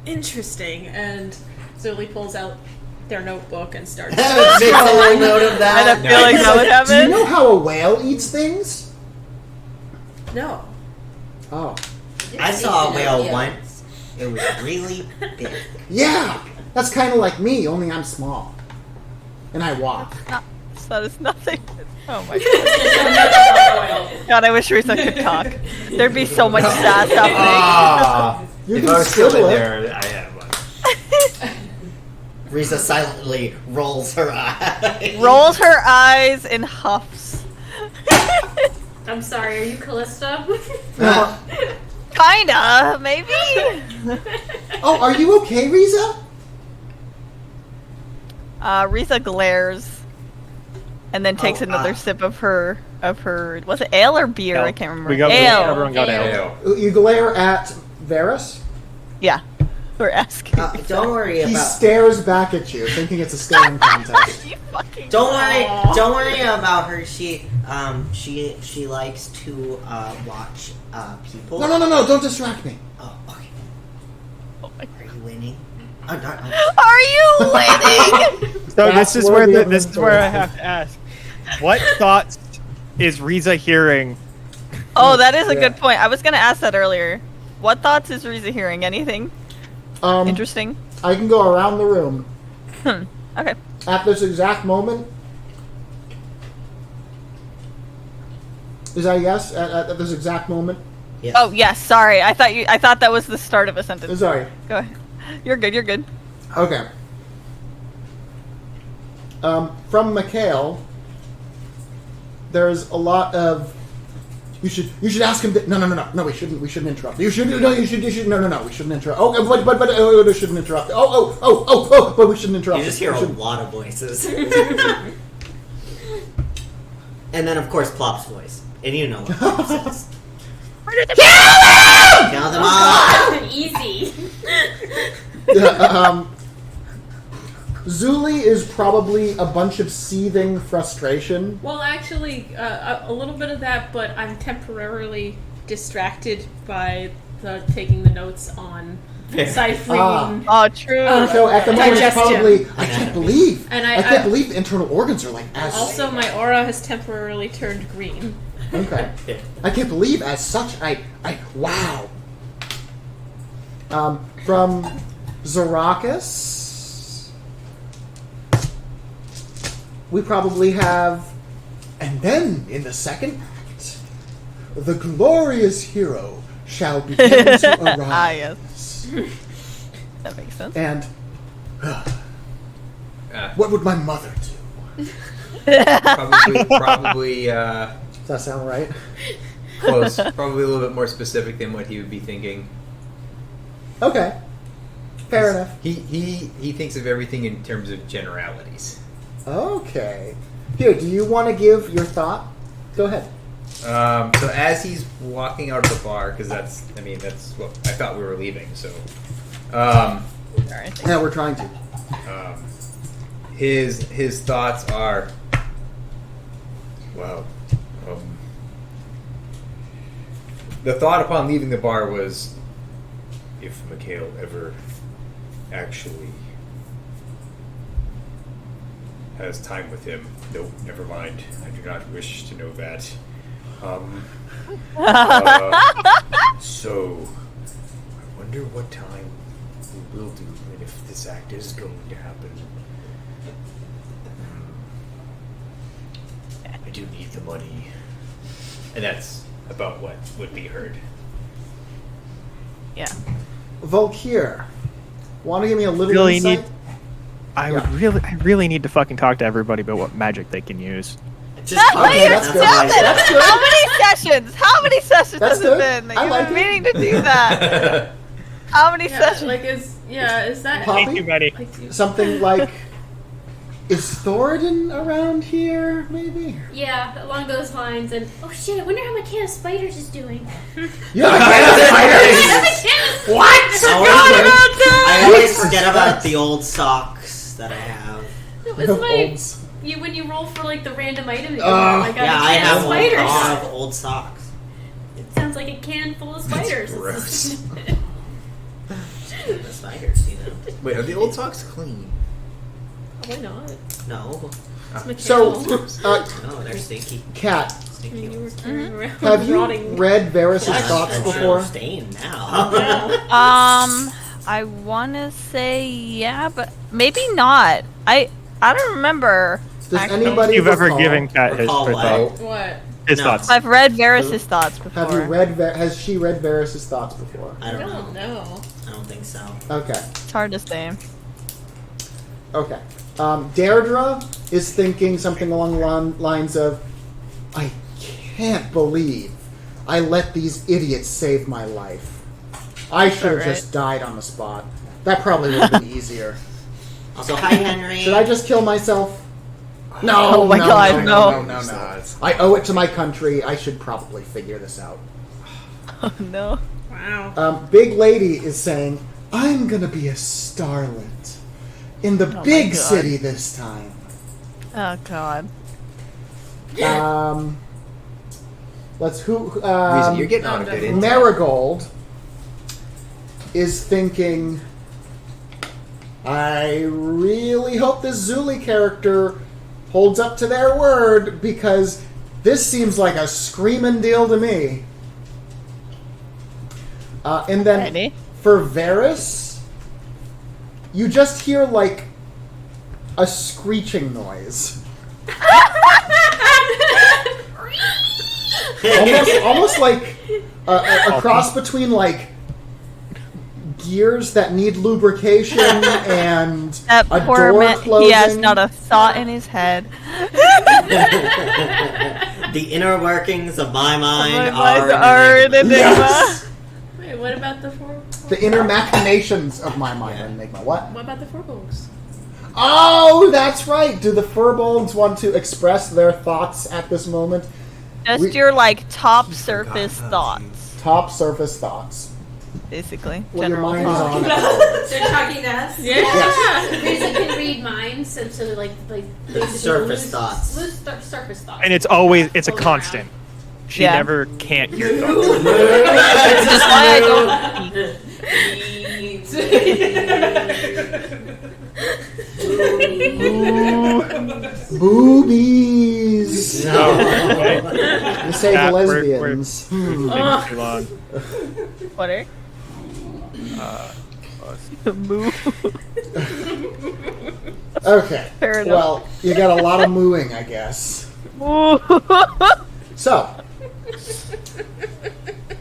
Interesting. And Zuli pulls out their notebook and starts. Make a little note of I that. feel like that would Do you happen. know how a whale eats things? No. Oh. I saw a whale once. It was really big. Yeah! That's kind of like me, only I'm small. And I walk. That is nothing. Oh my god. God, I wish Risa could talk. There'd be so much sass happening. Ah, You if can I was still in scribble it. there, I had one. Risa silently rolls her eyes. Rolls her eyes and huffs. I'm sorry, are you Callista? Kinda, maybe. Oh, are you okay, Riza? Risa glares and then takes Oh, another sip of her was it ale or beer? Ale. I can't remember. We got ale. everyone got ale. You glare at Varys. Yeah. We're asking. Don't worry He about. stares back at you, thinking it's a staring contest. You fucking Don't worry about her. She likes to watch people. No, don't distract me. Oh, okay. Oh my Are you winning? I'm not. Are you winning? So That's this is where where the this is where I inventory- have to ask. What thoughts is Riza hearing? Oh, that is a Yeah. good point. I was gonna ask that earlier. What thoughts is Risa hearing? Anything interesting? I can go around the room. Okay. At this exact moment. Is that a yes? At this exact moment? Yes. Oh yes, sorry. I thought that was the start of a sentence. Sorry. Go ahead. You're good. You're good. Okay. From Mikhail, there's a lot of. You should ask him. No. We shouldn't interrupt. You should. No. We shouldn't interrupt. Oh, but we shouldn't interrupt. Oh, but we shouldn't interrupt. You just hear We a shouldn't- lot of voices. And then, of course, Plop's voice. And you know what Plop says. Kill them all! Easy. Zuli is probably a bunch of seething frustration. Well, actually, a little bit of that, but I'm temporarily distracted by taking the notes on ciphering. Oh, true. So at the moment, it's Digestion. probably I can't believe. And I can't believe the internal organs are like as. Also, my aura has temporarily turned green. Okay. I can't believe as such. Wow. From Zarakis, we probably have, and then in the second act, the glorious hero shall begin to arise. Ah, yes. That makes sense. And what would my mother do? Probably Does that sound right? close. Probably a little bit more specific than what he would be thinking. Okay. Fair enough. He thinks of everything in terms of generalities. Okay. Here, do you want to give your thought? Go ahead. So as he's walking out of the bar, because that's what I thought we were leaving. So, Alright. Yeah, we're trying to. his thoughts are, wow. The thought upon leaving the bar was, if Mikhail ever actually has time with him. Nope, never mind. I do not wish to know that. So, I wonder what time we will do and if this act is going to happen. I do need the money. And that's about what would be heard. Yeah. Volkir, want to give me a little Really insight? I really need to fucking talk to everybody about what magic they can use. Just You're that's good. stupid. That's good. How many sessions? How many sessions That's has good. it been? I You've like been it. meaning to do that. How many Yeah, sessions? like is that Poppy? Thank you, buddy. like, Something like, is Thoradin around here? Maybe. Yeah, along those lines. And oh shit, I wonder how my can of spiders is doing. You have a can of spiders? What? I always forget about the old socks that I have. It was my when you roll for like the random item. You I got Yeah, a I can have of a spiders. lot of old socks. It sounds like a can full of spiders. gross. The spiders, you know. Wait, are the old socks clean? Probably not. No, It's So, mechanical. no, they're stinky. Kat, I Stinky. mean, you were carrying around have you rotting. read Varys' Yeah, thoughts I'm before? stained now. I want to say yeah, but maybe not. I don't remember. Does Actually, anybody You've ever recall- given Kat his Recall her what? thought, What? his No. thoughts. I've read Varys' thoughts before. Have you read? Has she read Varys' thoughts before? I I don't don't know. know. I don't think so. Okay. It's hard to say. Okay. Deirdre is thinking something along the lines of, I can't believe I let these idiots save my life. I should have Alright. just died on the spot. That probably would have been easier. Also, hi Henry. Should I just kill myself? No, Oh my no, God, no. no. I owe it to my country. I should probably figure this out. Oh no. Wow. Big Lady is saying, I'm gonna be a starlet in the my big God. city this time. Oh god. Let's who? Reason you're getting on a good intel. Marigold is thinking, I really hope this Zuli character holds up to their word because this seems like a screaming deal to me. And then Ready? for Varys, you just hear like a screeching noise. almost like a cross between like gears that need lubrication and That a poor door man. closing. He has not a thought in his head. The inner workings of my mind My are minds are an enigma. enigma. Yes. Wait, what about the four? The inner machinations of my mind. Enigma. What? What about the forebolgs? Oh, that's right. Do the furbolgs want to express their thoughts at this moment? Just your like top surface thoughts, Top surface thoughts. basically. What your General mind is thoughts. on. at the moment. They're talking to us. Yeah. Reason can read minds, and so like basically surface loose- thoughts. loose surface thoughts. And it's always a Floating constant. She Yeah. never can't hear thoughts. That's why I don't Boobies. Okay. You say Yeah, the we're- lesbians. Taking too long. What? Move. Okay. Fair enough. Well, you got a lot of mooing, I guess. So,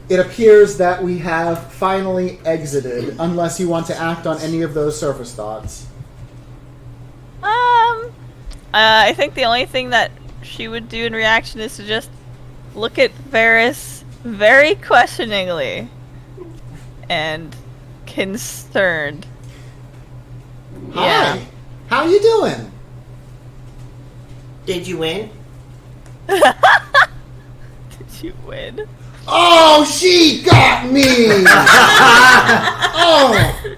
it appears that we have finally exited, unless you want to act on any of those surface thoughts. I think the only thing that she would do in reaction is to just look at Varys very questioningly and concerned. Hi. Yeah. How you doing? Did you win? Did you win? Oh, she got me! Oh!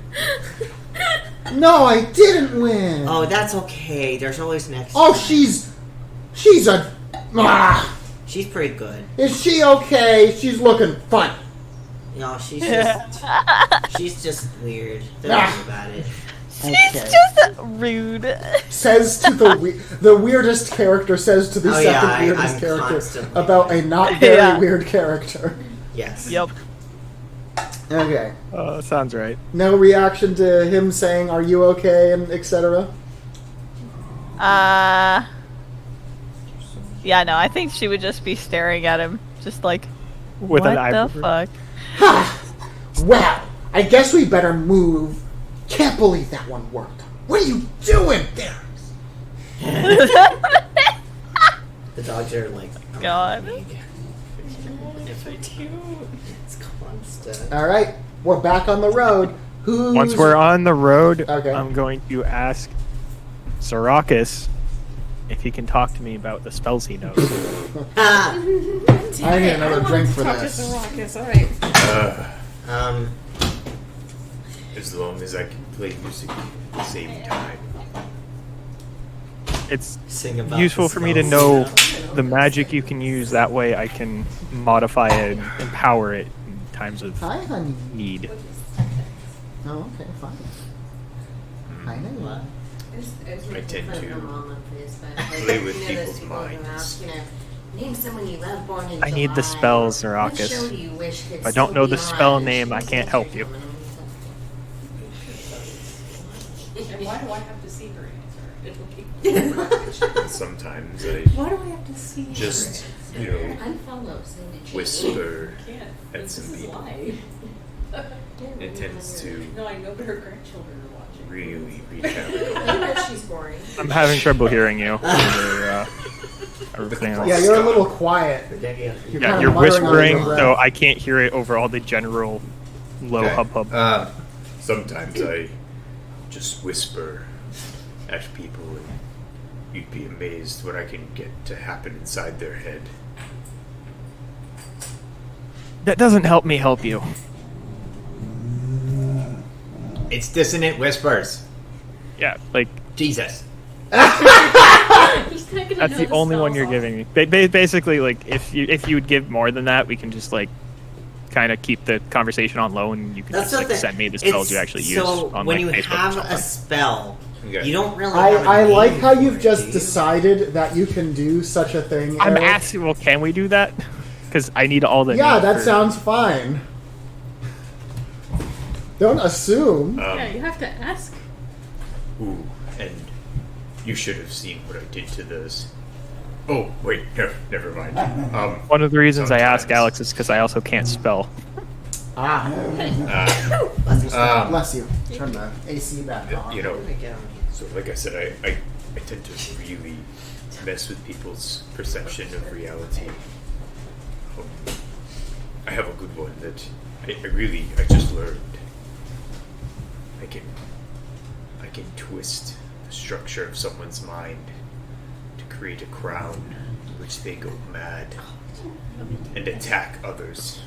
No, I didn't win. Oh, that's okay. There's always next. Oh, time. she's a. Ah, She's pretty good. is she okay? She's looking fun. No, she's just weird. Don't worry about it. She's Okay. just rude. Says to the weirdest character says to the Oh, yeah, second weirdest I'm character constantly about a not very Yeah. weird character. Yes. Yep. Okay. Sounds right. No reaction to him saying, "Are you okay?" and etc. Yeah, no, I think she would just be staring at him, just like, With what an eye. the fuck? Well, I guess we better move. Can't believe that one worked. What are you doing there? The dogs are like, oh, God. If I do, it's constant. All right, we're back on the road. Who's... Once we're on the road, Okay. I'm going to ask Sarakis if he can talk to me about the spells he knows. Ah. I need another drink for Talk this. to Raucous. All right. As long as I can play music at the same time. It's Sing about useful the for me to spells. know the magic you can use. That way I can modify it and empower it in times of Hi, honey. need. Oh, okay, fine. Hi, honey. What? I tend to play play with people's minds. Name someone you love born in I need the July. spells, What Sarakis. show do you wish could If I don't still know be the on? spell name, I can't help you. And why do I have to see her answer? Sometimes I Why do I have to see her? just, Unfollow, send it to whisper Can't. at This some is people. live. It tends to No, I know, but her grandchildren are watching. really wreak havoc. I know she's boring. I'm having trouble hearing you. Over, everything else. Yeah, you're a little quiet. Yeah, kinda you're muttering under whispering, your breath. so I can't hear it over all the general low Okay. hub. Sometimes I just whisper at people, and you'd be amazed what I can get to happen inside their head. That doesn't help me help you. It's dissonant whispers. Yeah, like Jesus. He's not gonna that's know the only one spells you're off. giving me. Basically, like if you would give more than that, we can just like kind of keep the conversation on low, and you can That's just like the thing. send me the spells It's- you actually use so on when like you Facebook have or a something. spell, Okay. you don't really. Have a I like name how for you've it, just do you? decided that you can do such a thing. I'm Eric. asking. Well, can we do that? Because I need all the. Yeah, names that for- sounds fine. Don't assume. Yeah, you have to ask. Ooh, and you should have seen what I did to this. Oh, wait, no, never mind. One of the reasons I ask sometimes- Alex is because I also can't spell. Ah, bless you. Turn the AC back on. You know, There we go. so like I said, I tend to really mess with people's perception of reality. I have a good one that I just learned. I can twist the structure of someone's mind to create a crown in which they go mad and attack others.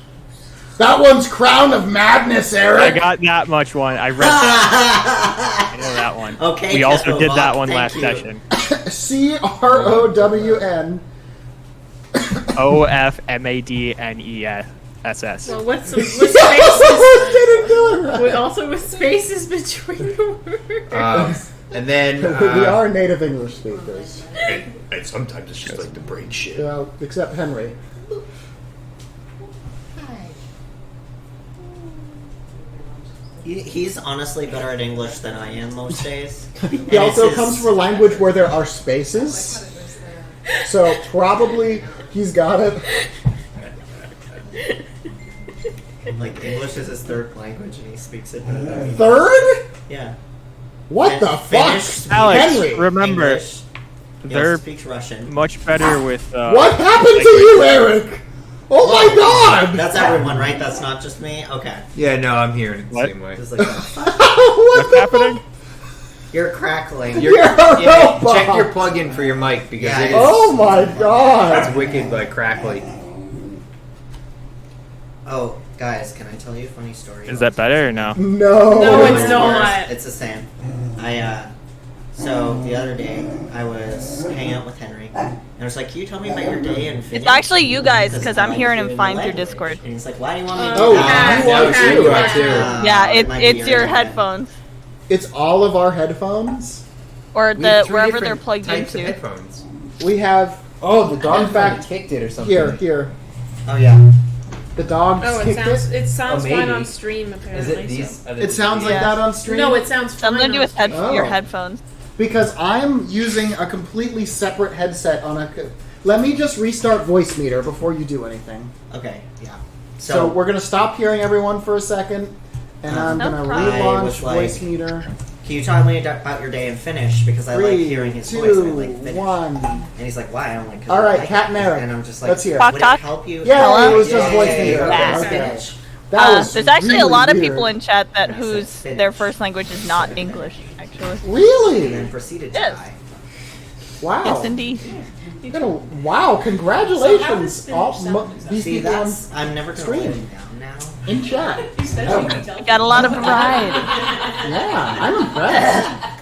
That one's Crown of Madness, I Eric. got that much one. I read that. I know that one. Okay, We also did Bob, that one thank last you. session. CROWN. OFMADNESS. Well, with spaces? Didn't kill her. With also with spaces between the words. And then We are native English speakers. And sometimes it's just like to break shit. Except Henry. He's honestly better at English than I am most days. He also comes from a language where there are spaces. So probably he's got it. Like English is his third language, and he speaks it better than me. Third? Yeah. What the Finnish, fuck? Alex, Henry! remember, English. He they're also speaks Russian. much better with. What happened to you, Eric? Oh my god! That's everyone, right? That's not just me. Okay. yeah, no, I'm hearing it the What? same way. Just like What's What's happening? you're crackling. You're a Yeah, robot. check your plug-in for your mic because Yeah, it is Oh my god! it's wicked but crackly. Oh, guys, can I tell you a funny story? Is that better or no? No. No, it's Worse. not. It's the same. So the other day I was hanging out with Henry, and I was like, "Can you tell me about your day in Finnish?" It's actually you guys, because I'm I hearing do him it in fine the through language. Discord. And he's like, "Why do you want me to do Oh, that?" you are yeah, too. are too. Yeah, it might be it's your internet. headphones. It's all of our headphones. Or We have the three wherever they're different plugged types of into. headphones. We have. Oh, the dog In fact. kicked it or something. Here. Oh yeah. The dog Oh, kicked it sounds Oh, fine maybe. on stream apparently. Is it these? so. are they It sounds like Yeah. that on stream? No, it sounds fine. Something to do on with stream. your Oh. headphones. Because I'm using a completely separate headset on a. Let me just restart voice meter before you do anything. Okay. Yeah. So, So, we're gonna stop hearing everyone for a second, and I'm No gonna problem. relaunch I was like- voice meter. Can you tell me about your day and finish? Because I like hearing his voice. And I like 3, finish. 1. And he's like, why? I'm like, 'cause All I right, like Cat it. and Eric. And I'm just like, Let's hear it. Talk, would talk. it help you? Yeah, it was just Yay. voice meter. Fast. Okay. Finish. That was There's actually really a lot of weird. people in chat that Yes, whose finish. their first language is not English, actually. And then Really? proceeded to Yes. die. Wow. Yes, indeed. Wow, congratulations. So how does all Spinach sound these See, people that's I'm never gonna stream. let him down now. in chat. Got a lot of variety. Yeah, I'm impressed.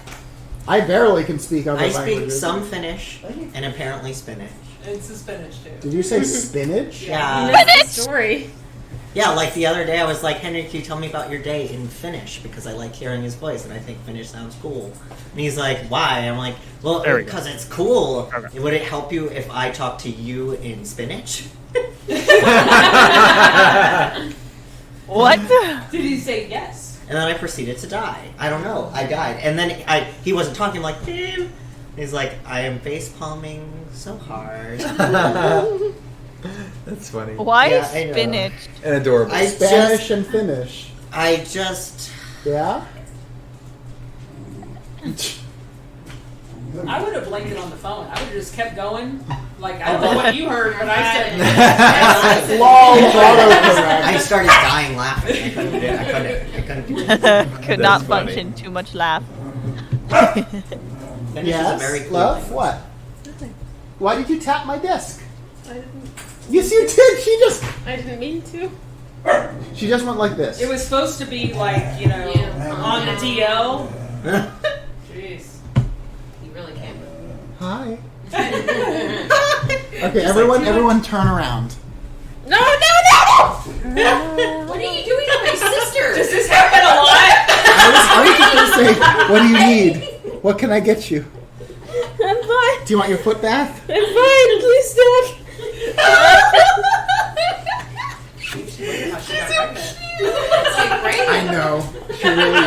I barely can speak other I speak languages. some Finnish and apparently spinach. It's a spinach too. Did you say spinach? Yeah. That's the story. Yeah, like the other day I was like, Henry, can you tell me about your day in Finnish? Because I like hearing his voice and I think Finnish sounds cool. And he's like, why? I'm like, well, There we go. because it's cool. Okay. Would it help you if I talk to you in spinach? What? Did he say yes? And then I proceeded to die. I don't know. I died. And then he wasn't talking. I'm like, damn. He's like, I am face palming so hard. That's funny. Why Yeah, I know. spinach? And adorable. I Spanish just, and Finnish. I just, Yeah? I would have blanked it on the phone. I would have just kept going. Like, I don't know what you heard, but I said. Lol, I started dying laughing. I couldn't do it. I couldn't do it. Could That's not funny. function. Too much laugh. Finnish is a very Yes, cool love, language. what? Why did you tap my desk? I didn't. Yes, you did. I didn't mean to. She just went like this. It was supposed to be like, you know, on the DL. Jeez. You really can't. Hi. Okay, everyone, turn around. No! What are you doing to my sister? Does this happen a lot? I was just gonna say, what do you need? What can I get you? I'm fine. Do you want your foot bath? I'm fine. Please stop. She's so cute. It's like great. I know. She really is.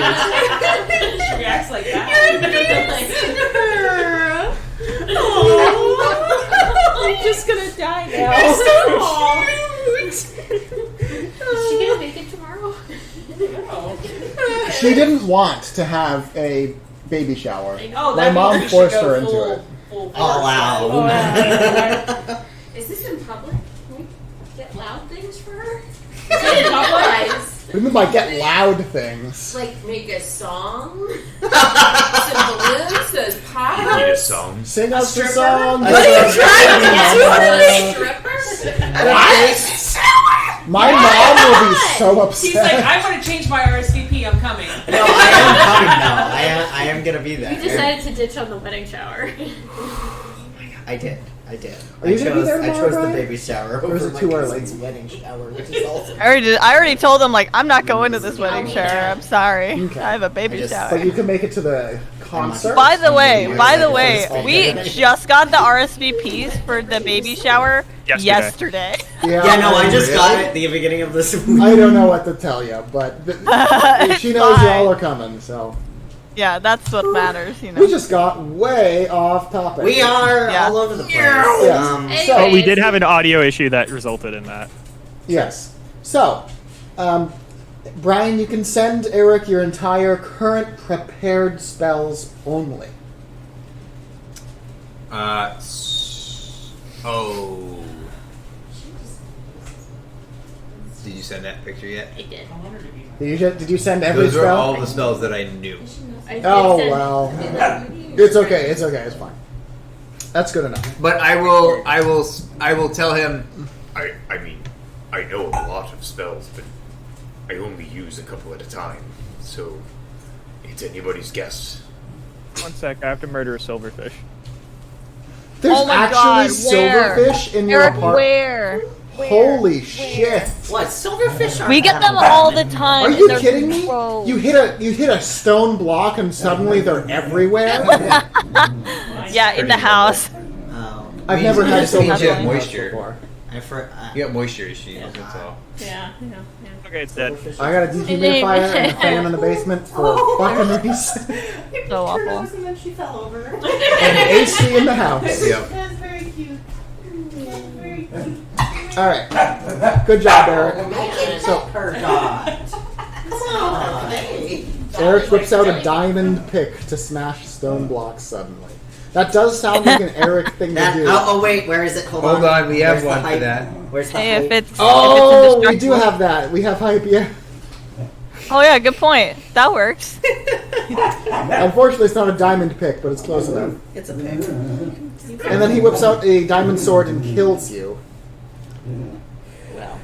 She reacts like that. I'm just gonna die now. Is she gonna make it tomorrow? She didn't want to have a baby shower. Oh, My that mom means we forced should go her into full- it. full Oh, force. wow. Is this in public? Can we get loud things for her? Guys, What do you mean by get loud things? Like make a song? Some balloons, those pop You need a song. Sing us the stripper? song. What are you trying to strippers? My mom will be so He's like, upset. I want to change my RSVP. I'm coming. No, I am coming now. I am gonna be there. You decided to ditch on the wedding shower. I did. Are you gonna be there I tomorrow, chose the Brian? baby shower Or is over it my too early? cousin's wedding shower, which is awesome. I already told them like I'm not going to this wedding shower. I'm sorry. Okay. I have a baby I just- shower. But you can make it to the concert. By the way, Yeah. we just got the RSVPs for the baby shower yesterday. Yeah, no, I just really? got it at the beginning of this week. I don't know what to tell you, but she knows fine. y'all are coming, so. Yeah, that's what matters, you know. We just got way off topic. We are Yeah. all over the place. Yes. But we did have an audio issue that resulted in that. Yes. So, Brian, you can send Eric your entire current prepared spells only. Oh. Did you send that picture yet? I did. Did you send every Those are spell? all the spells that I knew. I did Oh send- well, it's okay. It's okay. It's fine. That's good enough. But I will tell him. I mean, I know a lot of spells, but I only use a couple at a time, so it's anybody's guess. 1 sec, I have to murder a silverfish. There's Oh my actually God, silverfish in your Eric, apartment. where? Holy shit! What? Silverfish are We get them all the time. Are and you they're kidding me? gross. You hit a stone block and suddenly they're everywhere. Yeah, in the house. Oh. I've never had Just means silverfish you have in my house moisture. before. You got moisture issues. That's all. Yeah. Okay, it's dead. I got a dehumidifier and a fan in the basement for buccaneers So awful. And then she fell over. and AC in the house. Yep. That's very cute. Very cute. All right, good job, Eric. So, her God. Eric, Eric whips out a diamond pick to smash stone blocks suddenly. That does sound like an Eric thing to do. Oh, wait, where is it? Hold on, we have Where's the one for hype? that. Where's the Hey, hype? if it's Oh, if we it's do have that. We have hype, yeah. Oh yeah, good point. That works. Unfortunately, it's not a diamond pick, but it's close enough. It's a pick. And then he whips out a diamond sword and kills you. Well.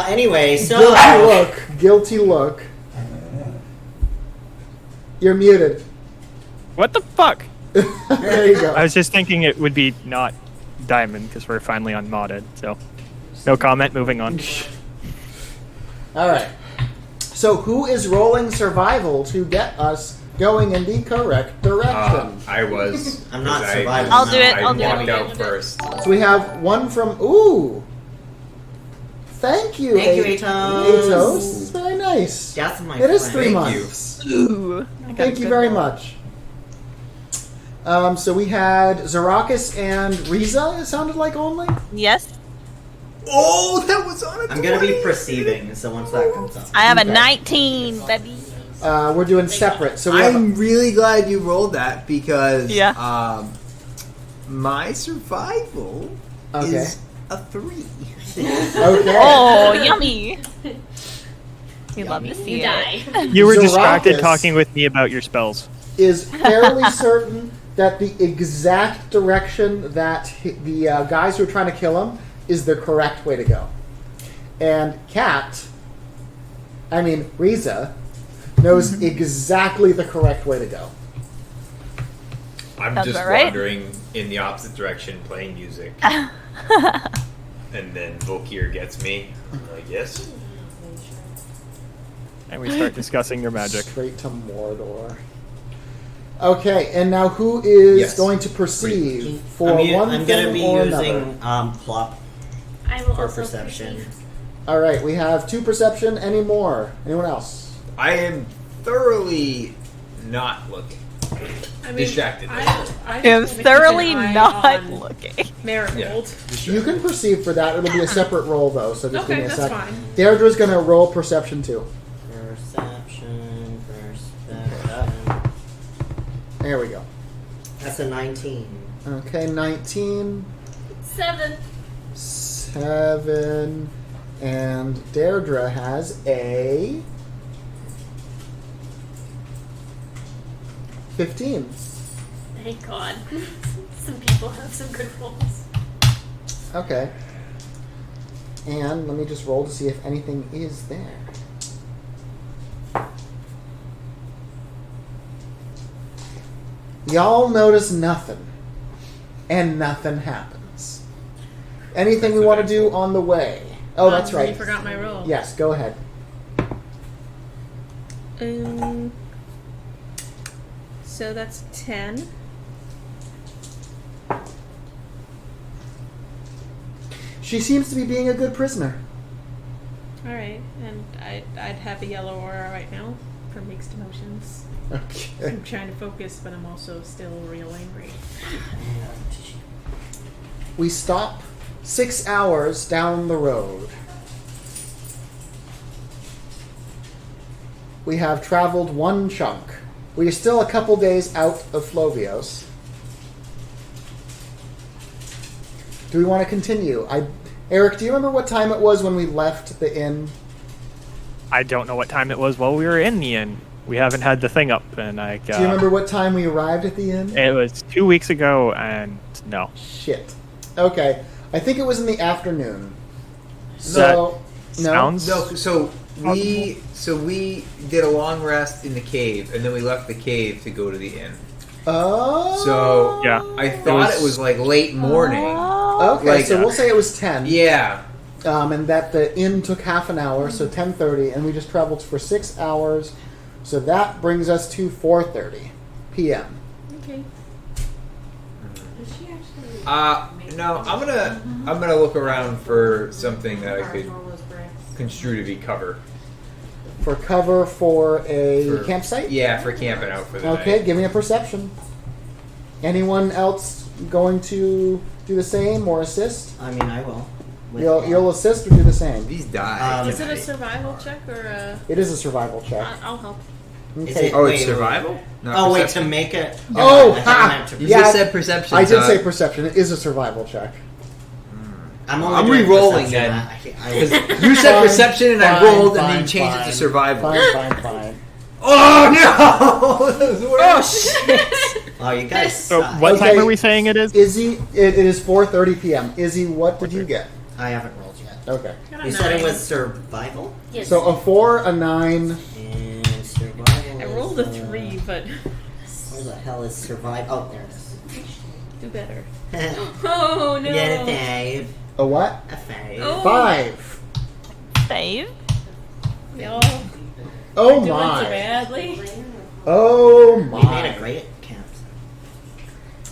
Anyway, so. Guilty look. You're muted. What the fuck? There you go. I was just thinking it would be not diamond because we're finally unmodded. So, no comment. Moving on. All right. So who is rolling survival to get us going in the correct direction? I was. I'm not 'cause surviving. I'll do it, I I'll do it. walked out first. So we have one from Thank you. Thank you, Atos. Atos. This is very nice. That's my It is friend. 3 Thank you. months. Ooh. Thank you very much. So we had Zarakis and Riza, it sounded like only? Yes. Oh, that was on a I'm gonna be 20. perceiving, so once that comes up. I have Okay. a 19, baby. We're doing separate. So we have I'm really glad you rolled that because Yeah. my survival Okay. is a 3. Okay. Oh, yummy. We love to see You it. die. You were Zarakis distracted talking with me about your spells. is fairly certain that the exact direction that the guys who are trying to kill him is the correct way to go. And Riza, knows exactly the correct way to go. I'm Sounds just about right. wandering in the opposite direction, playing music, and then Volkir gets me. I'm like, yes. And we start discussing your magic. Straight to Mordor. Okay, and now who is Yes. going to perceive for I'm one gonna thing be or using another? plop I will for also perception. perceive. All right, we have 2 perception. Any more? Anyone else? I am thoroughly not looking. I mean, Distracted. I I'm just wanna keep thoroughly an eye not on looking. Marigold. You can perceive for that. It'll be a separate roll, though, so just give Okay, me a that's sec. fine. Deirdre's going to roll perception, too. Perception. There we go. That's a 19. Okay, 19, 7. 7, and Deirdre has a 15. Thank God. Some people have some good rolls. Okay. And let me just roll to see if anything is there. Y'all notice nothing. And nothing happens. Anything we want to do on the way? Oh, that's I right. forgot my roll. Yes, go ahead. So that's 10. She seems to be being a good prisoner. All right, and I'd have a yellow aura right now for mixed emotions. Okay. I'm trying to focus, but I'm also still real angry. We stop 6 hours down the road. We have traveled 1 chunk. We are still a couple days out of Flovios. Do we want to continue? Eric, do you remember what time it was when we left the inn? I don't know what time it was while we were in the inn. We haven't had the thing up, and Do you remember what time we arrived at the inn? It was 2 weeks ago, and no. Shit. Okay. I think it was in the afternoon. That No. sounds No, so we did a long rest in the cave, and then we left the cave to go to the inn. Oh. So, yeah. I thought it was like late morning. Okay, Like, so we'll say it was 10. Yeah. And that the inn took half an hour, so 10:30, and we just traveled for 6 hours. So that brings us to 4:30 p.m. Okay. No, I'm gonna look around for something that I could construe to be cover. For cover for a For- campsite? Yeah, for camping out for the Okay, night. give me a perception. Anyone else going to do the same or assist? I mean, I will. With You'll assist or do the same? These die. Is it a survival check or a... It is a survival check. I'll help. Is Okay. it? Oh, wait, it's wait, wait. survival? Not Oh wait, perception? to make it. Oh, I thought ha! you meant to- You Yeah, just said perception. I did so say perception. It is a survival check. I'm only I'm doing re-rolling perception. then. I- You said Fine, perception and I fine, rolled and fine, then you changed it fine. to survival. Fine. Oh no! Oh shit! Oh, you guys. So suck. what Okay. time are we saying it is? Izzy, it is 4:30 p.m. Izzy, what did you get? I haven't rolled yet. Okay. Got a You said it 9. was survival. Yes. So a 4, a 9. And survival. I rolled a is, 3, but Where the hell is survival? Oh, there it do better. is. Oh no! Get a fave. A what? A fave. Oh. 5. Save. Y'all Oh doing so my. badly. Oh We made my. a great camp.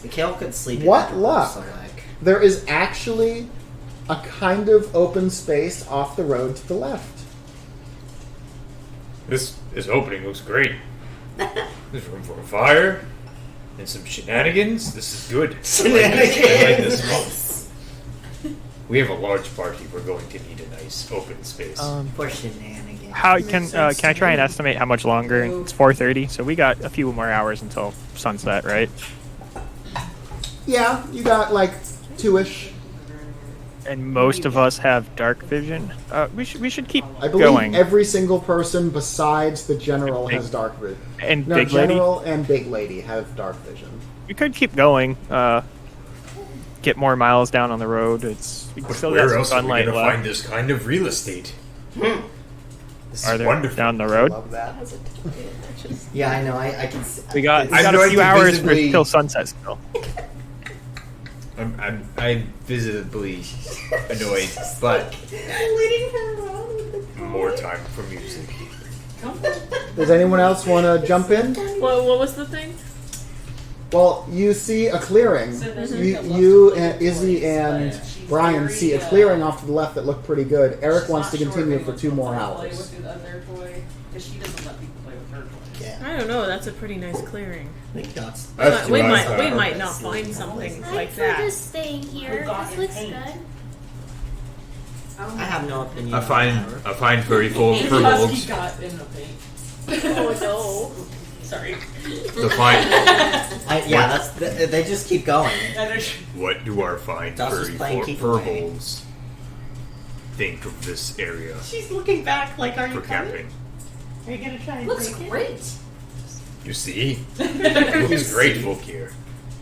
Mikhail could sleep. in What the luck. So like, There is actually a kind of open space off the road to the left. This opening looks great. There's room for a fire and some shenanigans. This is good. I like this spot. We have a large party. We're going to need a nice open space. for shenanigans. How can I try and estimate how much longer? It's 4:30, so we got a few more hours until sunset, right? Yeah, you got like 2-ish. And most of us have dark vision. We should keep I believe going. every single person besides the general Big- has dark vision. And No, big lady. general and big lady have dark vision. We could keep going. Get more miles down on the road. We But still got where some else are we sunlight going to left. find this kind of real estate? This Are is there wonderful. down the road? Love that. Yeah, I know. I can. See, We got I'm a going few to hours visibly- till sunset still. I'm visibly annoyed, but More time for music. Does anyone else want to jump in? What was the thing? Well, you see a clearing. So there's You and Izzy and Brian see a clearing off to the left that looked pretty good. Eric wants to continue for 2 more hours. Because she doesn't let people play with her toys. yeah. I don't know. That's a pretty nice clearing. Think that's. That's We too might nice. we might not find something I'm like for that. just staying here. This looks good. I have no opinion. a fine furry Husky furbolgs. got in the paint. Oh no! Sorry. The fine. Yeah, that's. They just keep going. What do our fine Joss is furry playing keep away. furballs think of this area She's looking back like, are you for coming? camping? Are you gonna try and Looks take it? great. You see? It looks great, Volkir.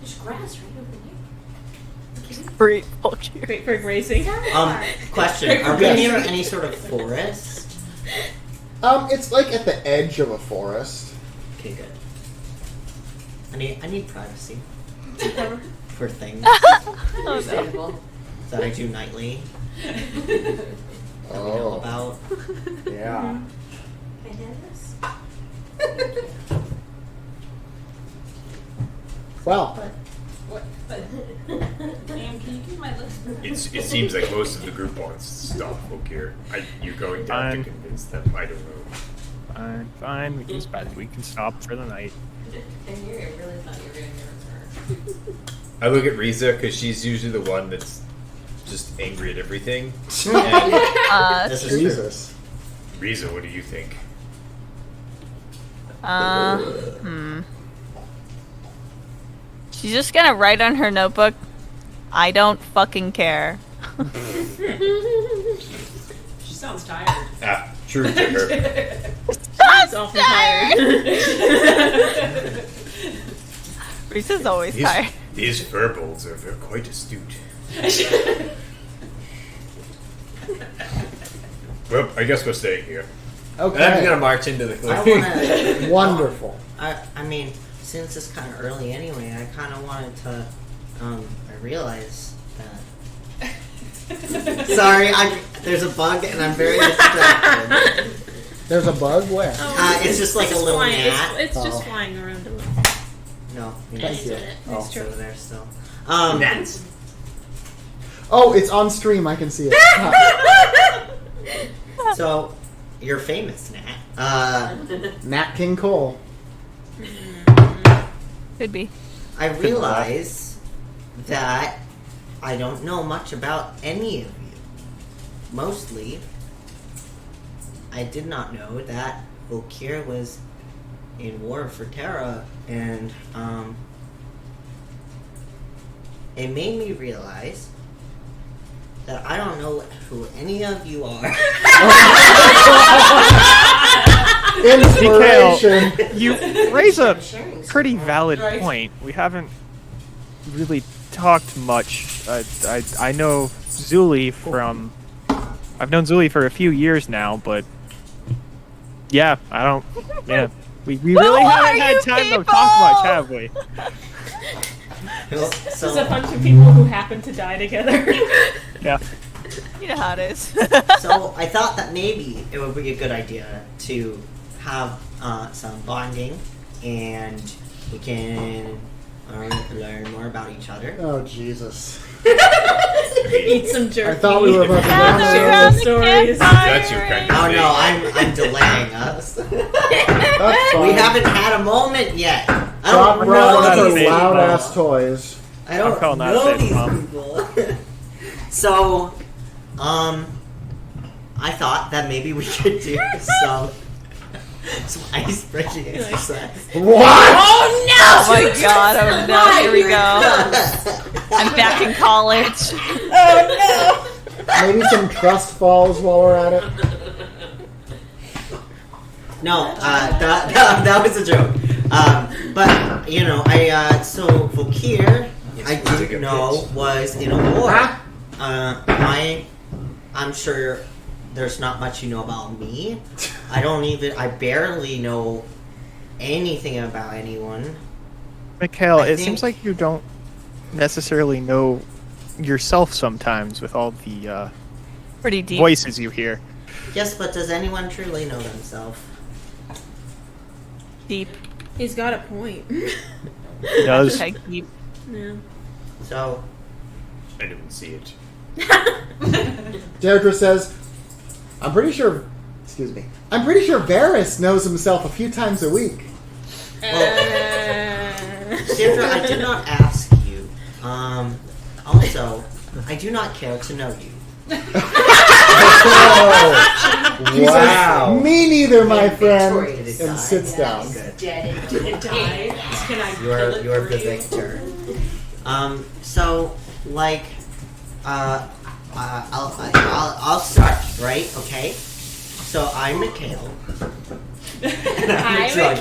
There's grass right over there. Great vulture. Great for grazing. Question: Are we Yes. near any sort of forest? It's like at the edge of a forest. Okay, good. I need privacy for things Understandable. that I do nightly. That we know about. Yeah. Can I have this? Well, What? Ma'am, can you do my list? It seems like most of the group wants to stop Volkir. You're going to have to Fine. convince them. I don't know. Fine. We can stop for the night. And here, I really thought you were going to return. I look at Riza because she's usually the one that's just angry at everything. And This is true. Jesus. Riza, what do you think? She's just gonna write on her notebook, I don't fucking care. She sounds tired. Ah, true to her. She's awful tired. Reese's always tired. These furballs are quite astute. Well, I guess we're staying here. And I'm Okay. gonna march into the I clearing. wanna. Wonderful. I mean, since it's kind of early anyway, I kind of wanted to. I realize that. Sorry, there's a bug and I'm very distracted. There's a bug? Where? It's just like a little flying, gnat. It's Oh. just flying around a little. No, Thank you. Oh. It's over there still. Gnats. Oh, it's on stream. I can see it. So, you're famous, Nat. Nat King Cole. Could be. I realize that I don't know much about any of you. Mostly, I did not know that Volkir was in war for Terra, and it made me realize that I don't know who any of you are. Inspiration. You raise a pretty valid point. We haven't really talked much. I know Zuli from... I've known Zuli for a few years now, but... Yeah, I don't... Yeah. We really haven't had time to talk much, have we? There's a bunch of people who happen to die together. You know how it is. So I thought that maybe it would be a good idea to have some bonding, and we can learn more about each other. Oh, Jesus. Eat some jerky. I thought we were about to Gather run around out. the stories. That's your kind of Oh thing. no, I'm delaying us. That's fine. We haven't had a moment yet. I Stop don't brought know up these her loud people. ass toys. I don't I'm calling that know a safe these pump. people. So, I thought that maybe we could do some ice breaking exercise. What? Oh my god, oh no, here we go. I'm back in college. Maybe some trust falls while we're at it. No, that was a joke. But you know, so Vokir, I didn't know was in a war. I'm sure there's not much you know about me. I barely know anything about anyone. Mikhail, I it think- seems like you don't necessarily know yourself sometimes with all the Pretty deep. voices you hear. Yes, but does anyone truly know themselves? Deep. He's got a point. Does. Okay, deep. Yeah. So, I didn't see it. Deirdre says, I'm pretty sure Varys knows himself a few times a week. Sandra, I did not ask you. Also, I do not care to know you. She Wow. says, me neither, my friend, Victoria decides. and sits down. Dead and died. Can I kill it You're for the you? victor. So, like, I'll start, right? Okay. So I'm Mikhail. I'm drunk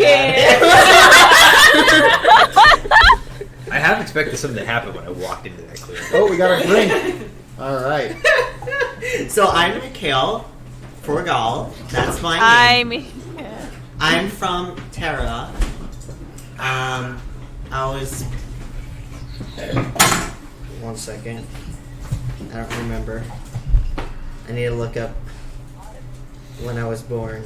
I half expected something to happen when I walked into that clearing. Oh, we got a drink. All right. So I'm Mikhail Forgal. That's my name. I'm from Terra. I was. One second. I don't remember. I need to look up when I was born.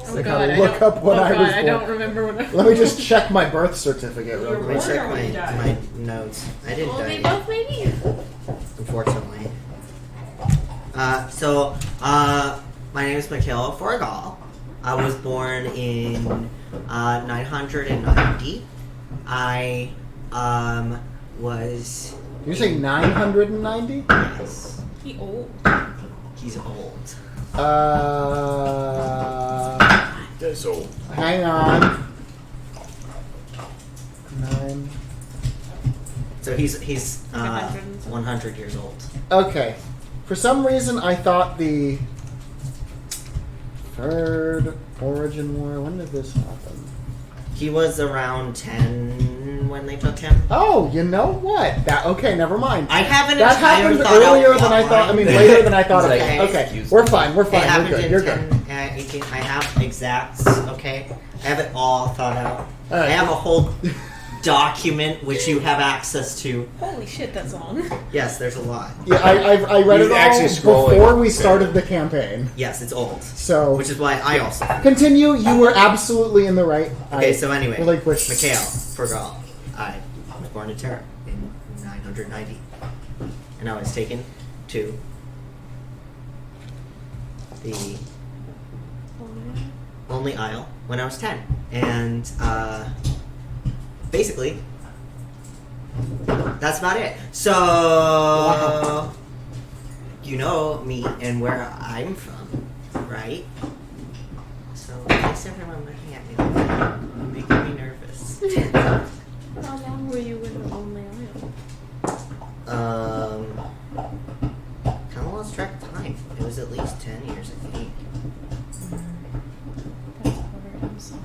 Oh Like, god, look up when I was I born. don't remember when I Let me just check my birth certificate real Let me quick. check when you died. my notes. I didn't Well, they die, both maybe. unfortunately. My name is Mikhail Forgal. I was born in 990. I was. You say 990? Yes. He old. He's old. That's old. Hang on. 9. So he's 100 and something. 100 years old. Okay. For some reason, I thought the Third Origin War. When did this happen? He was around 10 when they took him. Oh, you know what? That okay? Never mind. I have an That entire happened thought out earlier than I thought. I mean, plotline. later than I thought. It's Okay, like, okay, excuse we're me. fine. We're It fine. You're happened good. in You're 10, good. 18. I have exacts, okay? I have it all thought out. All right. I have a whole document which you have access to. Holy shit, that's long. Yes, there's a lot. Yeah, I read He's it all actually scrolling. before we started the campaign. Yes, it's old. So Which is why I also. continue. You were absolutely in the right. Okay, I so anyway, relinquished. Mikhail Forgal. I was born in Terra in 990. And I was taken to the Lonely Isle when I was 10. And basically, that's about it. So, you know me and where I'm from, right? So, why is everyone looking at me like I'm becoming nervous. How long were you in the Lonely Isle? Kind of lost track of time. It was at least 10 years, I think. That's hard. I'm sorry.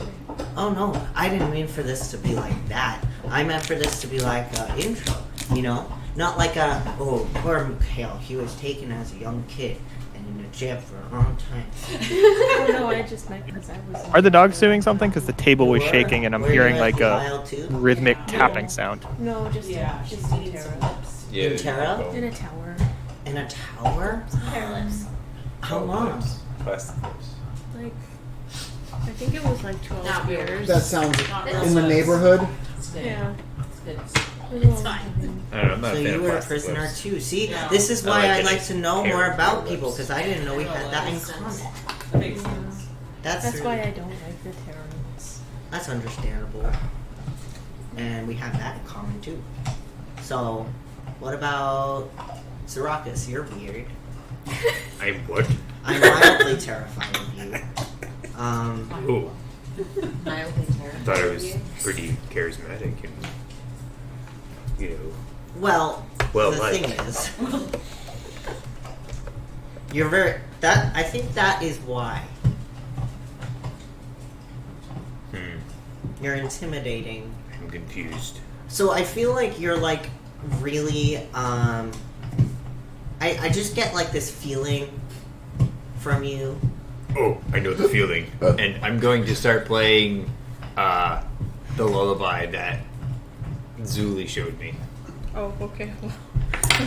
Oh no, I didn't mean for this to be like that. I meant for this to be like an intro, you know? Not like oh, poor Mikhail, he was taken as a young kid and in a jail for a long time. Oh no, I just meant because I was. Are the dogs doing something? Because the table was shaking and I'm Were you hearing at like a Lyle too? rhythmic tapping sound. No, just Yeah, just she's eating eating some some lips Yeah. In Terra? in a tower. In a tower? Hair lips. How long? Plastic lips. Like, I think it was like 12 Not real. years. That sounds Not in real the lips. neighborhood. It's good. Yeah. It's good. It was a It's long fine. time. I don't know, I'm not So a fan you of were a plastic prisoner lips. too. See, Yeah. this is I why like I that like it's to know hair more and about lips. people, because I didn't know we had that in makes common. sense. That makes Yeah. sense. That's That's why really- I don't like the Terrans. That's understandable. And we have that in common too. So, what about Siracus? You're weird. I what? I'm mildly terrified of you. Oh, Mildly I thought I was pretty charismatic and, you know, Well, Well, the like- thing is, you're very. I think that is why you're intimidating. I'm confused. So I feel like you're like really. I just get like this feeling from you. Oh, I know the feeling. And I'm going to start playing the lullaby that Zuli showed me. Oh, okay.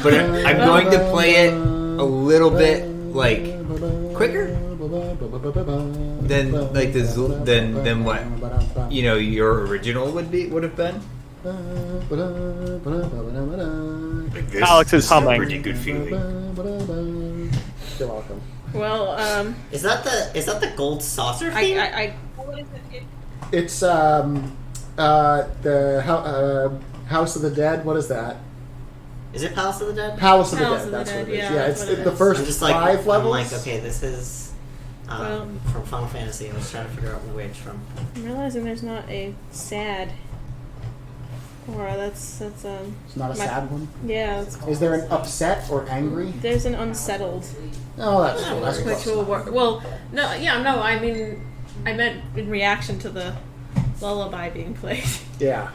But I'm going to play it a little bit like quicker than like the than what you know your original would have been. Like this, Alex is this humming. a pretty good feeling. You're welcome. Well, Is that the gold saucer thing? I It's House of the Dead. What is that? Is it Palace of the Dead? Palace of the Palace Dead. of the That's Dead, what it is. yeah, Yeah, that's it's what it the is. first I'm just like 5 levels. I'm like, okay, this is Well- from Final Fantasy. I was trying to figure out which from. I'm realizing there's not a sad. Or that's It's not a my- sad one. yeah. Is there an upset or angry? There's an unsettled, Oh, that's which close. will work. Well, no, yeah, no. I mean, I meant in reaction to the lullaby being played. Yeah.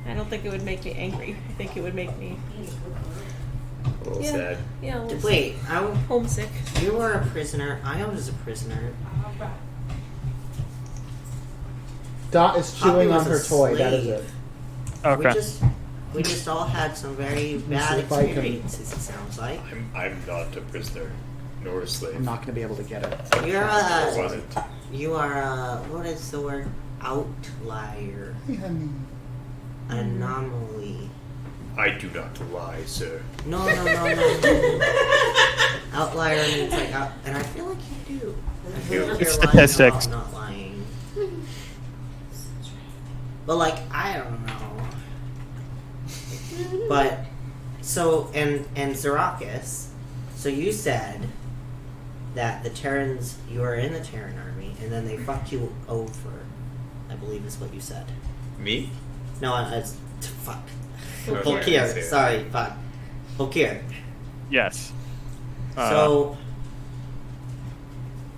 I don't think it would make me angry. I think it would make me A little Yeah. sad. a little Wait, homesick. you were a prisoner. I was a prisoner. Dot is Poppy chewing was on a her toy. That is slave. it. Okay. We just all had some very bad see if I can- experiences. It sounds like I'm not a prisoner, nor a slave. I'm not going to be able to get it. you're I wasn't. you are what is the word? Outlier, anomaly. I do not lie, sir. No. Outlier means like out, and I feel like you do. I feel like It's you're lying statistics. about not lying. But like I don't know. But so and Zarakis, so you said that the Terrans, you were in the Terran army, and then they fucked you over. I believe is what you said. Me? No, it's fuck. Okay, Volkir, say it. sorry, fuck. Volkir. Yes. So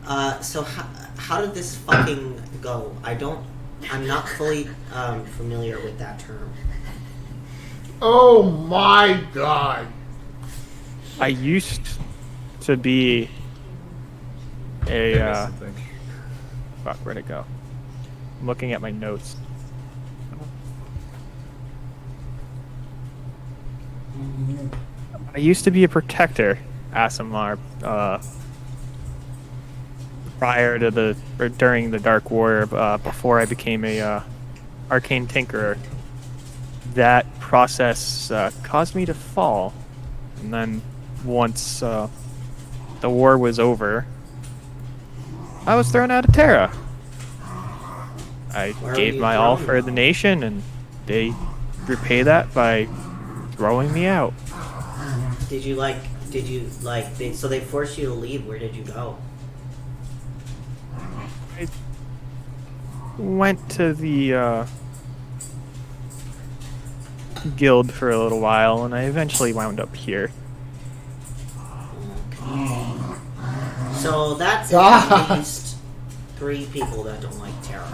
how did this fucking go? I'm not fully familiar with that term. Oh my god. I used to be a. I missed something. Fuck, where'd it go? I'm looking at my notes. I used to be a protector, Asimar, prior to or during the Dark War, before I became a arcane tinkerer. That process caused me to fall, and then once the war was over, I was thrown out of Terra. I Where gave were you my all thrown for out? the nation, and they repay that by throwing me out. So they forced you to leave? Where did you go? went to the guild for a little while, and I eventually wound up here. So that's at least 3 people that don't like Terra.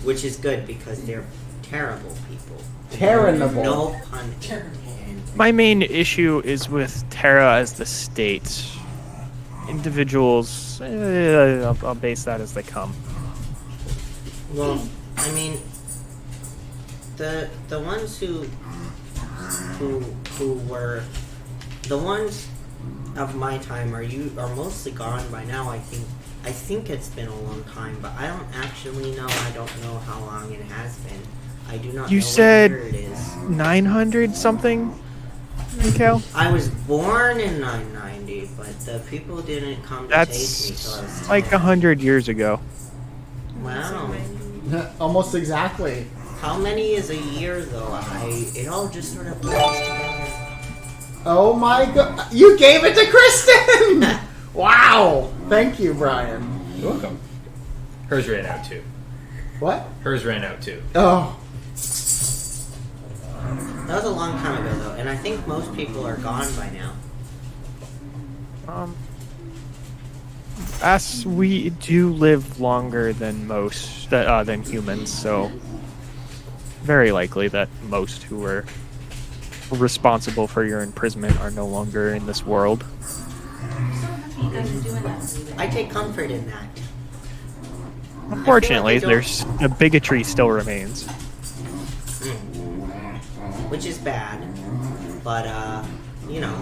Which is good because they're terrible people. Terrible. No pun intended. My main issue is with Terra as the state. Individuals, I'll base that as they come. Well, I mean, the ones who were the ones of my time are mostly gone by now. I think it's been a long time, but I don't actually know. I don't know how long it has been. I do not You know said what year it is. 900 something, Mikhail? I was born in 990, but the people didn't come to take me till I was That's 10. like 100 years ago. Wow. Almost exactly. How many is a year though? It all just sort of blends together. Oh my god. You gave it to Kristen! Wow. Thank you, Brian. You're welcome. Hers ran out too. What? Hers ran out too. Oh. That was a long time ago though, and I think most people are gone by now. As we do live longer than most, than humans, so very likely that most who were responsible for your imprisonment are no longer in this world. You guys are doing that. I take comfort in that. Unfortunately, I feel like I the bigotry still remains. Which is bad, but you know,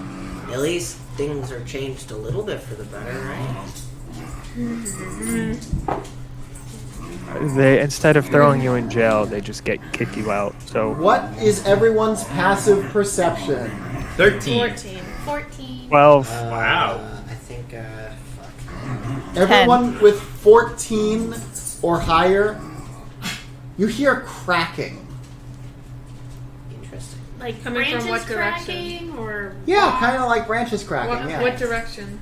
at least things are changed a little bit for the better, right? They, instead of throwing you in jail, they just kick you out. So What is everyone's passive perception? 13. 14. 12. Wow. I think fuck. Everyone with 14 or higher, you hear cracking. Interesting. Like coming from what direction? Cracking, or Yeah, kind of like branches cracking. What, Yeah. what direction?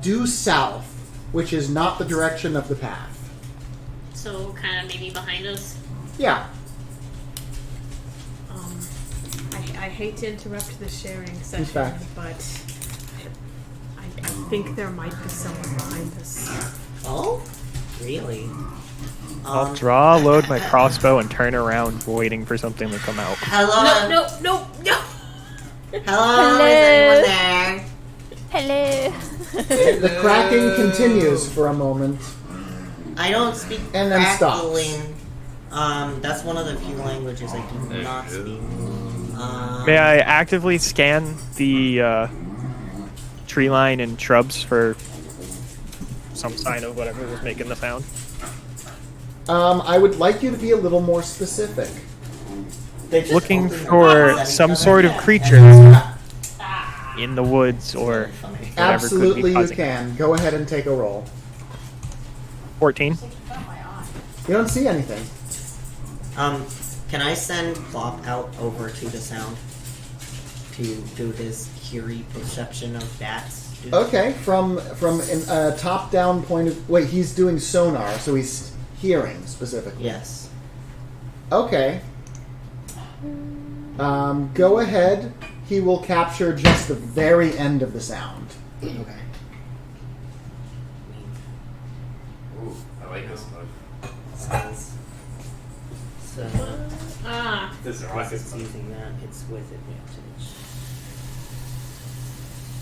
Due south, which is not the direction of the path. So kind of maybe behind us. Yeah. I hate to interrupt the sharing session, fact. but I think there might be someone behind us. Oh, really? I'll draw, load my crossbow, and turn around, waiting for something to come out. Hello. No. Hello. Is anyone there? Hello. The cracking continues for a moment. I don't speak And then stops. crackling. That's one of the few languages I do not speak. May I actively scan the tree line and shrubs for some sign of whatever was making the sound? I would like you to be a little more specific. They're just Looking opening their for mouths at each some other. sort of Yeah. creature in the woods or Funny. whatever could Absolutely, be you causing it. can. Go ahead and take a roll. 14. You don't see anything. Can I send Plop out over to the sound to do his Curie perception of bats? Okay, from a top-down point of... Wait, he's doing sonar, so he's hearing specifically. Yes. Okay. Go ahead. He will capture just the very end of the sound. Okay. Ooh, I like this one. So, This is because rocket. it's using that, it's with advantage.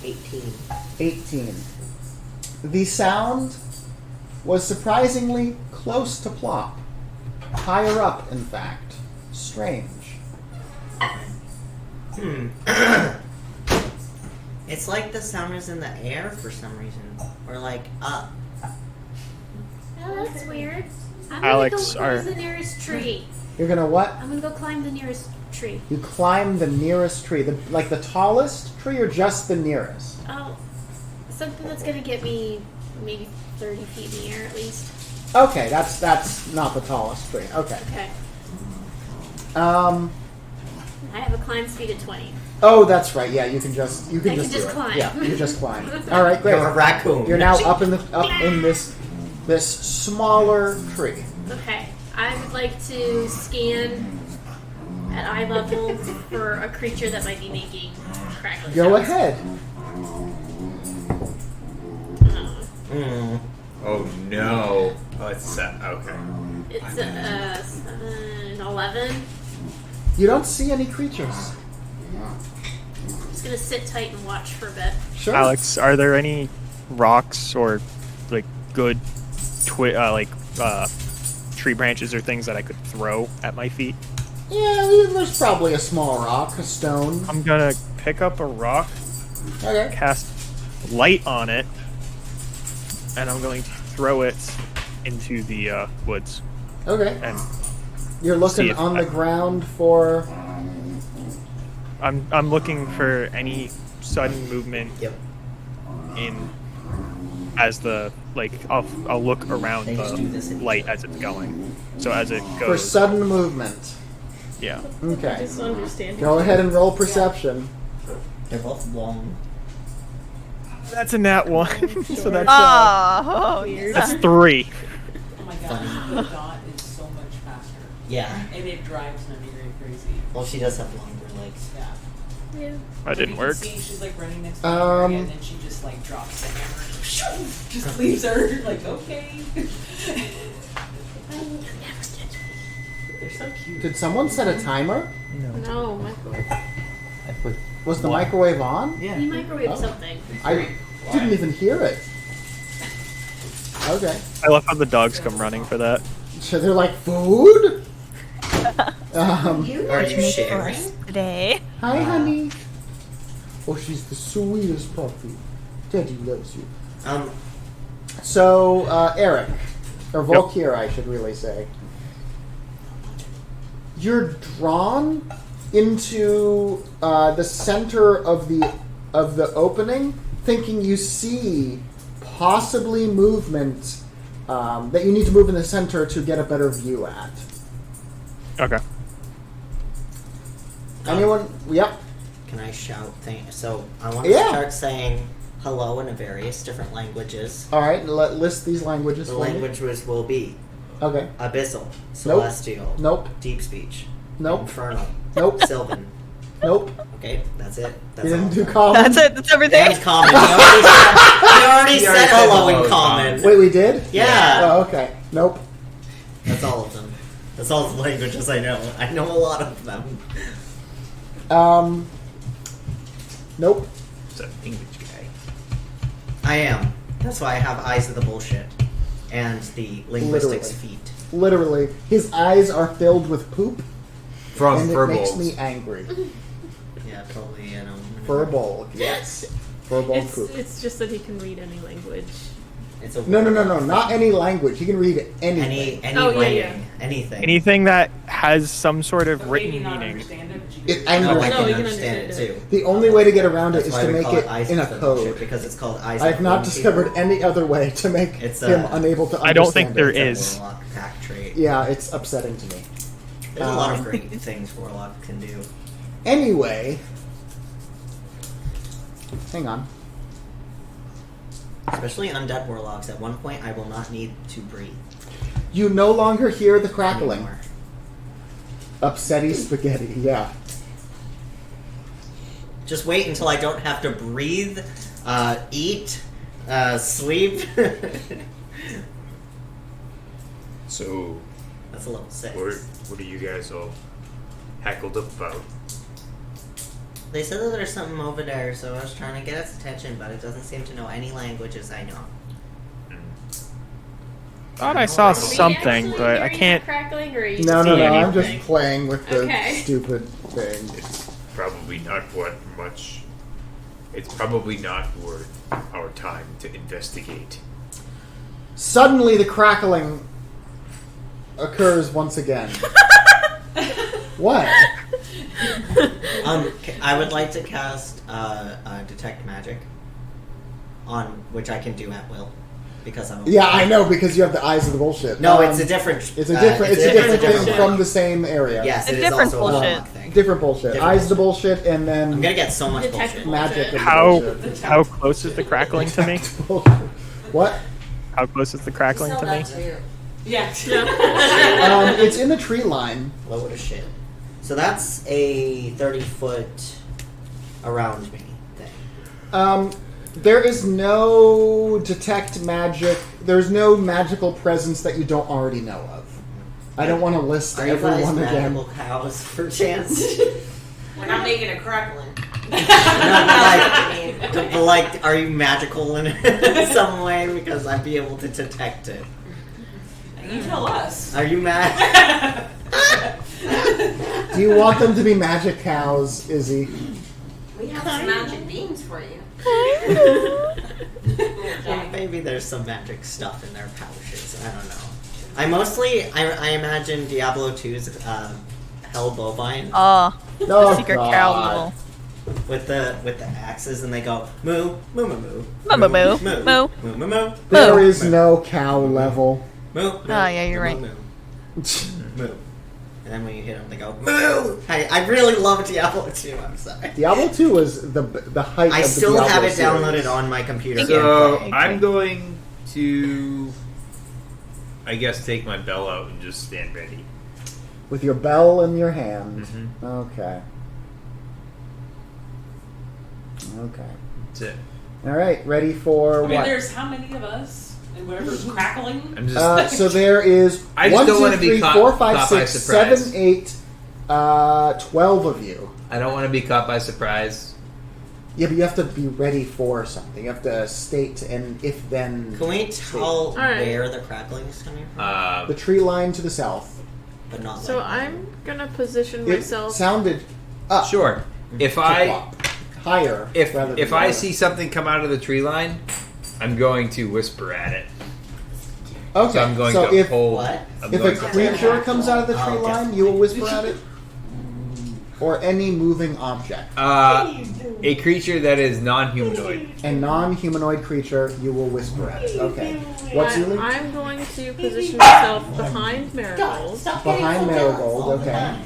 18. 18. The sound was surprisingly close to Plop. Higher up, in fact. Strange. It's like the sound is in the air for some reason. Or like up. Oh, that's weird. I'm Alex, gonna go are- climb the nearest tree. You're gonna what? I'm gonna go climb the nearest tree. You climb the nearest tree. Like the tallest tree or just the nearest? Oh, something that's gonna get me maybe 30 feet in the air at least. Okay, that's not the tallest tree. Okay. Okay. Um. I have a climb speed of 20. Oh, that's right. Yeah, you can just I can do just it. climb. Yeah, you can just climb. All right, great. You're a raccoon. You're now up in this this smaller tree. Okay. I would like to scan at eye level for a creature that might be making crackling Go sounds. ahead. Oh no. Oh, it's okay. It's 7, 11. You don't see any creatures. I'm just gonna sit tight and watch for a bit. Sure. Alex, are there any rocks or like good tree branches or things that I could throw at my feet? Yeah, there's probably a small rock, a stone. I'm gonna pick up a rock, Okay. cast light on it, and I'm going to throw it into the woods. Okay. And You're see looking if on the I- ground for. I'm looking for any sudden movement Yep. in as the I'll look around They just do this the in- light as it's going. So as it For goes, sudden movement. yeah. Okay. Just understand. Go ahead and roll perception. They're both long. That's a nat one. So that's Oh, that's 3. Oh my god, the dot is so much faster. Yeah. And it drives me very crazy. Well, she does have longer legs. Yeah. Yeah. That didn't You work. can see she's like running next to the area and then she just like drops the hammer and just leaves her. Like, okay. They're so cute. Did someone set a timer? No, microwave. I put Was the one. microwave on? Yeah. You microwave Oh. something. I didn't even hear it. Okay. I love how the dogs come running for that. So they're like, food? Are you sharing? today. Hi, honey. Oh, she's the sweetest puppy. Daddy loves you. So, Eric, or Volkir, I should really say. You're drawn into the center of the opening, thinking you see possibly movement that you need to move in the center to get a better view at. Okay. Anyone? Yep. Can I shout things? So I want to Yeah. start saying hello in various different languages. All right. List these languages. The for me. languages will be Okay. Abyssal, Celestial, Nope. Deep Speech, Nope. Infernal, Nope. Sylvan. Nope. Okay, that's it. That's You didn't all. do common. That's it. That's everything. And common. You already said hello in common. Wait, we did? Yeah. Oh, okay. Nope. That's all of them. That's all the languages I know. I know a lot of them. Nope. It's an English guy. I am. That's why I have eyes of the bullshit. And the linguistics Literally. feet. Literally, his eyes are filled with poop, From and it Furbolgs. makes me angry. Yeah, probably, you know. Furball, yes. Furball poop. It's just that he can read any language. It's a No, not any language. He can read anything. Any Oh, yeah, writing. yeah. Anything. Anything that has some sort of written Maybe not meaning. understand it, but you It can No, I angers can you can understand it understand too. The only way to get around it That's is why to we make call it eyes in a of the bullshit, code. because it's called eyes I've of not the discovered people. any other way to make It's, him unable to understand I don't think there it. is. Warlock pack trait. Yeah, it's upsetting to me. There's a lot of great things Warlock can do. Anyway, hang on. Especially undead warlocks. At one point, I will not need to breathe You no longer hear the crackling. anymore. Upsetty spaghetti, yeah. Just wait until I don't have to breathe, eat, sleep. So, That's a level 6. what are you guys all hackled up about? They said that there's something over there, so I was trying to get its attention, but it doesn't seem to know any languages I know. Thought I saw Are we something, actually but I hearing can't. that crackling, or are you No, seeing I'm just anything? playing with the Okay. stupid thing. It's probably not much. It's probably not worth our time to investigate. Suddenly, the crackling occurs once again. What? I would like to cast Detect Magic, on which I can do at will, because I'm. Yeah, I know because you have the eyes of the bullshit. No, it's a different. It's a different. It's a different thing bullshit. from the same area. Yes, A it is different also a bullshit. Warlock thing. Different bullshit. Different Eyes of the bullshit, and then I'm gonna get so much Detect bullshit. bullshit. magic. Of How the bullshit. how close is the crackling to me? Bullshit. What? How close is the crackling to me? Yeah. It's in the tree line. Low as shit. So that's a 30-foot around me thing. There is no detect magic. There's no magical presence that you don't already know of. I don't want to list Are you guys everyone again. magical cows for chance? We're not making a crackling. But like, are you magical in some way? Because I'd be able to detect it. You tell us. Are you mad? Do you want them to be magic cows, Izzy? We have some magic beans for you. Well, maybe there's some magic stuff in their pouches. I don't know. I imagine Diablo 2's Hell Bovine Oh, Oh, secret God. cow level. with the axes, and they go moo moo moo moo Moo, moo, moo. moo Moo. moo moo moo. There is no cow level. Moo. Oh, yeah, you're right. Moo. Moo. And then when you hit them, they go moo. I really love Diablo 2. I'm sorry. Diablo 2 was the height I of the still Diablo have it series. downloaded on my computer. So Okay. I'm going to, I guess, take my bell out and just stand ready. With your bell in your hand. Mhm. Okay. Okay. That's it. All right, ready for I mean, what? there's how many of us? And whatever's crackling. I'm just. So there is I just 1, don't 2, wanna be 3, caught- 4, 5, caught by 6, surprise. 7, 8, 12 of you. I don't want to be caught by surprise. Yeah, but you have to be ready for something. You have to state and if then. Can we tell right. where the crackling is coming from? The tree line to the south. But not. So like, I'm gonna position It myself. sounded up. Sure. If to I flop. Higher. if rather than if I lower. see something come out of the tree line, I'm going to whisper at it. Okay. So I'm going so to if hold. What? I'm if going a to creature comes out of the tree Oh, line, you will whisper at it. Or any moving object. a creature that is non-humanoid. A non-humanoid creature, you will whisper at it. Okay. What's Zuli? I'm going to position myself behind Marigold Behind Marigold. Okay.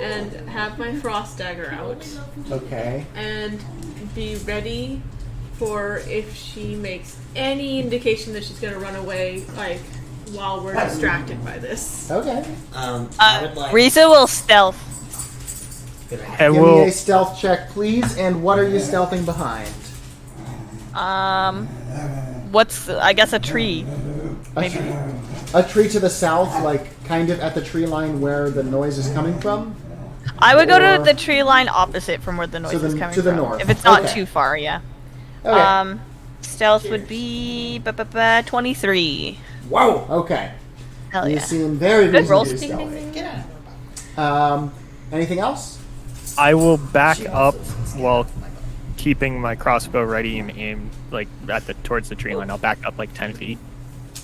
and have my frost dagger out Okay. and be ready for if she makes any indication that she's gonna run away, like while we're distracted by this. Okay. I would like. Riza will stealth. Good idea. And Give me we'll a stealth check, please. And what are you stealthing behind? I guess a tree. A tree to the south, like kind of at the tree line where the noise is coming from. I would go Or- to the tree line opposite from where the noise is coming to the from. north. If it's not Okay. too far, yeah. Okay. Stealth would be 23. Wow. Okay. Hell You yeah. seem very Good busy rolls. to do Ding, ding, stealthing. ding. Get out. Anything else? I will back up while keeping my crossbow ready and aim like towards the tree line. I'll back up like 10 feet.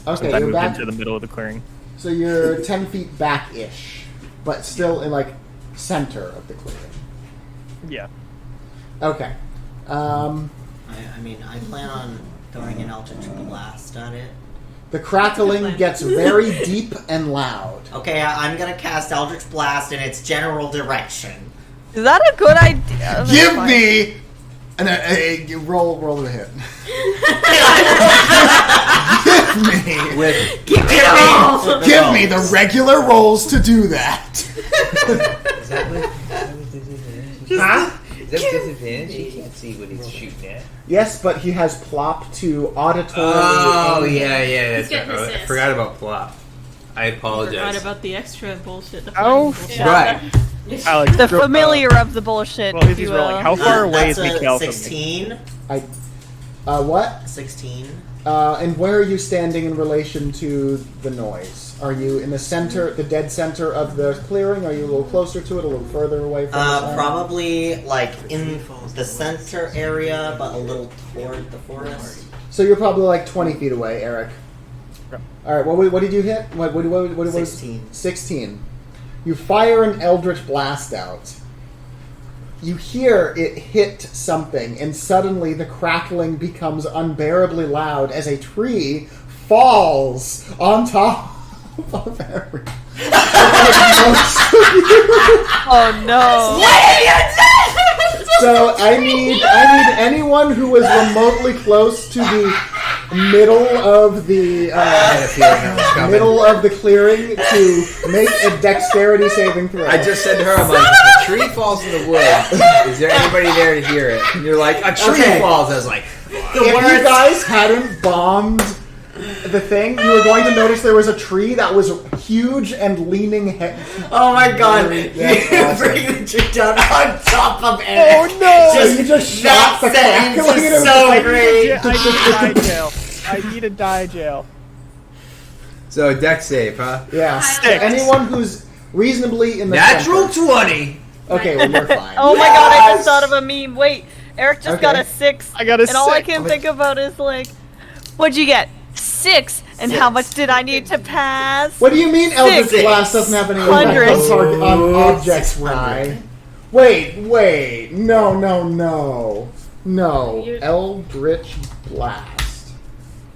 Okay, Since I you're moved back. into the middle of the clearing. So you're 10 feet back-ish, but still in like center of the clearing. Yeah. Okay. I mean, I plan on throwing an Eldritch Blast at it. The crackling gets very deep and loud. Okay, I'm gonna cast Eldritch Blast in its general direction. Is that a good idea? That's Give fine. me a roll the hit. Give me the regular rolls to do that. Is that what? Huh? Is that disadvantage? He can't see what he's shooting at. Yes, but he has plop to auditorily. Oh aim. yeah, that's getting right. I assist. forgot about plop. I Forgot apologize. about the extra bullshit. The Oh, flying bullshit. Right. Alex, The familiar of the bullshit. Well, if if he's you will. rolling, how far away is That's a Mikhail from me? 16. What? 16. And where are you standing in relation to the noise? Are you in the center, the dead center of the clearing? Are you a little closer to it, a little further away from the center? Probably like in the center area, but a little toward the forest. So you're probably like 20 feet away, Eric. Yep. All right. What did you hit? What was 16. 16. You fire an Eldritch Blast out. You hear it hit something, and suddenly the crackling becomes unbearably loud as a tree falls on top of Eric. Oh no! So I need anyone who is remotely close to the middle of the middle of the clearing to make a dexterity saving throw. I just said to her, I'm like, if a tree falls in the woods, is there anybody there to hear it? And you're like, a tree falls. I was like, If you guys hadn't bombed the thing, you were going to notice there was a tree that was huge and leaning Oh my god! You awesome. bring the tree down on top of Eric. Oh no! Just You just shot the that crackling sentence and is it so was great. I need to die jail. I need to die jail. so deck save, huh? Yeah. Six. Anyone who's reasonably in the Natural center. 20. Okay, well you're fine. Oh my god, I just thought of a meme. Wait, Eric just got Okay. a 6. I got a and all I 6. can think about is like, what'd you get? 6. And how much did I need to pass? What do you mean Eldritch Six. Blast doesn't have any Hundred. impact on objects, Rye? Wait. No. You- Eldritch Blast.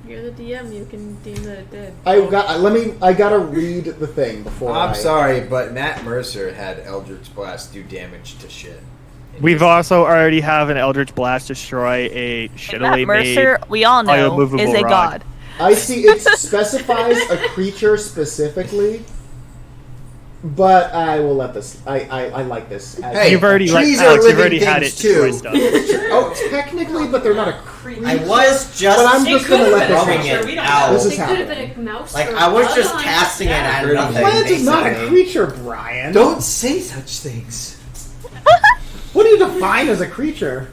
You're the DM. You can deem that it did. I gotta read the thing before I'm sorry, but Matt Mercer had Eldritch Blast do damage to shit. We've also already have an Eldritch Blast destroy a Matt shittily Mercer, made we all know, biomovable is a rod. god. I see it specifies a creature specifically, but I will let this. I like this. Hey, You've already trees Alex, are you've already living had it things, destroy too. stuff. Oh, technically, but they're not a creature. I was just But I'm It just gonna could've let been this a throwing creature, happen. we it don't out. know. This is It could have happening. been a mouse. Like or I was a just bug. casting it at Hurting nothing. things. Plant is not a basically. creature, Brian. Don't say such things. What do you define as a creature?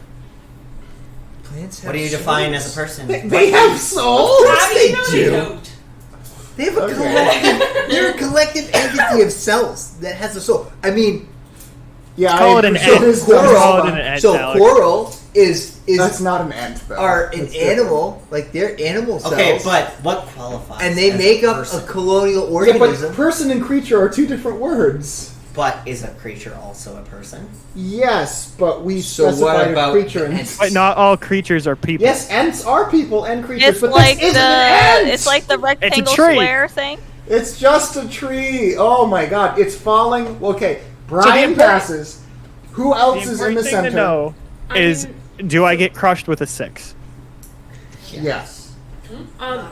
Plants have What do you define as a person? They have souls. How do you know do. they don't? They have a Okay. collective. They're a collective entity of cells that has a soul. I mean, Yeah, Call I it an appreciate ant. his Call response. it an ant, so Alex. coral is That's not an ant, though. are an That's different. animal, like they're animal cells. Okay, but what qualifies? and they as make a up person? a colonial Yeah, organism. but person and creature are two different words. But is a creature also a person? Yes, but we So what specified a about creature. And ants? But not all creatures are people. yes, ants are people and creatures, It's but like this isn't an ant. it's like the rectangle tree. square thing. It's just a tree. Oh my god, it's falling. Okay, Brian important- passes. Who The else is in important the thing center? to know I is, mean- do I get crushed with a 6? Yes.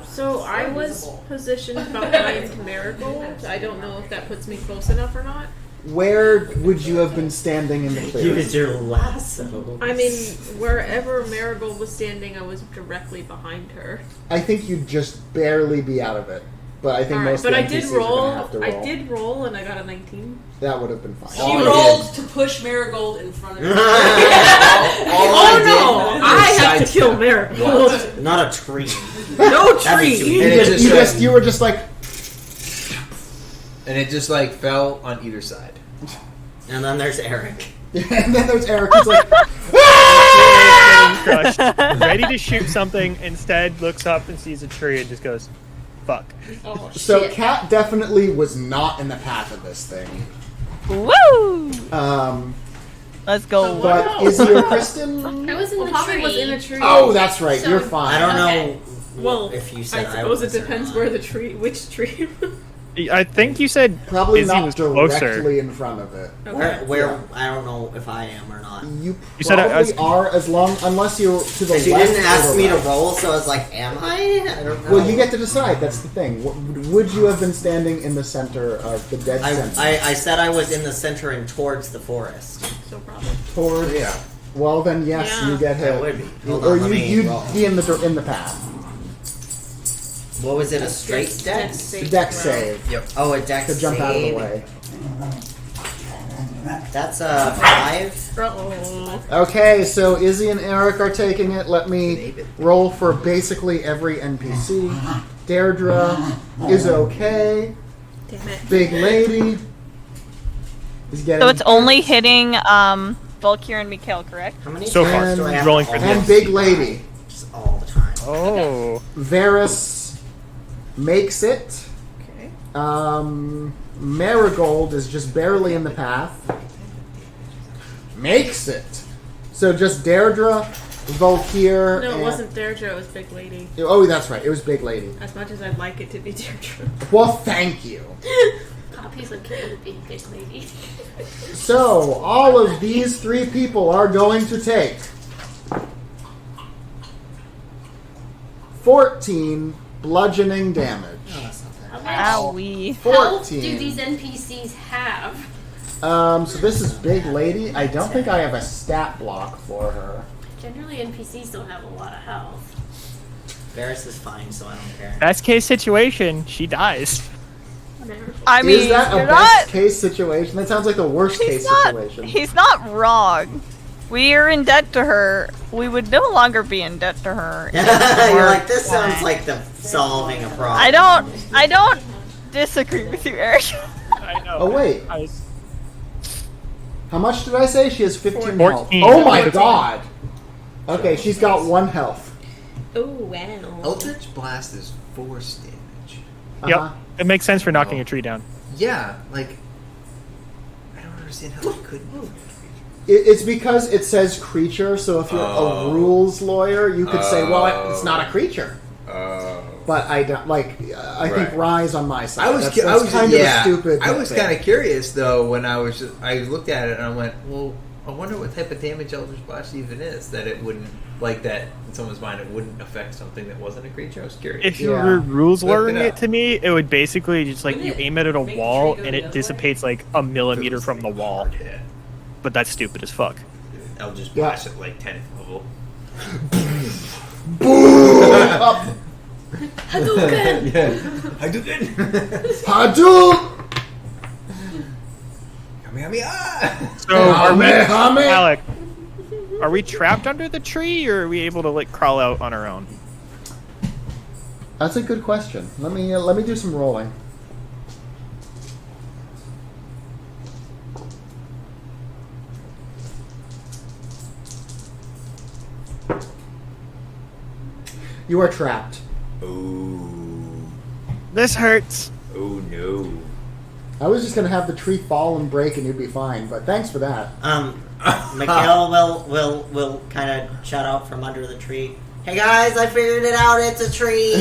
So I was positioned behind Marigold. I don't know if that puts me close enough or not. Where would you have been standing in the clearing? Use your lasso. I mean, wherever Marigold was standing, I was directly behind her. I think you'd just barely be out of it. But I think Alright, most but I NPCs did are gonna roll. have to I roll. did roll, and I got a 19. That would have been fine. She All I rolled to push Marigold in front of her. all Oh I no! I have to sidestep. kill Marigold. Not a tree. No That'd be tree. And it just, You were just like, and it just like fell on either side. And then there's Eric. and then there's Eric who's like, Crushed, ready to shoot something, instead looks up and sees a tree and just goes, fuck. Oh, so shit. Kat definitely was not in the path of this thing. Woo! Let's go. But Izzy or Kristen? I was in Well, the Poppy tree. was in a tree. Oh, that's right. So- You're fine. I don't Okay. know Well, if you said I I suppose it was or depends not. where the tree, which tree. I think you said Probably Izzy not was directly closer. in front of it. Where I don't know if I am or not. You said I probably was- are unless you're to the Because you left. didn't or ask the me to right. roll, so I was like, am I? I don't know. Well, you get to decide. That's the thing. Would you have been standing in the center of the dead center? I said I was in the center and towards the forest. So probably. Towards, Yeah. Well, then yes, Yeah. you get hit. That would be. Hold or on, let me you'd roll. be in the path. What was it? A straight dex? Deck save Yep. Oh, a dex to jump out of the save. way. That's a 5. Uh-oh. Okay, so Izzy and Eric are taking it. Let me roll for basically every NPC. Deirdre is okay. Damn it. Big Lady is getting. So it's only hitting Volkir and Mikhail, correct? How many So far, times do I have rolling to for almost and Big see Lady. Just all the time. Oh. Varus makes it. Okay. Marigold is just barely in the path. Makes it. So just Deirdre, Volkir. No, it and- wasn't Deirdre, it was Big Lady. Oh, that's right. It was Big Lady. As much as I'd like it to be Deirdre. Well, thank you. Poppy's okay with being big lady. So, all of these 3 people are going to take 14 bludgeoning damage. Oh, that's not How bad. much Owie. health do 14. these NPCs have? So this is big lady. I don't think I have a stat block for her. Generally, NPCs don't have a lot of health. Varys is fine, so I don't care. Best case situation, she dies. I mean, Is that a you're best not. case situation? That sounds like the worst case He's not. situation. He's not wrong. We are in debt to her. We would no longer be in debt to her. You're like, this sounds like the solving a problem. I don't disagree with you, Eric. I know. Oh, wait. How much did I say? She has 15 health. 14. Oh my god! Okay, she's got 1 health. Oh wow. Eldritch Blast is force damage. Uh-huh. Yep. It makes sense for knocking a tree down. Yeah, like I don't understand how they couldn't move. It's because it says creature, so if you're a rules lawyer, you could say, well, it's not a creature. But I don't, like, I think Right. Rye's on my side. I was That's kind of a stupid I was thing. kind of curious though when I looked at it and I went, well, I wonder what type of damage Eldritch Blast even is. That it wouldn't, like that in someone's mind, it wouldn't affect something that wasn't a creature. I was curious. If you Yeah. were rules Looked learning it it up. to me, it would basically just like Wouldn't you it aim it at a make the wall tree go and the it other dissipates like a millimeter from the wall. Yeah. But that's stupid as fuck. Eldritch Yeah. Blast at like 10th level. Up. Hadouken! I do good. Hadouken! So are we, Kamehameha! Alec? Are we trapped under the tree, or are we able to like crawl out on our own? That's a good question. Let me do some rolling. You are trapped. Oh. This hurts. Oh no. I was just gonna have the tree fall and break and you'd be fine, but thanks for that. Mikhail will kind of shout out from under the tree. Hey guys, I figured it out. It's a tree.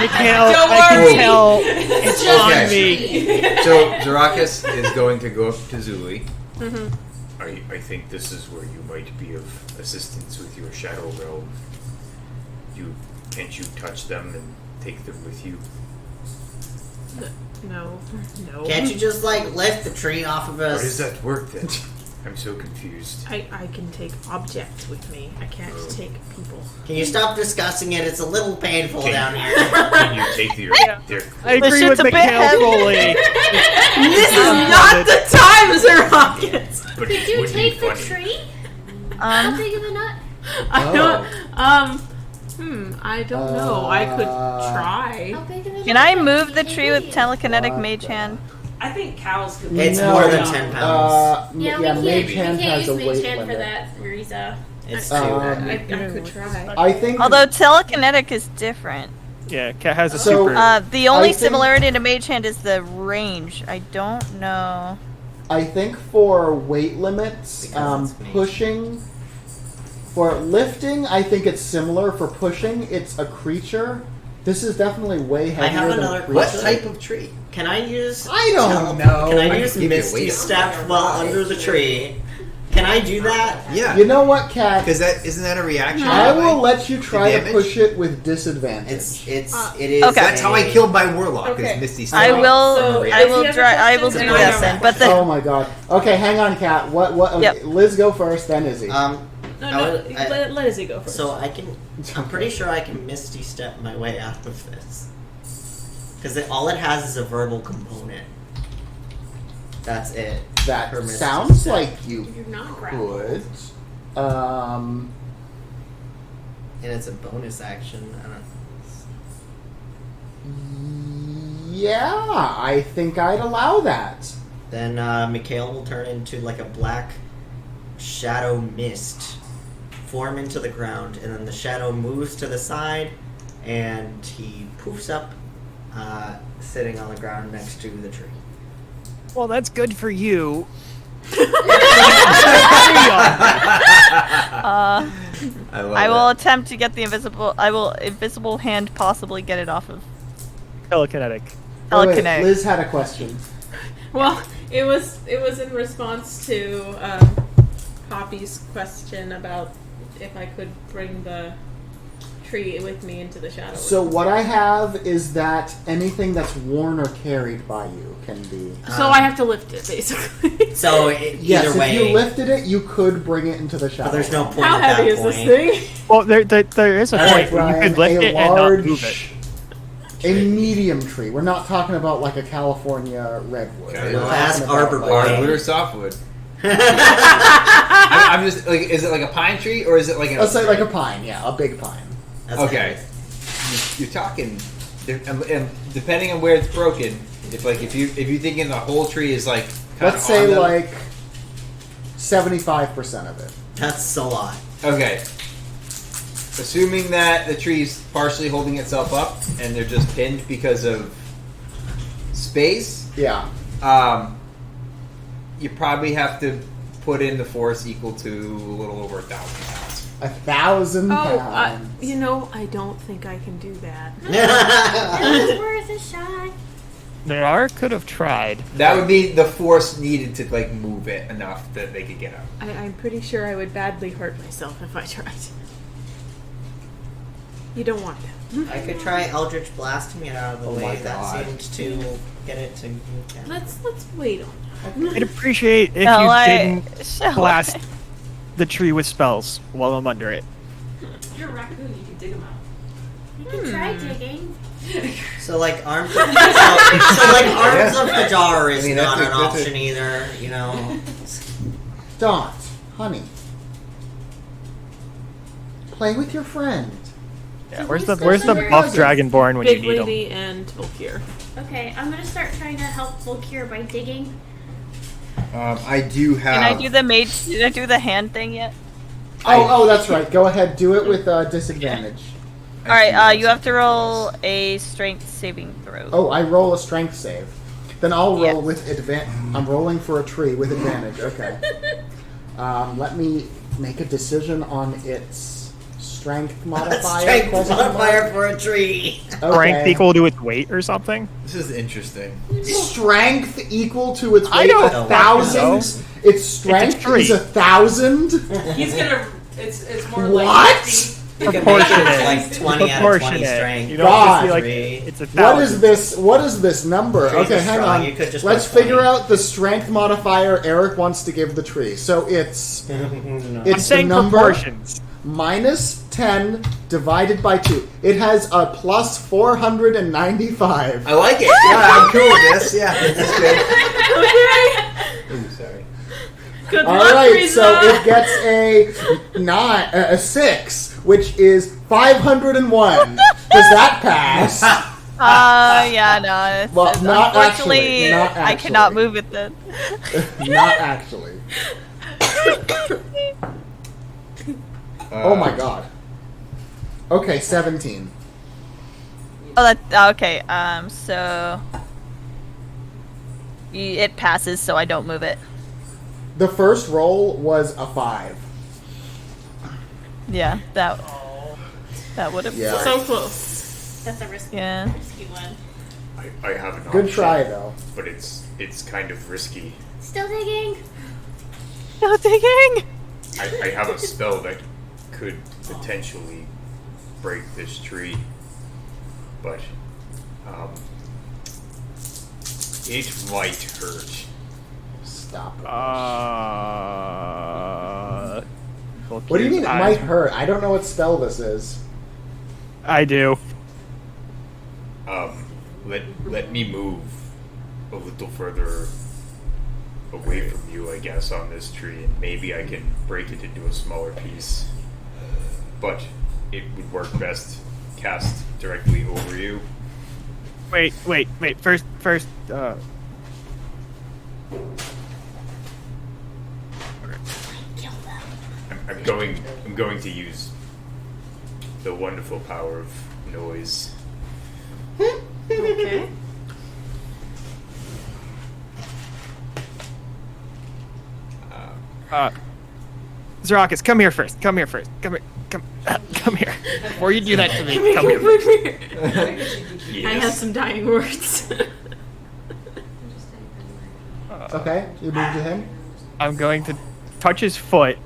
Mikhail, Don't I can worry. tell it's on Okay. me. So Zarakis is going to go up to Zuli. I think this is where you might be of assistance with your shadow realm. Can't you touch them and take them with you? No. Can't you just like lift the tree off of How us? does that work then? I'm so confused. I can take objects with me. I can't take people. Can you stop discussing it? It's a little painful Can down you- here. Can you take their I agree shit's with a bit Mikhail heavy. fully. This is not the time, Sir Hawkins. But Could it you would be take the funny. tree? How Um, big of a nut? I don't. I don't know. I could try. How big of a can nut? I move the tree with telekinetic mage hand? I think cows could. It's No. more than 10 pounds. Yeah, we Mage can't Hand has use a Mage weight Hand for limit. that, Riza. It's too I heavy. could try. I think. Although telekinetic is different. Yeah, Cat has a So- super. The only I think- similarity to mage hand is the range. I don't know. I think for weight limits, Because it's me. pushing. For lifting, I think it's similar. For pushing, it's a creature. This is definitely way I heavier have than another a creature. What question. type of tree? Can I use? I don't know. Can I I use can give you a Misty weight. Step while under the tree? Can I do that? Yeah. You know what, Cat? Because isn't that a reaction? I will Like, let you try to damage? push it with disadvantage. It is. Okay. That's how I killed my warlock. Okay. Is Misty Step. I will. So, I if you will have a try. I will question, do then I this have then. a But the Oh my god. Okay, hang on, Cat. What? Okay, Yep. Liz, go first, then Izzy. No, I- let Izzy go first. So I'm pretty sure I can Misty Step my way out of this. Because all it has is a verbal component. That's it. that for Misty sounds Step. like you You're not grappled. could. And it's a bonus action. I don't. Yeah, I think I'd allow that. Then Mikhail will turn into like a black shadow mist, form into the ground, and then the shadow moves to the side, and he poofs up, sitting on the ground next to the tree. Well, that's good for you. I love I will it. attempt to get the invisible. I will invisible hand possibly get it off of Telekinetic. Oh, wait, telekinetic. Liz had a question. Well, it was in response to Poppy's question about if I could bring the tree with me into the shadow. So what I have is that anything that's worn or carried by you can be. So I have to lift it, basically. So Yes, either way, if you lifted it, you could bring it into the shadow. but there's no point How at that heavy is point. this thing? Well, there is a All right, point where you Brian, could lift a it and not large, move it. a medium tree. We're not talking about like a California redwood. Okay. We're Well, talking ask about, Arbor like, Boy. Hardwood or softwood? I'm just like, is it like a pine tree or is it like Let's say like a pine, yeah, a big pine. That's okay? You're talking, and depending on where it's broken, if you thinking the whole tree is like, Let's say like 75% of it. That's a lot. okay. Assuming that the tree's partially holding itself up and they're just pinned because of space, Yeah. you probably have to put in the force equal to a little over 1,000 pounds. 1,000 pounds. You know, I don't think I can do that. It was worth a shot. Nar could have tried. That would be the force needed to like move it enough that they could get up. I'm pretty sure I would badly hurt myself if I tried. You don't want that. I could try Eldritch blasting it out of the Oh my way. That God. seemed to get it to. Let's wait on that. I'd appreciate if Shall you I- didn't shall blast I? the tree with spells while I'm under it. You're a raccoon. You can dig them out. You can try digging. So like arms, so like arms of Hadar is I mean, not that's an a- option either. You know. Dot, honey. Play with your friend. Yeah, where's we the still buff have- dragonborn when you Big need him? Lady and Volkir. Okay, I'm gonna start trying to help Volkir by digging. I do have. Can I do the mage? Did I do the hand thing yet? Oh, that's right. Go ahead. Do it with disadvantage. All right. You have to roll a strength saving throw. Oh, I roll a strength save. Then I'll roll Yes. with advantage. I'm rolling for a tree with advantage. Okay. Let me make a decision on its strength modifier. Strength question modifier mark. for a tree. Strength Okay. equal to its weight or something? This is interesting. Strength equal to its I weight. don't A think 1,000. so. Its strength tree. is 1,000. He's gonna. It's more What? like. You can make it Proportionate. like 20 out of 20 Proportionate. strength. You don't God. just be like, Three. it's a What thousand. is this? What is this number? Trees Okay, are hang strong. on. You could just Let's put 20. figure out the strength modifier Eric wants to give the tree. So it's I'm it's the saying number proportions. minus 10 divided by 2. It has a plus 495. I like it. Yeah, I'm cool with this. Yeah, this is good. Ooh, sorry. Good All luck, right, so Risa. it gets a 6, which is 501. Does that pass? Yeah, no. It's, Well, it's- not unfortunately, actually, not I cannot actually. move it then. Not actually. Oh my god. Okay, 17. Oh, that okay. So it passes, so I don't move it. The first roll was a 5. Yeah, that would have Yeah. worked. So close. That's a risky Yeah. one. I have an Good option, try, though. but it's kind of risky. Still digging. No digging. I have a spell that could potentially break this tree, but it might hurt. Stop. What do you mean it might hurt? I don't know what spell this is. I do. Let me move a little further away from you, I guess, on this tree, and maybe I can break it into a smaller piece. But it would work best cast directly over you. Wait. First. I'm going to use the wonderful power of noise. Okay. Zarakis, come here first. Come here. Come here. Before you do that to me, come here. I have some dying words. Okay, you move to him. I'm going to touch his foot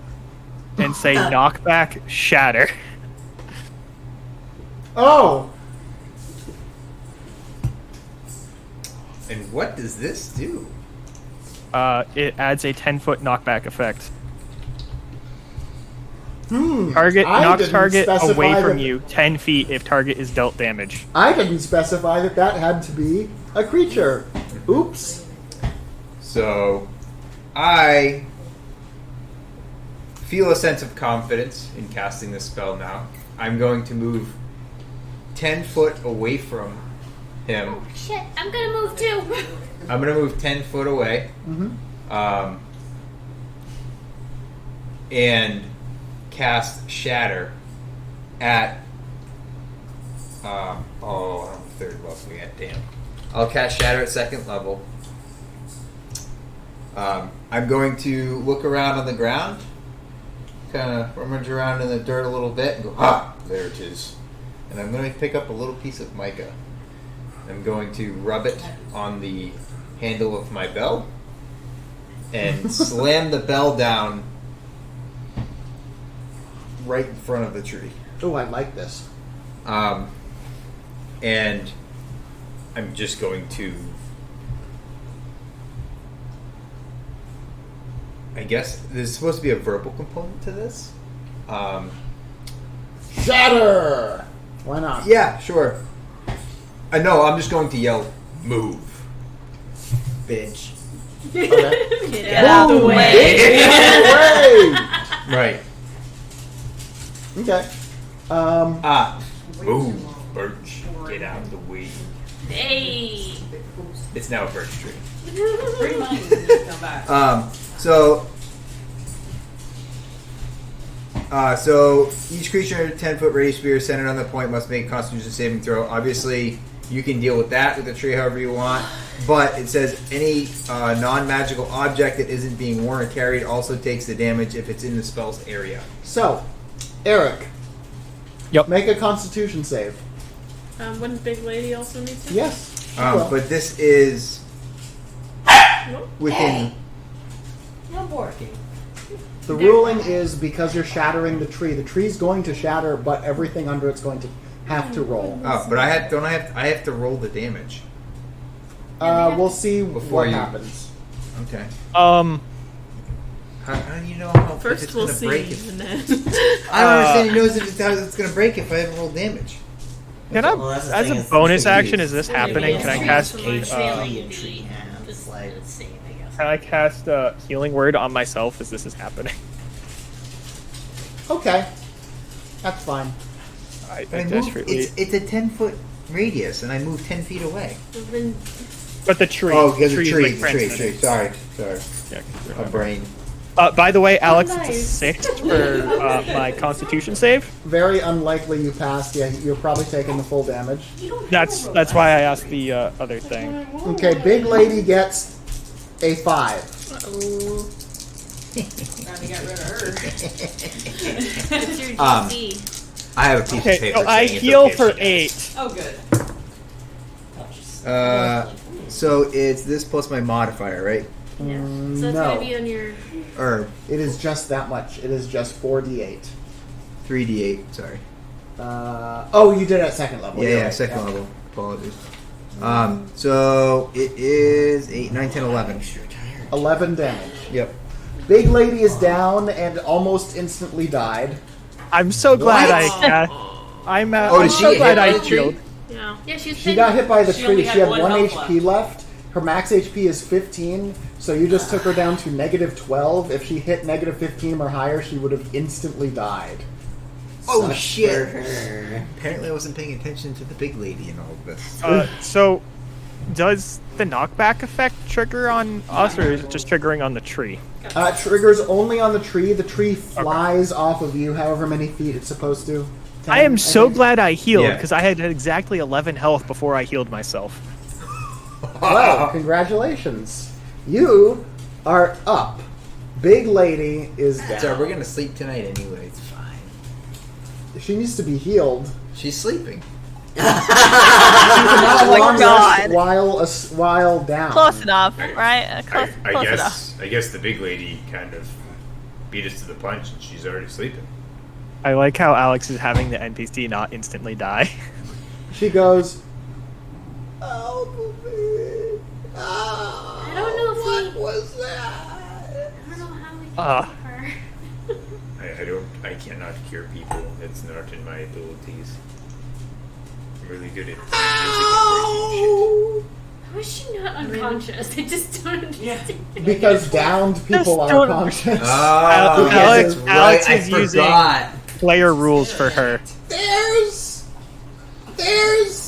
and say knockback shatter. Oh! And what does this do? It adds a 10-foot knockback effect. I Target knocks didn't target specify away from that- you 10 feet if target is dealt damage. I didn't specify that had to be a creature. Oops. So, I feel a sense of confidence in casting this spell now. I'm going to move 10 foot away from him. Shit, I'm gonna move too. I'm going to move 10 foot away. And cast Shatter at. I'm third level yet. Damn. I'll cast Shatter at second level. I'm going to look around on the ground, kind of rummage around in the dirt a little bit, and go, there it is. And I'm going to pick up a little piece of mica. I'm going to rub it on the handle of my bell and slam the bell down right in front of the tree. Oh, I like this. And I'm just going to, I guess there's supposed to be a verbal component to this. Shatter! Why not? Yeah, sure. No, I'm just going to yell, move. Bitch. Okay. Get out of the way. Get out of the way! Right. Okay. Move, birch. Get out of the way. Hey. It's now a birch tree. Bring mine when you come back. So each creature in a 10-foot radius sphere centered on the point must make a Constitution saving throw. Obviously, you can deal with that with the tree however you want, but it says any non-magical object that isn't being worn or carried also takes the damage if it's in the spell's area. So, Eric. Yep. Make a Constitution save. Wouldn't Big Lady also need to? Yes. Well, But this is within. No barking. the ruling is because you're shattering the tree's going to shatter, but everything under it's going to have to roll. Oh, but I have to roll the damage. We'll see Before what you- happens. Okay. Um, How do you know how if First it's we'll gonna see, break it? and then I don't understand. He knows if it's going to break if I haven't rolled damage. can I, Well, that's the as thing, a it's bonus the action, trees. is this happening? Can I cast? tree Uh, hands. It's Like, the same, I guess. can I cast healing word on myself as this is happening? Okay. That's fine. I But I move, desperately. it's a 10-foot radius, and I move 10 feet away. then But the tree. Oh, because tree the is, like, tree. Sorry. Yeah, A brain. by the way, Alex, nice. it's a 6 for my Constitution save. Very unlikely you passed. Yeah, you're probably taking the full damage. That's why I asked the other thing. Okay, Big Lady gets a 5. Trying to get rid of her. What's your Um, DC? I have a piece of Okay, paper so I saying it's heal okay for if she 8. Oh, good. So it's this plus my modifier, right? Yeah. So it's no. gonna be on your. Or It is just that much. It is just 4d8. 3d8, sorry. Oh, you did it at second level. You're Yeah, right. second level. Apologies. So it is 8, 9, 10, 11. 11 damage. Yep. Big Lady is down and almost instantly died. I'm so glad What? I'm did she so get glad hit by I the tree? healed. yeah. Yeah, she's She got hit by the She tree. only She had had one 1 health HP left. Her max HP is 15, so you just took her down to negative 12. If she hit negative 15 or higher, she would have instantly died. Oh Sucks shit! for her. Apparently, I wasn't paying attention to the big lady in all of this. So, does the knockback effect trigger on us, or is it just triggering on the tree? Triggers only on the tree. The tree flies off of you however many feet it's supposed to. 10, I am so think. glad I healed Yeah. because I had exactly 11 health before I healed myself. Well, congratulations. You are up. Big Lady is down. So we're gonna sleep tonight anyway. It's fine. She needs to be healed. She's sleeping. She cannot Oh my long God. rest while down. Close enough, right? Close I enough. guess the big lady kind of beat us to the punch, and she's already sleeping. I like how Alex is having the NPC not instantly die. She goes, "Help me! I don't know if what we. was that?" I don't know how we can Ah. help her. I cannot cure people. It's not in my abilities. I'm really good at breaking shit. How is she not unconscious? I just don't understand. Because downed people are don't- conscious. Oh, Alex- that's right. Alex I is using- forgot. Player rules for her. There's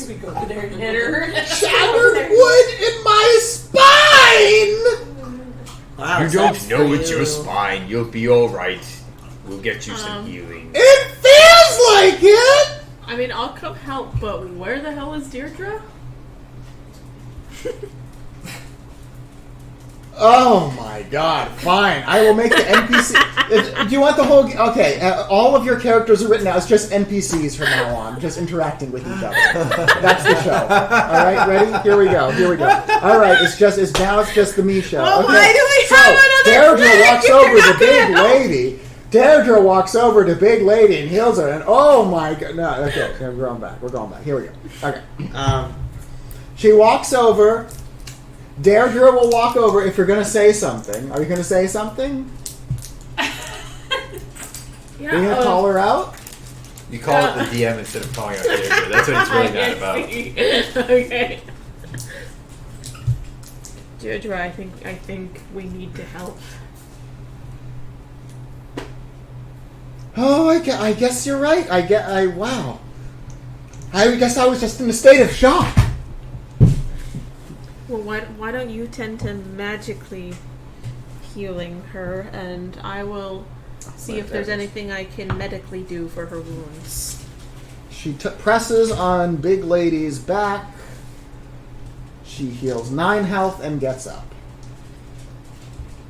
We go over there and hit her. shattered wood in my spine! Wow, You sucks don't for know it's you. your spine. You'll be alright. We'll get you some healing. It feels like it! I mean, I'll come help, but where the hell is Deirdre? Oh my god, fine. I will make the NPC. Do you want the whole. Okay, all of your characters are written out. It's just NPCs from now on, just interacting with each other. That's the show. Alright, ready? Here we go. Alright, it's just the me show. Well, Okay. why do we have another Deirdre player? walks You're over not to Big gonna help. Lady. Deirdre walks over to Big Lady and heals her, and oh my god. No, okay, we're going back. Here we go. Okay. She walks over. Deirdre will walk over if you're going to say something. Are you going to say something? Yeah. Are you going to call her out? You call it the DM instead of calling out Deirdre. That's what it's really not about. Okay. Deirdre, I think we need to help. Oh, I guess you're right. Wow. I guess I was just in a state of shock. Well, why don't you tend to magically healing her, and I will see if there's anything I can medically do for her wounds. She presses on Big Lady's back. She heals 9 health and gets up.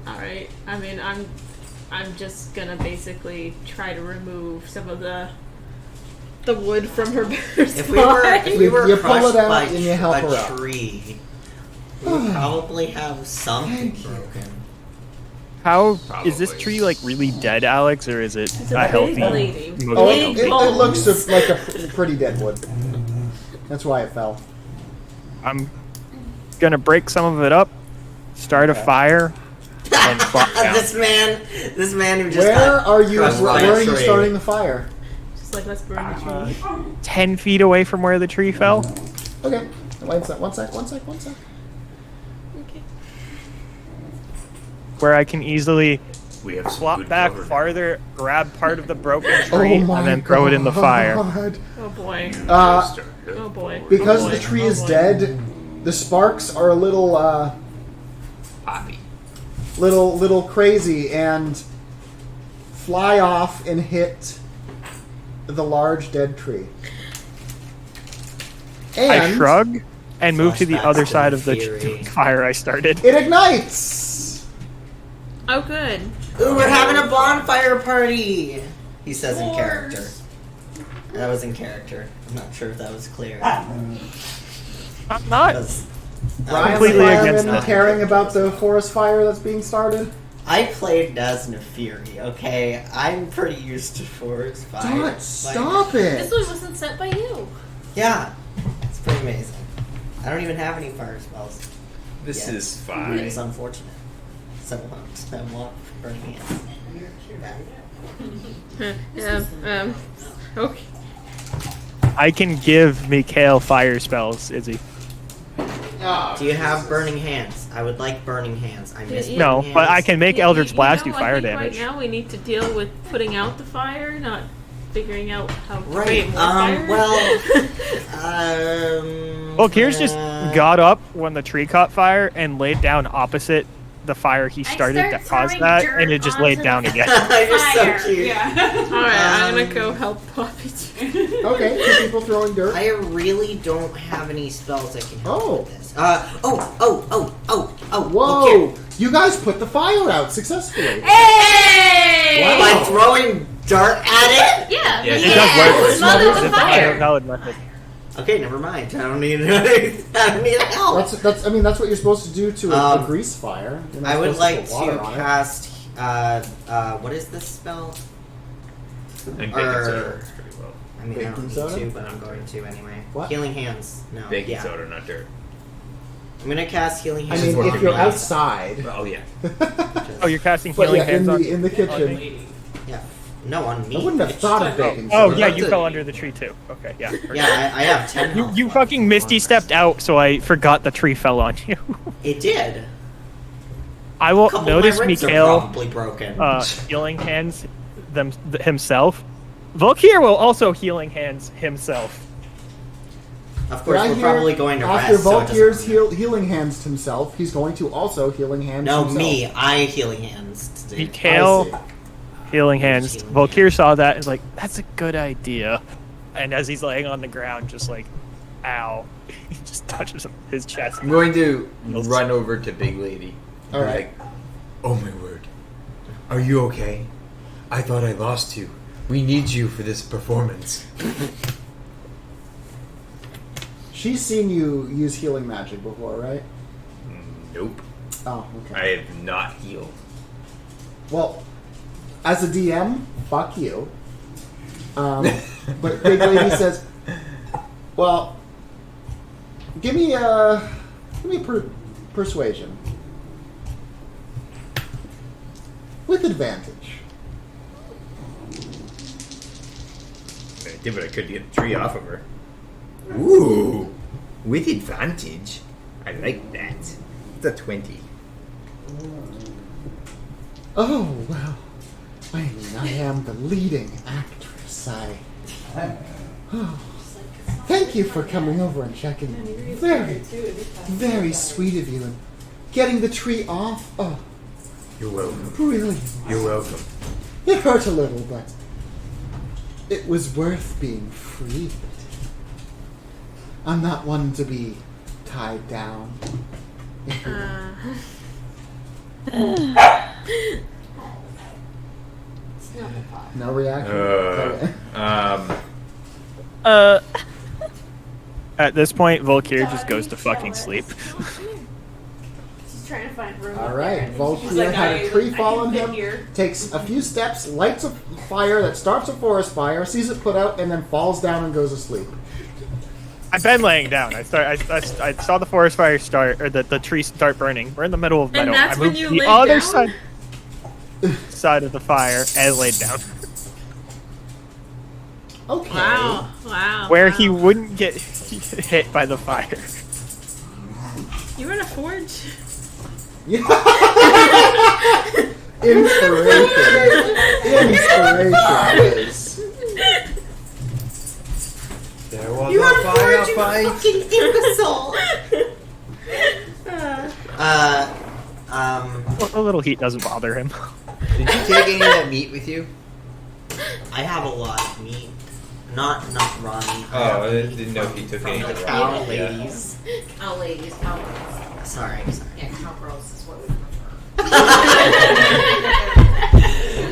All right. I mean, I'm just gonna basically try to remove some of the wood from her If we were You pull crushed it out by and you help her a out. tree, we would probably have something broken. How is this Probably. tree like really dead, Alex, or is it It's a a healthy? big lady. Oh, Big it bones. looks like a pretty dead wood. That's why it fell. I'm gonna break some of it up, start a fire, and plop down. this man who just Where got are you? crushed by Where a are you tree. starting the fire? Just like let's burn the tree. 10 feet away from where the tree fell. Okay. One sec. Okay. Where I can easily We have some flop good back cover now. farther, grab part of the broken tree, Oh my and then throw it in the fire. God. Oh boy. Oh boy. Because Oh boy. the tree Oh is boy. dead, the sparks are a little Poppy. little crazy and fly off and hit the large dead tree. I And shrug and move to the Flashbacks other to side of the Fury. fire I started. it ignites. Oh good. Ooh, we're having a bonfire party! He says in character. That was in character. I'm not sure if that was clear. I'm not. Because Ryan's completely against fireman that. caring about the forest fire that's being started. I played as Nefiri, okay? I'm pretty used to forest fire. Stop This it! one wasn't set by you. Yeah, it's pretty amazing. I don't even have any fire spells. This yet. is fine. It's unfortunate. So I want burning hands. Okay. I can give Mikhail fire spells, Izzy. Do you have burning hands? I would like burning hands. I miss Yeah. No, burning but I hands. can make Eldritch Blast do I fire think damage. Right now we need to deal with putting out the fire, not figuring out how to Right. create more fire. Well, Kier's just uh, got up when the tree caught fire and laid down opposite the fire he started start that caused throwing that, dirt and it just laid onto down the- again. You're so Fire. cute. Yeah. All right, I'm gonna go help Poppy. Okay, 2 people throwing dirt. I really don't have any spells that can help Oh. with this. Whoa! Okay. You guys put the fire out successfully. Hey! Wow. By throwing dirt at it? Yeah. Yeah, It does work. Smother It's the a higher fire. valid method. Okay, never mind. I don't need I don't need help. That's what you're supposed to do to a Um, grease fire. You're not I would supposed like put water to on it. cast what is this spell? I think baking soda works pretty well. I mean, I Baking don't need soda? to, but I'm going to anyway. What? Healing hands. No. Baking yeah. soda, not dirt. I'm gonna cast healing I hands. mean, on if you're my- outside. Oh yeah. Oh, you're casting But healing yeah, hands on. in the kitchen. Yeah. No, on me. I wouldn't have It's thought of just- baking Oh soda. yeah, That's you it. fell under the tree too. Okay, yeah. Yeah, I have 10 You health. you fucking misty stepped out, so I forgot the tree fell on you. It did. I will Couple notice of my ribs are Mikhail probably broken. healing hands himself. Volkir will also healing hands himself. Of But course, I we're hear probably going to after rest. So it Volkir's doesn't- healing hands himself, he's going to also healing hands No, himself. me. I healing hands. today. Mikhail I see. healing hands. Healing Volkir saw that and was like, "That's a good idea." And as he's laying on the ground, just like, "Ow!" he just touches his chest. I'm going to run over to Big Lady. All right. Like, oh my word. Are you okay? I thought I lost you. We need you for this performance. She's seen you use healing magic before, right? Nope. Oh, okay. I have not healed. Well, as a DM, fuck you. But Big Lady says, "Well, give me persuasion with advantage." I did what I could to get the tree off of her. Ooh, with advantage. I like that. It's a 20. Oh well, I mean, I am the leading actress. Thank you for coming over and checking. Very, very sweet of you, and getting the tree off. Oh, You're welcome. brilliant. You're welcome. It hurt a little, but it was worth being freed. I'm not one to be tied down. No reaction. Okay. At this point, Volkir just goes to fucking sleep. She's trying to find room. All right, She's Volkir like, had I a tree can fall on fit him, here. takes a few steps, lights a fire that starts a forest fire, sees it put out, and then falls down and goes asleep. I've been laying down. I saw the forest fire start, or the tree start burning. We're in the middle of And meadow. that's I when moved you to the laid other down? side of the fire and laid down, Okay. Wow. where wow. he wouldn't get hit by the fire. You were in a forge? Yeah. Inspiration. Liz. There was You a are a forge, you firefight. fucking imbecile! Well, a little heat doesn't bother him. Did you take any of that meat with you? I have a lot of meat. Not raw meat. Oh, I didn't know if you took any From of the the cow raw meat. Yeah. ladies. Oh, ladies, cow rolls. Sorry. Yeah, cow rolls is what we prefer.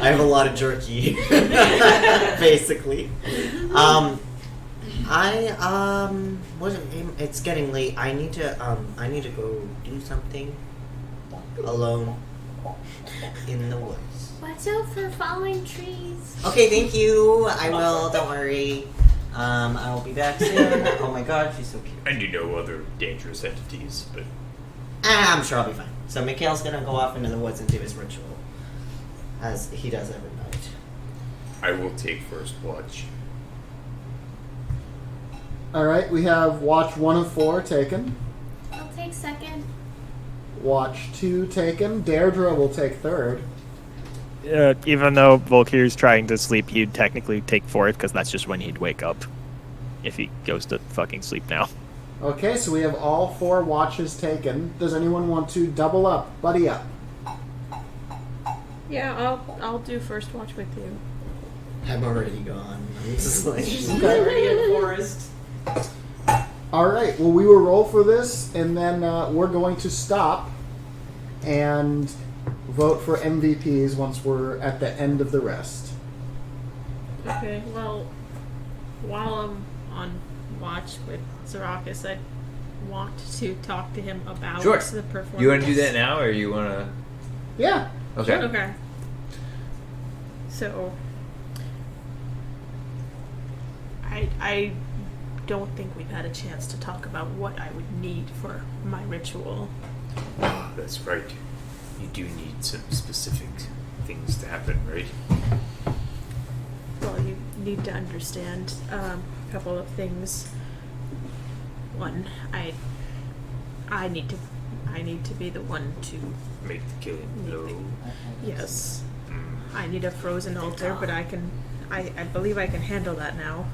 I have a lot of jerky, basically. It's getting late. I need to go do something alone in the woods. Watch out for falling trees. Okay, thank you. I will. Don't worry. I will be back soon. Oh my god, she's so cute. And you know other dangerous entities, but I'm sure I'll be fine. So Mikhail's gonna go off into the woods and do his ritual, as he does every night. I will take first watch. All right, we have watch 1 of 4 taken. I'll take second. Watch 2 taken. Deirdre will take third. Even though Volkir's trying to sleep, he'd technically take fourth because that's just when he'd wake up. If he goes to fucking sleep now. Okay, so we have all 4 watches taken. Does anyone want to double up? Buddy up. Yeah, I'll do first watch with you. I'm already gone. I'm just like Already in the forest. All right, well, we will roll for this, and then we're going to stop and vote for MVPs once we're at the end of the rest. Okay, well, while I'm on watch with Zarakis, I want to talk to him about Sure. the performance. You want to do that now, or you want to? Yeah. Okay. Okay. So I don't think we've had a chance to talk about what I would need for my ritual. Ah, that's right. You do need some specific things to happen, right? Well, you need to understand a couple of things. One, I need to be the one to Make the killing blow. Yes. I need a frozen altar, but I believe I can handle that now.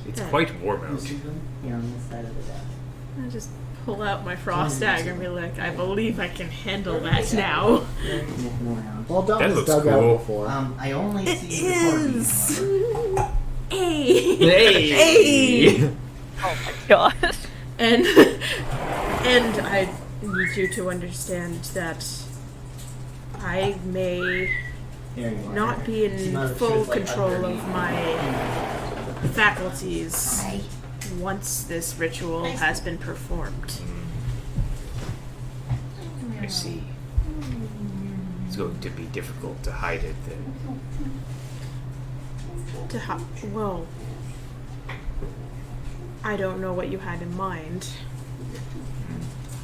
It's quite warm out. Here on this side of the desk. I just pull out my frost dagger and be like, I believe I can handle that now. Sniffing around. Well, Dom That has looks dug cool. out before. I only It see the is. however. Hey. Hey! Oh my god. And I need you to understand that I may Here you are. not be in Mother, she full was, like, control underneath. of my faculties Hi. once this ritual has been performed. I see. It's going to be difficult to hide it then. Well, I don't know what you had in mind.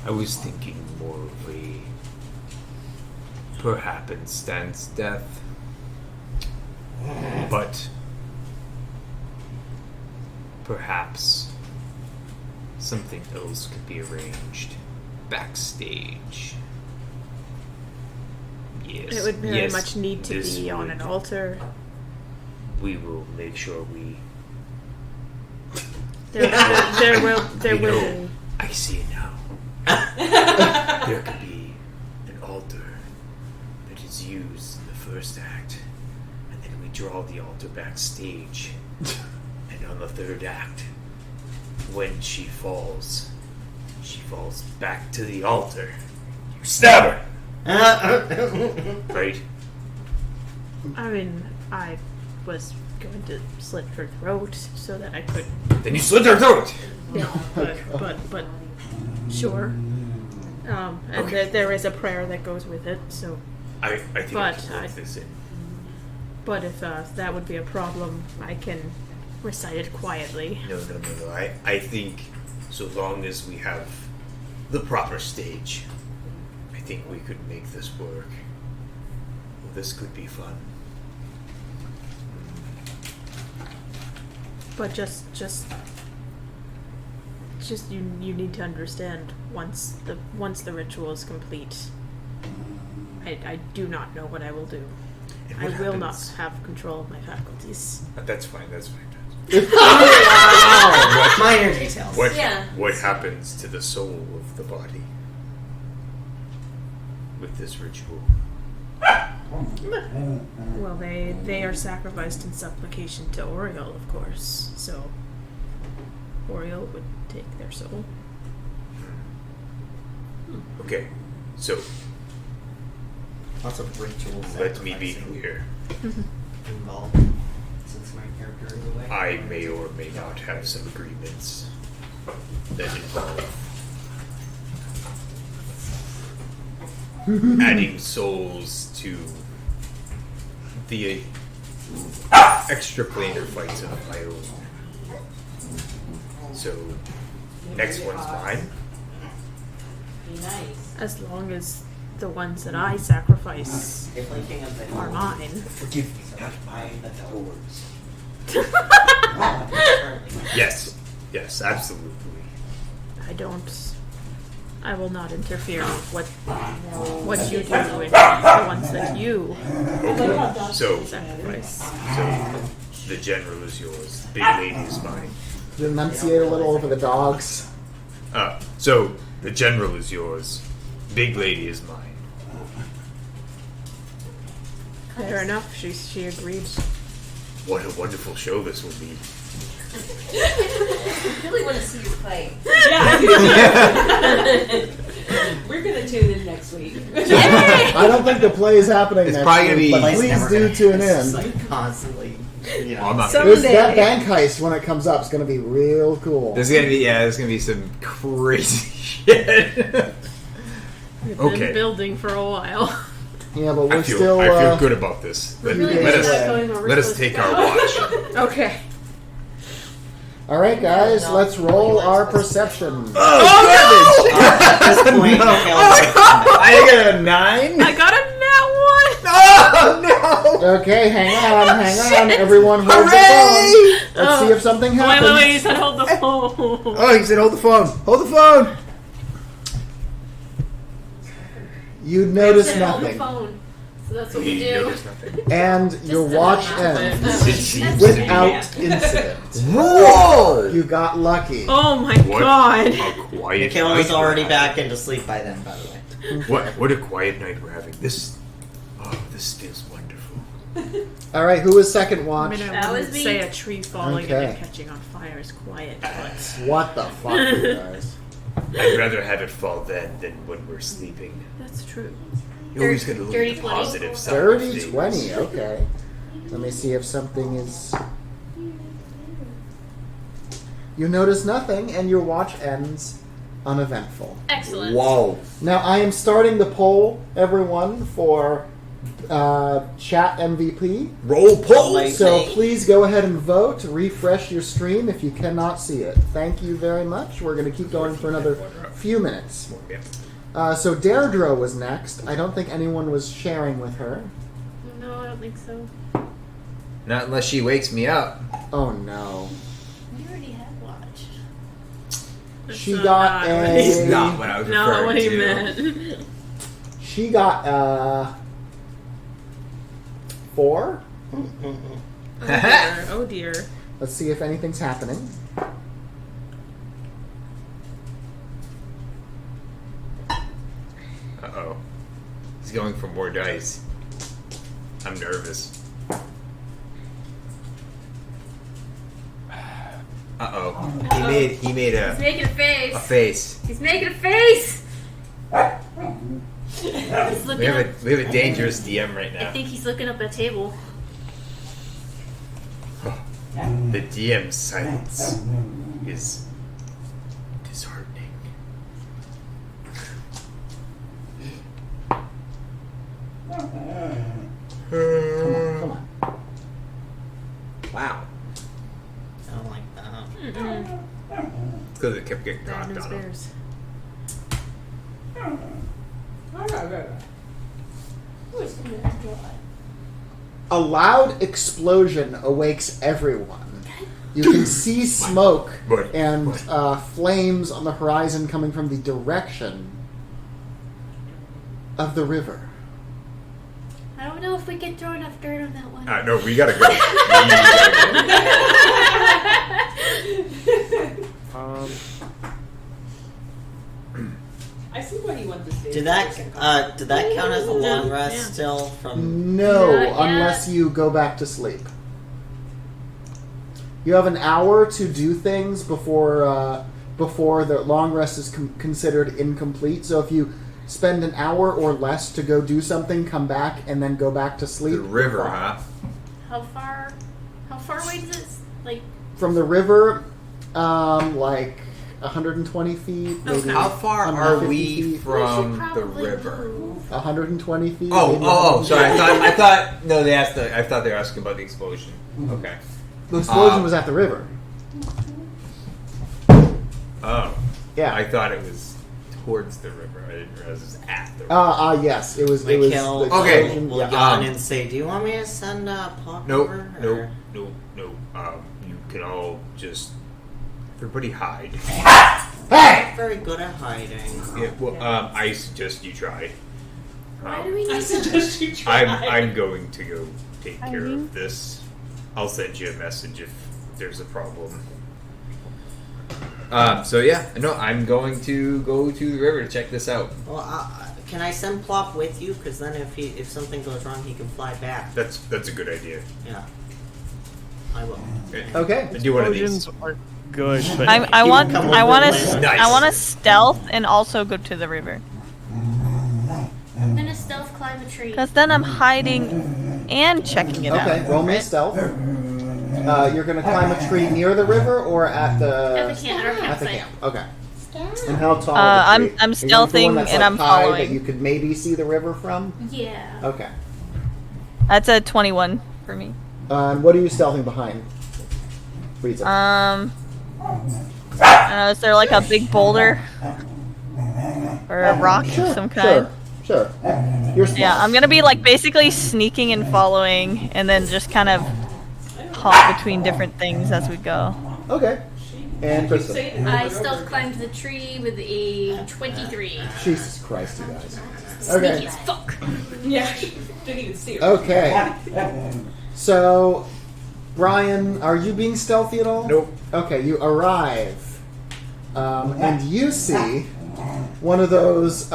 I was thinking more of a happenstance death. But perhaps something else could be arranged backstage. Yes. It would very yes, much need to this be on an would- altar. We will make sure we. There You will know, be. I see it now. There could be an altar that is used in the first act, and then we draw the altar backstage. And on the third act, when she falls back to the altar. You stab her! Right? I mean, I was going to slit her throat so that I could. Then you slit her throat! Yeah, but sure. And Okay. there is a prayer that goes with it. So, I think I But can work this in. but if that would be a problem, I can recite it quietly. No. I think so long as we have the proper stage, I think we could make this work. Well, this could be fun. But just you need to understand once the ritual is complete. I do not know what I will do. And I what will not happens- have control of my faculties. That's fine. Minor details. What happens to the soul of the body with this ritual? Well, they are sacrificed in supplication to Oriole, of course. So Oriole would take their soul. Okay, so Lots of rituals. let me be clear. Involved. Since my character is away. I may or may not have some agreements that involve adding souls to the extraplanar fights of my own. So, next one's mine. Be nice. As long as the ones that I sacrifice If like King of the are mine. Forgive me, not my doors. Yes, absolutely. I will not interfere with what you do with the ones that you Okay, so sacrifice. the general is yours, the big lady is mine. Enunciate a little over the dogs. So the general is yours, big lady is mine. Fair enough. She agreed. What a wonderful show this will be. I really want to see you fight. We're gonna tune in next week. I don't think the play is happening It's next probably gonna week, be- but It's please never do gonna- tune it's in. just, like constantly, you know. I'm not This, that bank heist, when it comes up, is going to be real cool. There's gonna be some crazy shit. We've Okay. been building for a while. Yeah, but I we're feel still. I feel good about this. Let, really let good us about going where we're let us supposed take to our go. watch. Okay. All right, guys, let's roll our perception. Oh, At this point, I got a 9. I got a nat Oh no! Okay, hang on. Everyone hold the phone. Let's see if something one. happens. Wait, you said hold the phone. Oh, he said hold the phone. Hold the phone. You notice Said hold the nothing, phone. So that's what we You do. notice nothing. and your watch ends It seems without incident. Whoa! You got lucky. Oh my What god. a quiet Mikhail night was already we're back having. into sleep by then, by the way. What a quiet night we're having. This feels wonderful. All right, who was second I watch? mean, I That wouldn't was me. say a tree falling and Okay. then catching on fire is quiet, but What the fuck, you guys? I'd rather have it fall then than when we're sleeping. that's true. You always gotta look Dirty at the 20. positive side of 30, things. 20, okay. Let me see if something is... You notice nothing, and your watch ends uneventful. Excellent. Whoa! Now, I am starting the poll, everyone, for chat MVP. Roll pull. Like- So Amazing. please go ahead and vote. Refresh your stream if you cannot see it. Thank you very much. We're going to keep going for another few minutes. Yeah. So Deirdre was next. I don't think anyone was sharing with her. No, I don't think so. Not unless she wakes me up. Oh no. We already had watch. That's She not got what a- It's not what I was No, referring what he to. meant. She got 4. Oh dear. Oh dear. Let's see if anything's happening. Uh-oh. He's going for more dice. I'm nervous. Uh-oh. He made He's a making a face. face. He's making a face. He's We looking have up. a dangerous DM right I now. think he's looking up at a table. The DM's silence is disheartening. Come on. Wow. I don't like that. It's because it kept getting Bad dropped news on him. bears. A loud explosion awakes everyone. You can see smoke What? and flames on the horizon coming from the direction of the river. I don't know if we can throw enough dirt on that one. No, we gotta go. I see what he wants to say. Did that count as a long rest Yeah. still from? No, Not yet. unless you go back to sleep. You have an hour to do things before the long rest is considered incomplete. So if you spend an hour or less to go do something, come back, and then go back to sleep. The river, fine. huh? How far away does it? Like, From the river, like 120 feet. Maybe How far are 150 we feet, we from should the probably river? move. 120 feet. Oh, maybe oh, 150 sorry. feet. I thought. No, they asked. I thought they were asking about the explosion. Okay. The explosion was at the river. Oh. Yeah. I thought it was towards the river. I didn't realize it was at the river. Yes, it was. It was Mikhail the Okay. explosion, will yeah. yawn and say, "Do you want me to send Pop Nope, over?" nope, nope, nope. You can all just everybody hide. Hey! Very good at hiding. Yeah, well, I suggest you try. Why do we need I to? suggest you try. I'm going to go take care of this. I'll send you a message if there's a problem. So yeah, no, I'm going to go to the river to check this out. Well, can I send Plop with you? Because then if something goes wrong, he can fly back. That's a good idea. Yeah, I will. Okay. Do one of these. Explosions aren't good, but I want come I over want later. to Nice. I want to stealth and also go to the river. I'm gonna stealth climb a tree. Cause then I'm hiding and checking it out. Okay, roll me a stealth. You're going to climb a tree near the river or at the At the camp, at our at the campsite. camp. Okay. And how tall? I'm is the tree? I'm Are you going for one stealthing that's, and like, I'm high following. that you could maybe see the river from. Yeah. Okay. That's a 21 for me. And what are you stealthing behind? Frieza? I don't know, is there like a big boulder? Or a rock of some kind? Sure. You're smart. Yeah, I'm gonna be like basically sneaking and following and then just kind of hop between different things as we go. Okay. And Kristen. I stealth climbed the tree with a 23. Jesus Christ, you guys. Sneaky Okay. as fuck. Yeah, didn't even see her. Okay. So, Brian, are you being stealthy at all? Nope. Okay, you arrive. And you see one of those,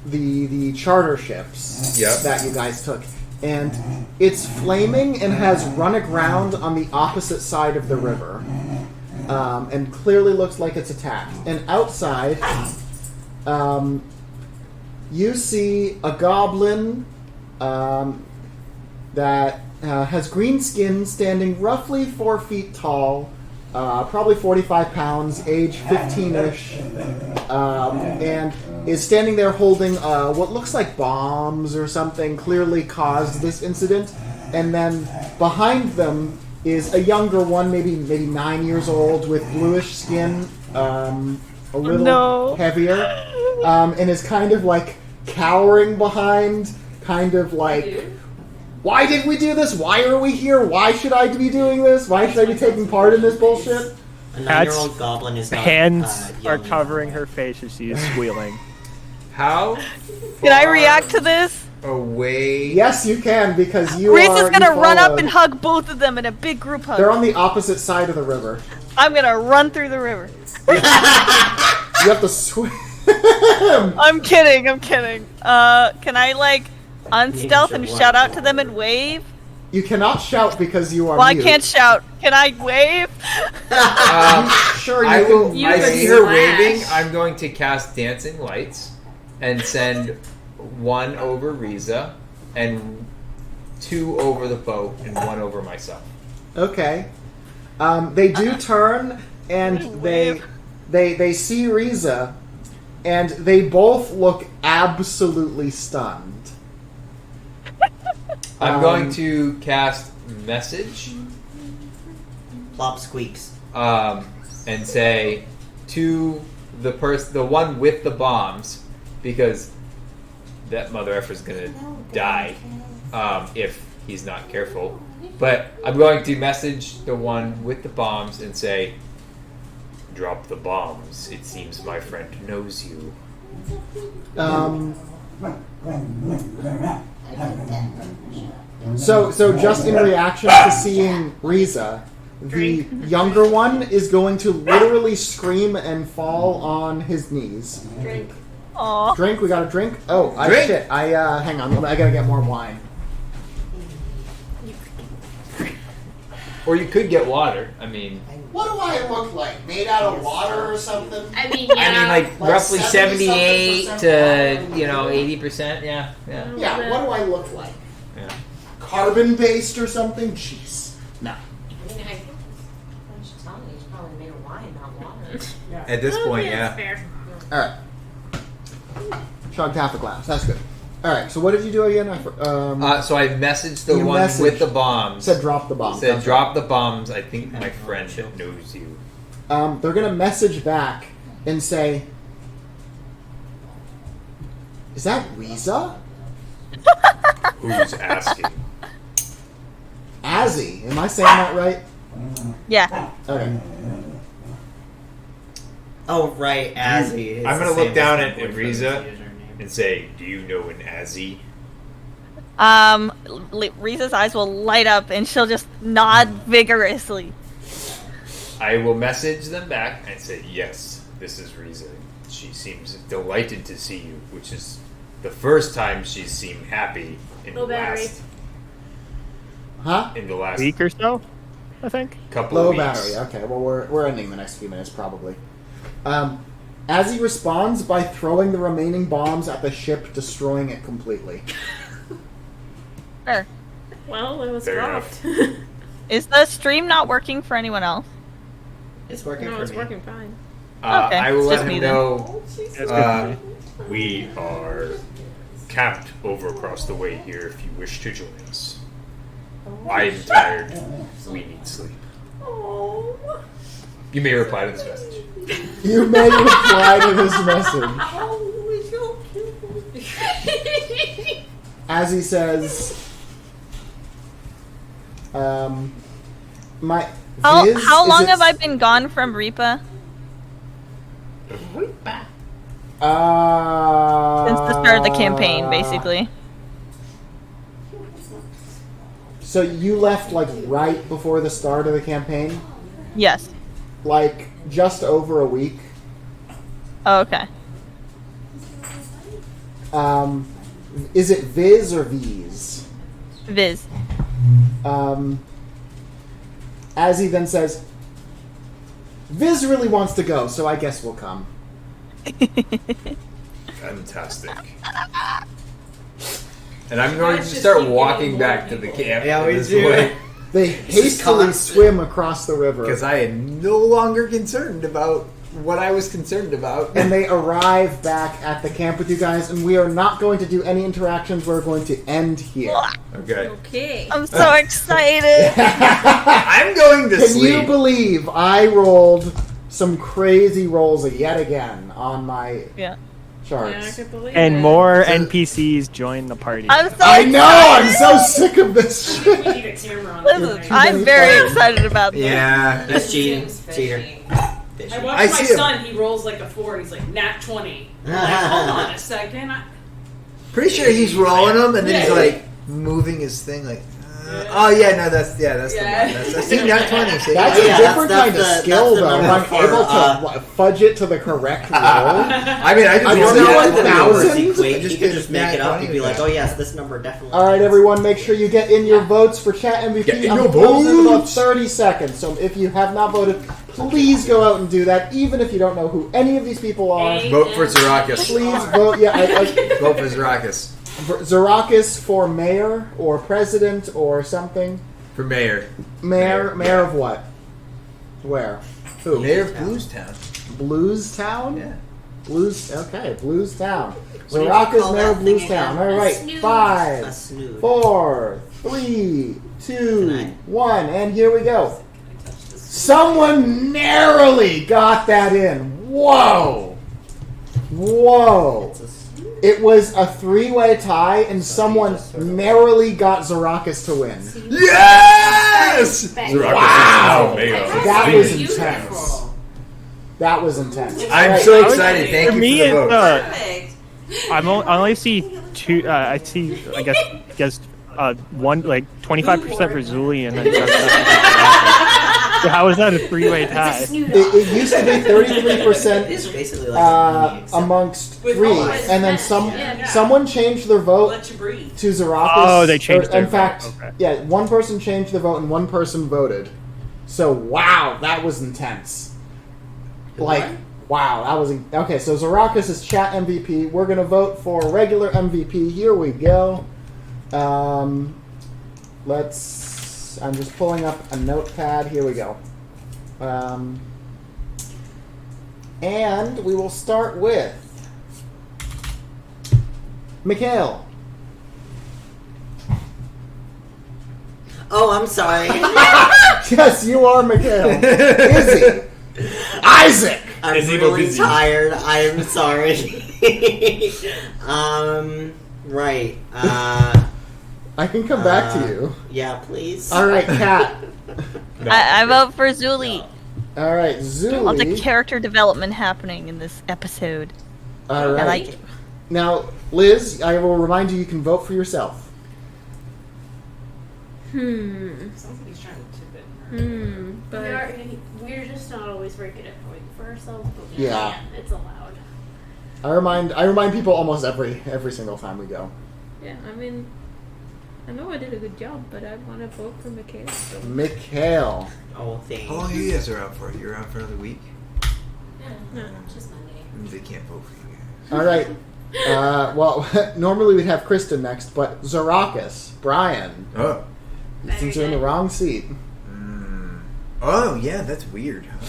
the charter ships Yep. that you guys took. And it's flaming and has run aground on the opposite side of the river. And clearly looks like it's attacked. And outside, you see a goblin that has green skin, standing roughly 4 feet tall, probably 45 pounds, age 15-ish, and is standing there holding what looks like bombs or something, clearly caused this incident. And then behind them is a younger one, maybe 9 years old, with bluish skin, a little heavier, and is kind of like cowering behind, kind of like, why did we do this? Why are we here? Why should I be doing this? Why should I be taking part in this bullshit? A 9-year-old goblin is not Hands are young covering her face as she is squealing. How Can I react to this? away? Yes, you can, because you Reese are... is gonna you run up followed. and hug both of them in a big group hug. They're on the opposite side of the river. I'm gonna run through the river. You have to swim. I'm kidding. Can I like unstealth and shout out to them and wave? You cannot shout because you are Well, I mute. can't shout. Can I wave? Sure, you I will. can. I see her waving. I'm going to cast dancing lights and send one over Riza and 2 over the boat and 1 over myself. Okay. They do turn and they see Riza, and they both look absolutely stunned. I'm going to cast message. Plop squeaks. And say to the one with the bombs, because that mother effer's gonna die if he's not careful. But I'm going to message the one with the bombs and say, "Drop the bombs. It seems my friend knows you." So just in reaction to seeing Riza, the younger one is going to literally scream and fall on his knees. Drink. Aww. Drink? We got a drink? Oh, Drink? shit. Hang on. I gotta get more wine. Or you could get water. I mean, What do I look like? Made out of water or something? I mean, yeah. like Like roughly 70-something 78 percent to 80%. Yeah. Yeah, what do I look like? Yeah. Carbon-based or something? Jeez. No. I mean, I think when she's telling me, she's probably made of wine, not water. At this point, That's yeah. fair. Alright. Chugged half a glass. That's good. Alright, so what did you do again? So I messaged the You one messaged. with the bombs. Said drop the bomb. Said That's drop the bombs. I think my friend that knows you. right. They're gonna message back and say, is that Riza? Who's asking? Azzy. Am I saying that right? Yeah. Okay. Oh, right, Azzy. It's I'm the gonna same look down as at my boyfriend's Riza username. and say, "Do you know an Azzy?" Riza's eyes will light up and she'll just nod vigorously. I will message them back and say, "Yes, this is Riza. She seems delighted to see you," which is the first time she's seemed happy in Low the battery. last Huh? Week or so, I think. couple Low of weeks. battery. Okay, well, we're ending the next few minutes, probably. Azzy responds by throwing the remaining bombs at the ship, destroying it completely. Sure. Well, it was Fair dropped. Is the stream not working for anyone else? It's working No, for it's me. working fine. Okay, I will it's let just me him then. know. That's good for me. We are camped over across the way here if you wish to join us. I am tired. We need sleep. You may reply to this message. You may reply to this message. As he says, my How Viz, long is it- have I been gone from Reaper? Since the start of the campaign, basically. So you left like right before the start of the campaign, Yes. like just over a week. Oh, okay. Is it Viz or V's? Viz. As he then says, Viz really wants to go, so I guess we'll come. Fantastic. And I'm going to Guys just start keep walking getting back more to the people. camp. Yeah, we this do. way. They hastily constant. swim across the river. Because I am no longer concerned about what I was concerned about. And they arrive back at the camp with you guys, and we are not going to do any interactions. We're going to end here. Okay. Okay. I'm so excited. I'm going to Can sleep. you believe I rolled some crazy rolls yet again on my Yeah. Yeah, I charts? can believe And it. more NPCs join the party. I'm so I excited. know! I'm so sick of this We shit! need a camera on Listen, that. I'm many very players. excited about this. Yeah. That's cheating. Seems Cheater. fishy. Fishy. I I watched my see him. son. He rolls like a 4. He's like nat 20. I'm like, hold on a second. Pretty sure he's rolling them, and then he's Yeah. like moving his thing, like. Oh yeah, no, that's the Yeah. one. That's see, not 20. See? That's Yeah, a that's- different that's kind of the- skill, that's the though. number I'm for, able to fudge it to the correct roll. I mean, I just I rolled don't that know, one. 1,000? Equate. I You just could did just make nat it up. 20 You'd be like, with oh that. yes, this number definitely. All right, everyone, make sure you get in your votes for chat MVP. Get in I'm your closing in about votes. 30 seconds, so if you have not voted, please go out and do that, even if you don't know who any of these people are. Vote for Zarakis. Please vote. Yeah, Vote for Zarakis. Zarakis for mayor or president or something. For mayor. Mayor of what? Where? Who? Mayor of Bluestown. Blues Town? Yeah. Blues. Okay, Blues Town. What do you Zarakis, call mayor that of Blues thing Town. again? All right, snooze. A 5, snood. 4, 3, 2, Tonight. 1, and here we go. Someone narrowly got that in. Whoa! Whoa! It's a snood. It was a 3-way tie, and someone narrowly got Zarakis to win. Yes! Wow! That was Beautiful. intense. That was intense. I'm Alright, so excited. Thank For you me, for the it's vote. Perfect. I only see two. I see. I guess one like 25% for Zuli and then. So how is that a 3-way tie? It used to be 33% It's basically like me, except- amongst With 3, all his and then someone changed their vote Let you breathe. to Zarakis. Oh, they changed their In fact, vote, okay. yeah, one person changed the vote and one person voted. So wow, that was intense. Like, wow, that was okay. So Zarakis is chat MVP. We're gonna vote for regular MVP. Here we go. Let's. I'm just pulling up a notepad. Here we go. And we will start with Mikhail. Oh, I'm sorry. Yes, you are Mikhail. Izzy. Isaac. I'm Is he really busy? tired. I'm sorry. Right. I can come back to you. Yeah, please. All right, Kat. I vote for Zuli. All right, Lots of Zuli. character development happening in this episode. All right. I like it. Now, Liz, I will remind you can vote for yourself. Sounds like he's trying to tip it. But We're just not always very good at voting for ourselves, but we Yeah. can. It's allowed. I remind people almost every single time we go. yeah, I mean, I know I did a good job, but I want to vote for Michaela. So. Mikhail. Oh, thanks. How long are you guys around for? You're around for another week? No, just Monday. They can't vote for you guys. All right. Well, normally we'd have Kristen next, but Zarakis, Brian, Oh. since you're in the wrong seat. Oh, yeah, that's weird, huh?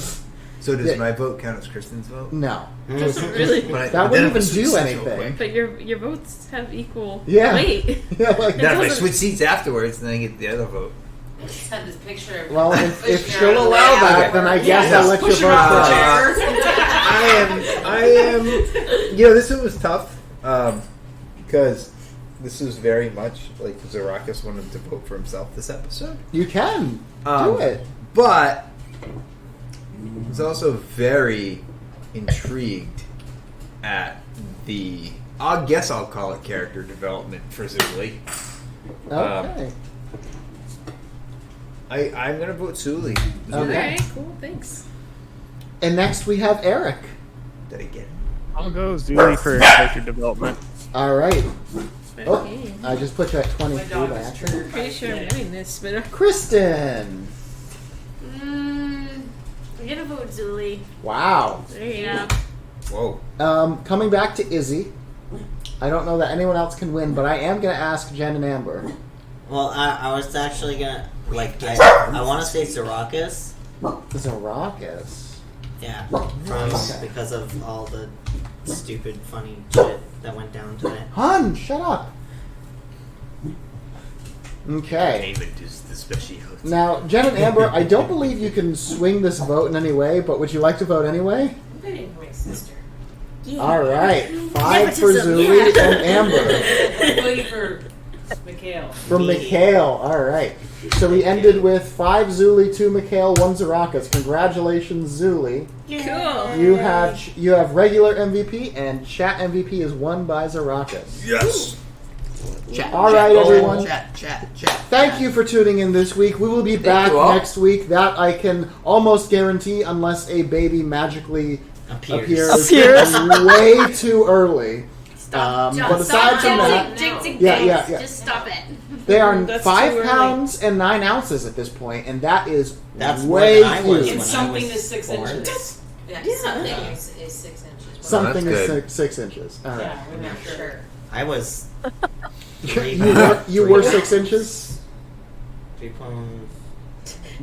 So does Yeah. my vote count as Kristen's vote? No. Doesn't really. But I- That then wouldn't if I even switch do seats real anything. quick- But your votes have equal Yeah. weight. Yeah, like, Then if I doesn't- switch seats afterwards, then I get the other vote. Just have this picture of well, if pushing she'll her out of the allow way. that, then I guess Yeah. I'll let you Push her vote off the first. chair. I am. You know, this one was tough because this was very much like Zarakis wanted to vote for himself this episode. You can do Um, it. But I was also very intrigued at the. I guess I'll call it character development for Zuli. Okay. I'm gonna vote Zuli. Okay. Alright, cool, thanks. And next we have Eric. Did I get it? I'll go Zuli for character development. All right. Oh, Okay. I just put you at My 23 dog by is accident. triggered by Pretty sure I'm shit. winning this, but Kristen. I'm gonna vote Zuli. Wow. there you Yeah. go. Whoa. Coming back to Izzy. I don't know that anyone else can win, but I am going to ask Jen and Amber. Well, I was actually gonna I want to say Zarakis. Zarakis. Yeah, because of all the stupid, funny shit that went down today. Hun, shut up. Okay. David is the specialist. Now, Jen and Amber, I don't believe you can swing this vote in any way, but would you like to vote anyway? I'm voting for my sister. All right. 5 for Nepotism, Zuli yeah. and Amber. I'm voting for Mikhail. From Mikhail. All right. So we ended with 5 Zuli, 2 Mikhail, 1 Zarakis. Congratulations, Zuli. Cool. You have regular MVP, and chat MVP is won by Zarakis. Yes. All right, everyone. Chat. Thank you for tuning in this week. We will be back you all. next week. That I can almost guarantee, unless a baby magically appears way too early. But aside from that, Jinxing Yeah. Just stop it. they are That's 5 too early. pounds and 9 ounces at this point, and that is That's more way than I was huge. And when I something was is 6 born. inches. Yeah, Yeah. something is 6 inches. Something that's is good. 6 inches. All right. Yeah, we're not sure. I was You were 6 inches. 3 pounds.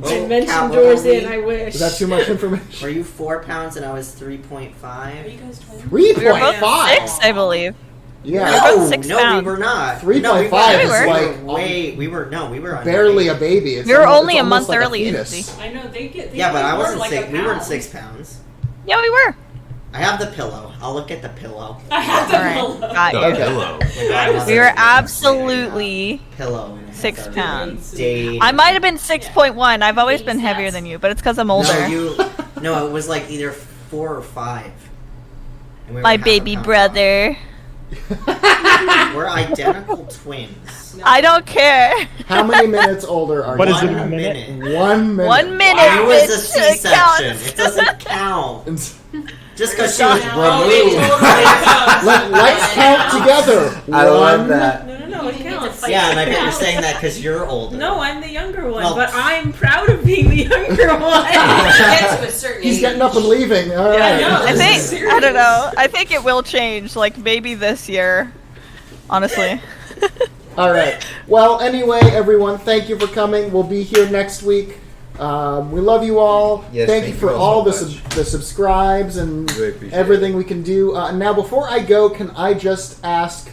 Dimension doors in, I wish. Is that too much Were information? you 4 pounds and I was 3.5? Are you guys twins? 3.5. We were both 6, I believe. Yeah. We're both No, 6 no, pounds. we were not. 3.5 no, we is weren't. like we were underweight. barely a baby. It's We were almost- only it's a month almost like early, fetus. Izzy. I know they get. They Yeah, but get I more wasn't like six. a We weren't pound. 6 pounds. Yeah, we were. I have the pillow. I'll look at the pillow. I have the All right, pillow. got you. Okay. Hello. We were absolutely pillow. 6 pounds. Day. I might have been 6.1. I've always been heavier than you, but it's because I'm older. No, it was like either 4 or 5. And we were My half a baby pound brother. off. We're identical twins. I don't care. How many minutes older are What you? is it, a 1 minute? minute. 1 minute. 1 minute. It was a bitch. It C-section. counts. It doesn't count. And Just because she was Oh, they removed. totally counts. let's count together. I love that. No, it counts. Yeah, and I bet you're saying that because you're older. No, I'm the younger one, Well- but I'm proud of being the younger one. Get to a certain He's age. getting up and leaving. All right. I know. I This is think, serious. I don't know. I think it will change, like maybe this year. Honestly. All right. Well, anyway, everyone, thank you for coming. We'll be here next week. We love you all. Yes, thank you thank for you all all the so much. the subscribes and Really appreciate everything we can do. Now, before I go, can I just ask,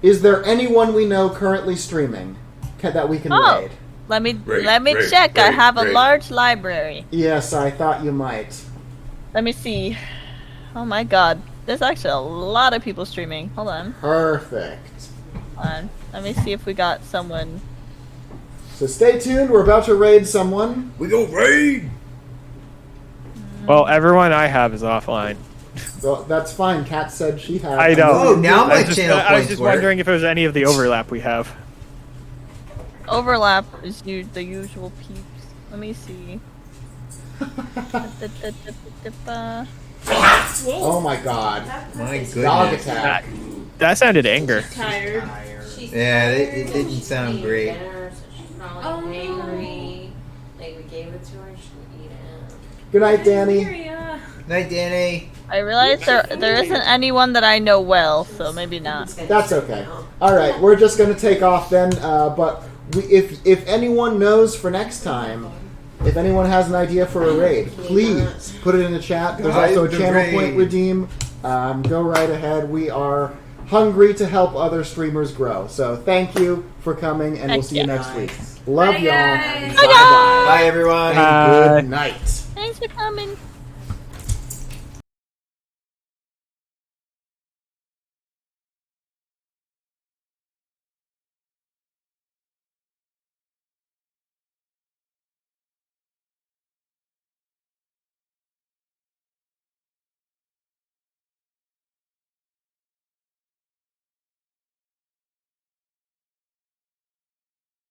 is there anyone we know currently streaming that we can Oh. raid? Let me Right, check. I right, have a right. large library. Yes, I thought you might. Let me see. Oh my god. There's actually a lot of people streaming. Hold on. Perfect. Hold on. Let me see if we got someone. So stay tuned. We're about to raid someone. We go raid. Well, everyone I have is offline. So that's fine. Kat said she had. I know. Oh, now my I was just, channel I was points just work. wondering if there was any of the overlap we have. Overlap is the usual peeps. Let me see. Oh my god. My Dog goodness. attack. That sounded anger. Tired. Yeah, it didn't sound great. Dinner, so she's probably angry. Like we gave it to her, she didn't eat it. Good night, Danny. Maria. Night, Danny. I realize there isn't anyone that I know well, so maybe not. That's okay. All right, we're just going to take off then. But if anyone knows for next time, If anyone has an idea for a raid, please put it in the chat. There's Guide also a the channel raid. point redeem. Go right ahead. We are hungry to help other streamers grow. So thank you for coming, and we'll see you next week. Love Bye, y'all. guys. Bye-bye. Bye, everyone. And good night. Thanks for coming.